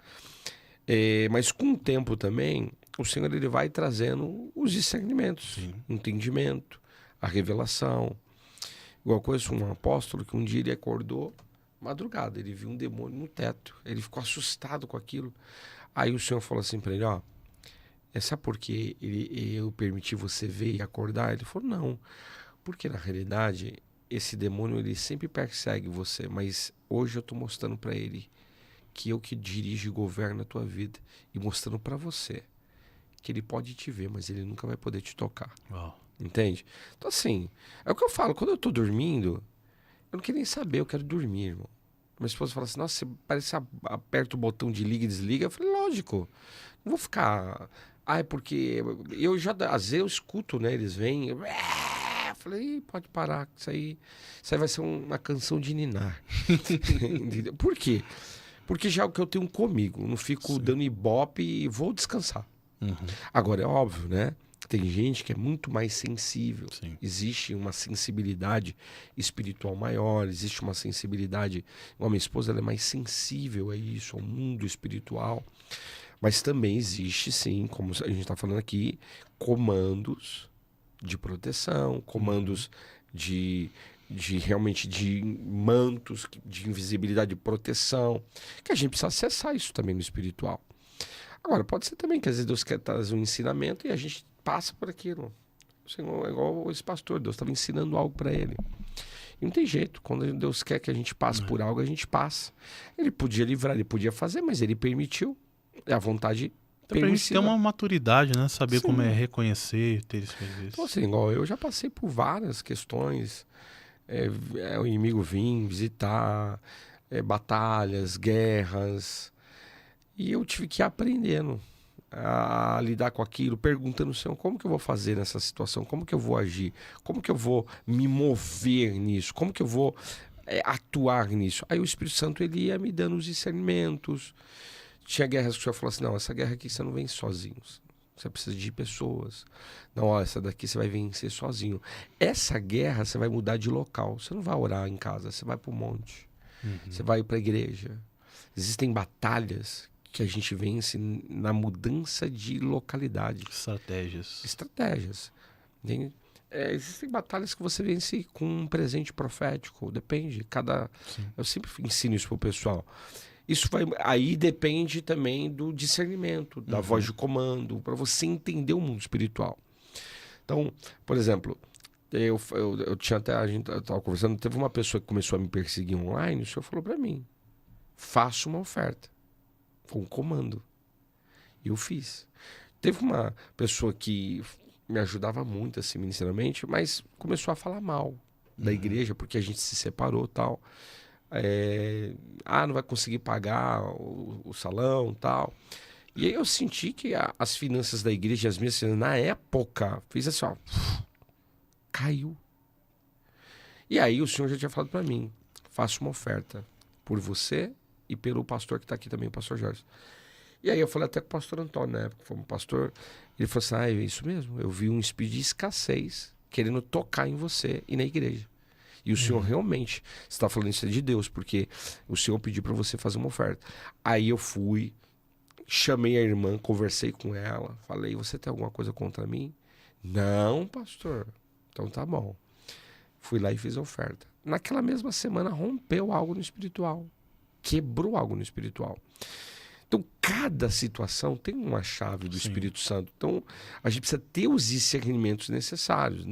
A: Mas com o tempo também, o Senhor ele vai trazendo os discernimentos, entendimento, a revelação. Igual eu conheço um apóstolo que um dia ele acordou madrugada, ele viu um demônio no teto, ele ficou assustado com aquilo. Aí o Senhor falou assim para ele, sabe por que eu permiti você ver e acordar? Ele falou, não. Porque na realidade, esse demônio ele sempre persegue você. Mas hoje eu estou mostrando para ele que eu que dirijo e governo a tua vida. E mostrando para você que ele pode te ver, mas ele nunca vai poder te tocar.
B: Uau.
A: Entende? Então assim, é o que eu falo. Quando eu estou dormindo, eu não quero nem saber, eu quero dormir, irmão. Minha esposa fala assim, nossa, você parece aperta o botão de liga e desliga. Eu falei, lógico. Não vou ficar... é porque eu já, às vezes eu escuto, né? Eles vêm, eu falei, pode parar, isso aí vai ser uma canção de ninar. Por quê? Porque já é o que eu tenho comigo, não fico dando ibope e vou descansar. Agora, é óbvio, né? Tem gente que é muito mais sensível. Existe uma sensibilidade espiritual maior, existe uma sensibilidade... A minha esposa ela é mais sensível a isso, ao mundo espiritual. Mas também existe, sim, como a gente está falando aqui, comandos de proteção, comandos de realmente de mantos, de invisibilidade, de proteção, que a gente precisa acessar isso também no espiritual. Agora, pode ser também que às vezes Deus quer trazer um ensinamento e a gente passa por aquilo. Senhor, é igual esse pastor, Deus estava ensinando algo para ele. E não tem jeito, quando Deus quer que a gente passe por algo, a gente passa. Ele podia livrar, ele podia fazer, mas ele permitiu. É a vontade
B: Então, pra gente ter uma maturidade, né? Saber
A: Sim.
B: como é reconhecer, ter esse serviço.
A: Então, assim, igual eu já passei por várias questões. O inimigo vir visitar, batalhas, guerras. E eu tive que ir aprendendo a lidar com aquilo, perguntando ao Senhor, como que eu vou fazer nessa situação? Como que eu vou agir? Como que eu vou me mover nisso? Como que eu vou atuar nisso? Aí o Espírito Santo, ele ia me dando os discernimentos. Tinha guerras que o Senhor falou assim, não, essa guerra aqui você não vence sozinho. Você precisa de pessoas. Não, ó, essa daqui você vai vencer sozinho. Essa guerra você vai mudar de local. Você não vai orar em casa, você vai para o monte. Você vai para a igreja. Existem batalhas que a gente vence na mudança de localidade. Estratégias. Existem batalhas que você vence com um presente profético. Depende. Eu sempre ensino isso pro pessoal. Aí depende também do discernimento, da voz de comando, para você entender o mundo espiritual. Então, por exemplo, eu tinha até, a gente estava conversando, teve uma pessoa que começou a me perseguir online, o senhor falou para mim, faça uma oferta. Foi um comando. E eu fiz. Teve uma pessoa que me ajudava muito assim ministerialmente, mas começou a falar mal da igreja, porque a gente se separou e tal. Não vai conseguir pagar o salão e tal. E aí eu senti que as finanças da igreja, as minhas finanças, na época, fez assim, ó, caiu. E aí o senhor já tinha falado para mim, faça uma oferta por você e pelo pastor que está aqui também, o pastor Jorge. E aí eu falei até com o pastor Antônio, na época, foi um pastor, ele falou assim, é isso mesmo, eu vi um espírito de escassez querendo tocar em você e na igreja. E o senhor realmente está falando isso de Deus, porque o senhor pediu para você fazer uma oferta. Aí eu fui, chamei a irmã, conversei com ela, falei, você tem alguma coisa contra mim? Não, pastor. Então tá bom. Fui lá e fiz a oferta. Naquela mesma semana rompeu algo no espiritual. Quebrou algo no espiritual. Então, cada situação tem uma chave do Espírito Santo. Então, a gente precisa ter os discernimentos necessários.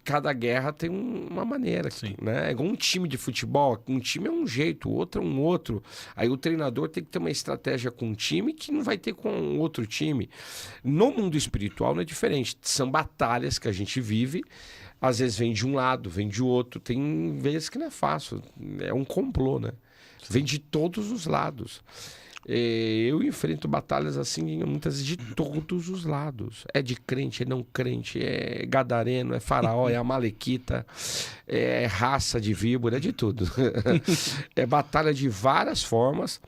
A: Cada guerra tem uma maneira. Né? É igual um time de futebol. Um time é um jeito, o outro é um outro. Aí o treinador tem que ter uma estratégia com um time que não vai ter com outro time. No mundo espiritual não é diferente. São batalhas que a gente vive. Às vezes vem de um lado, vem de outro. Tem vezes que não é fácil. É um complô, né? Vem de todos os lados. Eu enfrento batalhas assim, muitas vezes de todos os lados. É de crente, é não crente, é gadareno, é faraó, é amalequita, é raça de víbora, é de tudo. É batalha de várias formas,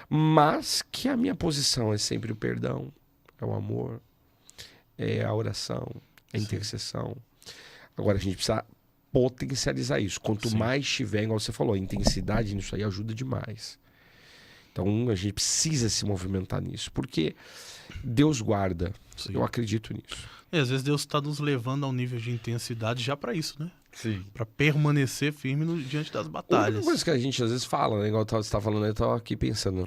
A: mas que a minha posição é sempre o perdão, é o amor, é a oração, a intercessão. Agora a gente precisa potencializar isso. Quanto mais tiver, igual você falou, a intensidade nisso aí ajuda demais. Então a gente precisa se movimentar nisso, porque Deus guarda. Eu acredito nisso.
B: Às vezes Deus está nos levando a um nível de intensidade já para isso, né?
A: Sim.
B: Para permanecer firme diante das batalhas.
A: Uma coisa que a gente às vezes fala, né? Igual você estava falando, eu estava aqui pensando.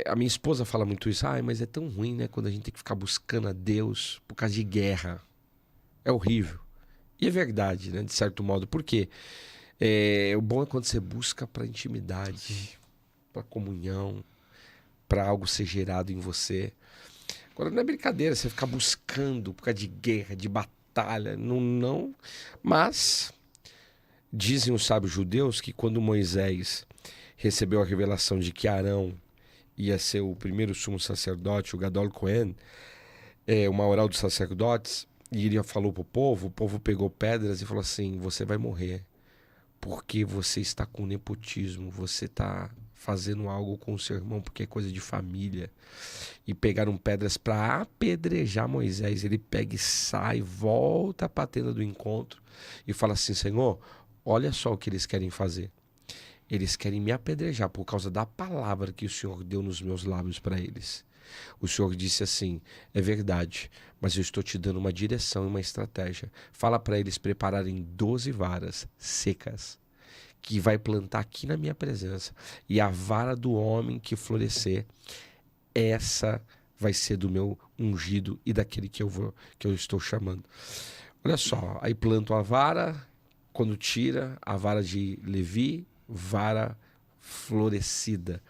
A: A minha esposa fala muito isso. Mas é tão ruim, né? Quando a gente tem que ficar buscando a Deus por causa de guerra. É horrível. E é verdade, né? De certo modo. Por quê? O bom é quando você busca para intimidade, para comunhão, para algo ser gerado em você. Agora, não é brincadeira você ficar buscando por causa de guerra, de batalha. Não. Mas dizem os sábios judeus que quando Moisés recebeu a revelação de que Arão ia ser o primeiro sumo sacerdote, o Gadol Cohen, o maioral dos sacerdotes, e ele falou pro povo, o povo pegou pedras e falou assim, você vai morrer, porque você está com nepotismo, você está fazendo algo com o seu irmão, porque é coisa de família. E pegaram pedras para apedrejar Moisés. Ele pega e sai, volta para a tenda do encontro e fala assim, Senhor, olha só o que eles querem fazer. Eles querem me apedrejar por causa da palavra que o Senhor deu nos meus lábios para eles. O Senhor disse assim: é verdade, mas eu estou te dando uma direção e uma estratégia. Fala para eles prepararem 12 varas secas, que vai plantar aqui na minha presença. E a vara do homem que florescer, essa vai ser do meu ungido e daquele que eu estou chamando. Olha só, aí planto a vara, quando tira a vara de Levi, vara florescida.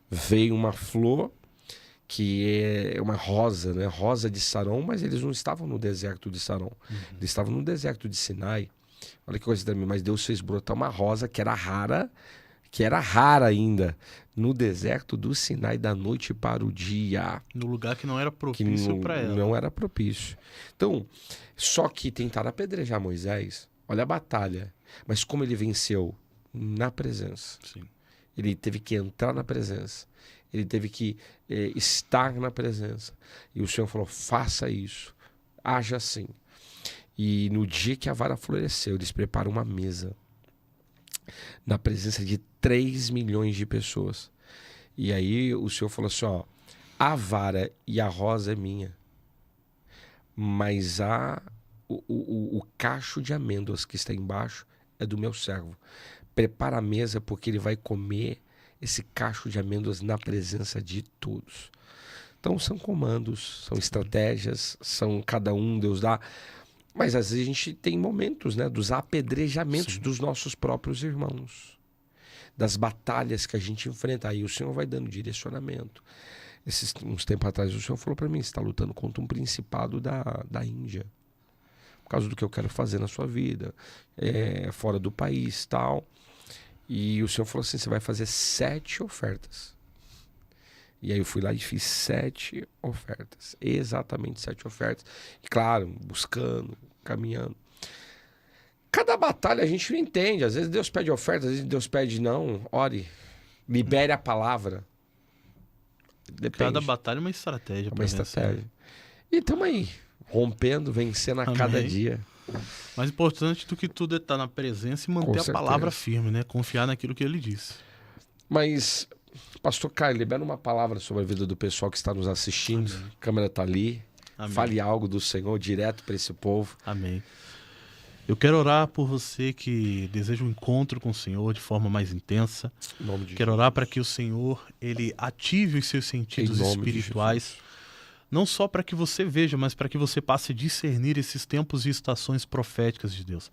A: Veio uma flor, que é uma rosa, né? Rosa de Saron, mas eles não estavam no deserto de Saron. Eles estavam no deserto de Sinai. Olha que coisa também, mas Deus fez brotar uma rosa que era rara ainda, no deserto do Sinai, da noite para o dia.
B: No lugar que não era propício para ela.
A: Não era propício. Então, só que tentaram apedrejar Moisés. Olha a batalha. Mas como ele venceu? Na presença.
B: Sim.
A: Ele teve que entrar na presença. Ele teve que estar na presença. E o Senhor falou: faça isso. Haja assim. E no dia que a vara floresceu, eles preparam uma mesa na presença de 3 milhões de pessoas. E aí o Senhor falou assim: ó, a vara e a rosa é minha, mas o cacho de amêndoas que está embaixo é do meu servo. Prepara a mesa, porque ele vai comer esse cacho de amêndoas na presença de todos. Então são comandos, são estratégias, são cada um Deus dá. Mas às vezes a gente tem momentos, né, dos apedrejamentos dos nossos próprios irmãos, das batalhas que a gente enfrenta. Aí o Senhor vai dando direcionamento. Uns tempos atrás o Senhor falou para mim: você está lutando contra um principado da Índia, por causa do que eu quero fazer na sua vida, fora do país, tal. E o Senhor falou assim: você vai fazer 7 ofertas. E aí eu fui lá e fiz 7 ofertas. Exatamente 7 ofertas. E claro, buscando, caminhando. Cada batalha a gente não entende. Às vezes Deus pede oferta, às vezes Deus pede não. Ore, libere a palavra. Depende.
B: Cada batalha é uma estratégia.
A: Uma estratégia. E estamos aí, rompendo, vencendo a cada dia.
B: Mais importante do que tudo é estar na presença e manter a palavra firme, né? Confiar naquilo que ele disse.
A: Mas, pastor Caio, libera uma palavra sobre a vida do pessoal que está nos assistindo.
B: Amém.
A: A câmera está ali.
B: Amém.
A: Fale algo do Senhor direto para esse povo.
B: Amém. Eu quero orar por você que deseja um encontro com o Senhor de forma mais intensa.
A: Em nome de
B: Quero
A: Jesus.
B: orar para que o Senhor ele ative os seus sentidos
A: Em nome de
B: espirituais.
A: Jesus.
B: Não só para que você veja, mas para que você passe a discernir esses tempos e estações proféticas de Deus.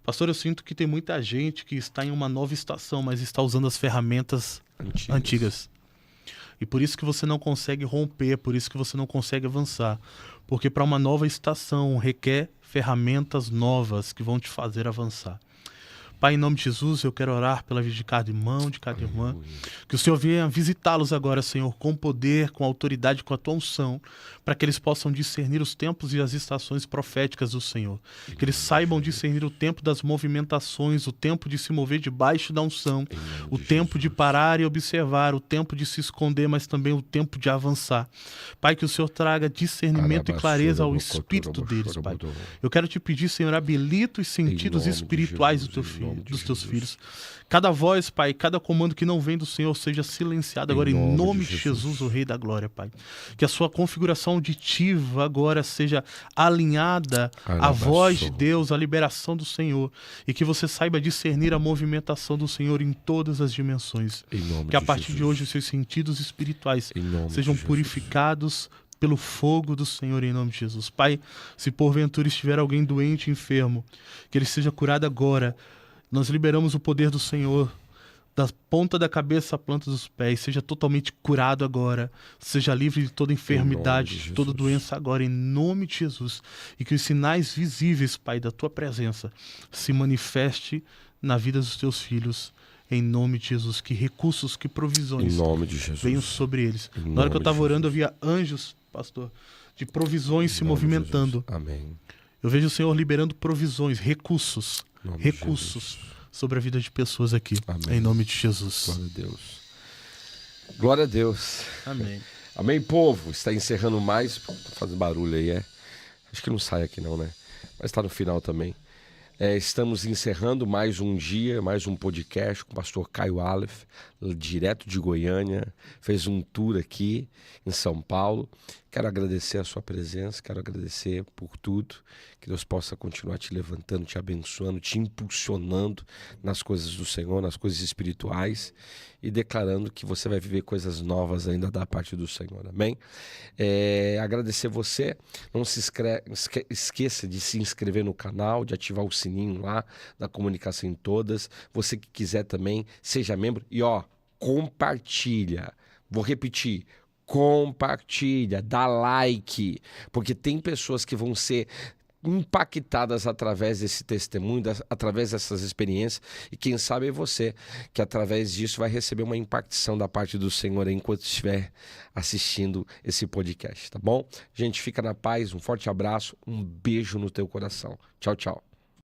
B: Pastor, eu sinto que tem muita gente que está em uma nova estação, mas está usando as ferramentas antigas. E por isso que você não consegue romper, por isso que você não consegue avançar. Porque para uma nova estação requer ferramentas novas que vão te fazer avançar. Pai, em nome de Jesus, eu quero orar pela vida de cada irmão, de cada irmã. Que o Senhor venha visitá-los agora, Senhor, com poder, com autoridade, com a tua unção, para que eles possam discernir os tempos e as estações proféticas do Senhor. Que eles saibam discernir o tempo das movimentações, o tempo de se mover debaixo da unção, o tempo de parar e observar, o tempo de se esconder, mas também o tempo de avançar. Pai, que o Senhor traga discernimento e clareza ao espírito deles, Pai. Eu quero te pedir, Senhor, habilita os sentidos espirituais do teu filho, dos teus filhos. Cada voz, Pai, cada comando que não vem do Senhor seja silenciado agora em nome de Jesus, o Rei da Glória, Pai. Que a sua configuração auditiva agora seja alinhada à voz de Deus, à liberação do Senhor, e que você saiba discernir a movimentação do Senhor em todas as dimensões. Que a partir de hoje os seus sentidos espirituais sejam purificados pelo fogo do Senhor, em nome de Jesus. Pai, se porventura estiver alguém doente, enfermo, que ele seja curado agora. Nós liberamos o poder do Senhor, da ponta da cabeça à planta dos pés, seja totalmente curado agora, seja livre de toda enfermidade, de toda doença agora, em nome de Jesus. E que os sinais visíveis, Pai, da tua presença se manifeste na vida dos teus filhos, em nome de Jesus. Que recursos, que provisões venham sobre eles. Na hora que eu estava orando, eu via anjos, pastor, de provisões se movimentando.
A: Amém.
B: Eu vejo o Senhor liberando provisões, recursos sobre a vida de pessoas aqui. Amém. Em nome de Jesus.
A: Glória a Deus. Glória a Deus.
B: Amém.
A: Amém, povo. Está encerrando mais. Tô fazendo barulho aí, Acho que não sai aqui não, né? Mas está no final também. Estamos encerrando mais um dia, mais um podcast com o pastor Caio Aleph, direto de Goiânia. Fez um tour aqui em São Paulo. Quero agradecer a sua presença, quero agradecer por tudo. Que Deus possa continuar te levantando, te abençoando, te impulsionando nas coisas do Senhor, nas coisas espirituais e declarando que você vai viver coisas novas ainda da parte do Senhor. Amém? Agradecer você. Não se esqueça de se inscrever no canal, de ativar o sininho lá da Comunicação em Todas. Você que quiser também, seja membro. E compartilha. Vou repetir. Compartilha, dá like, porque tem pessoas que vão ser impactadas através desse testemunho, através dessas experiências, e quem sabe é você que através disso vai receber uma impactação da parte do Senhor enquanto estiver assistindo esse podcast, tá bom? Gente, fica na paz, um forte abraço, um beijo no teu coração. Tchau, tchau.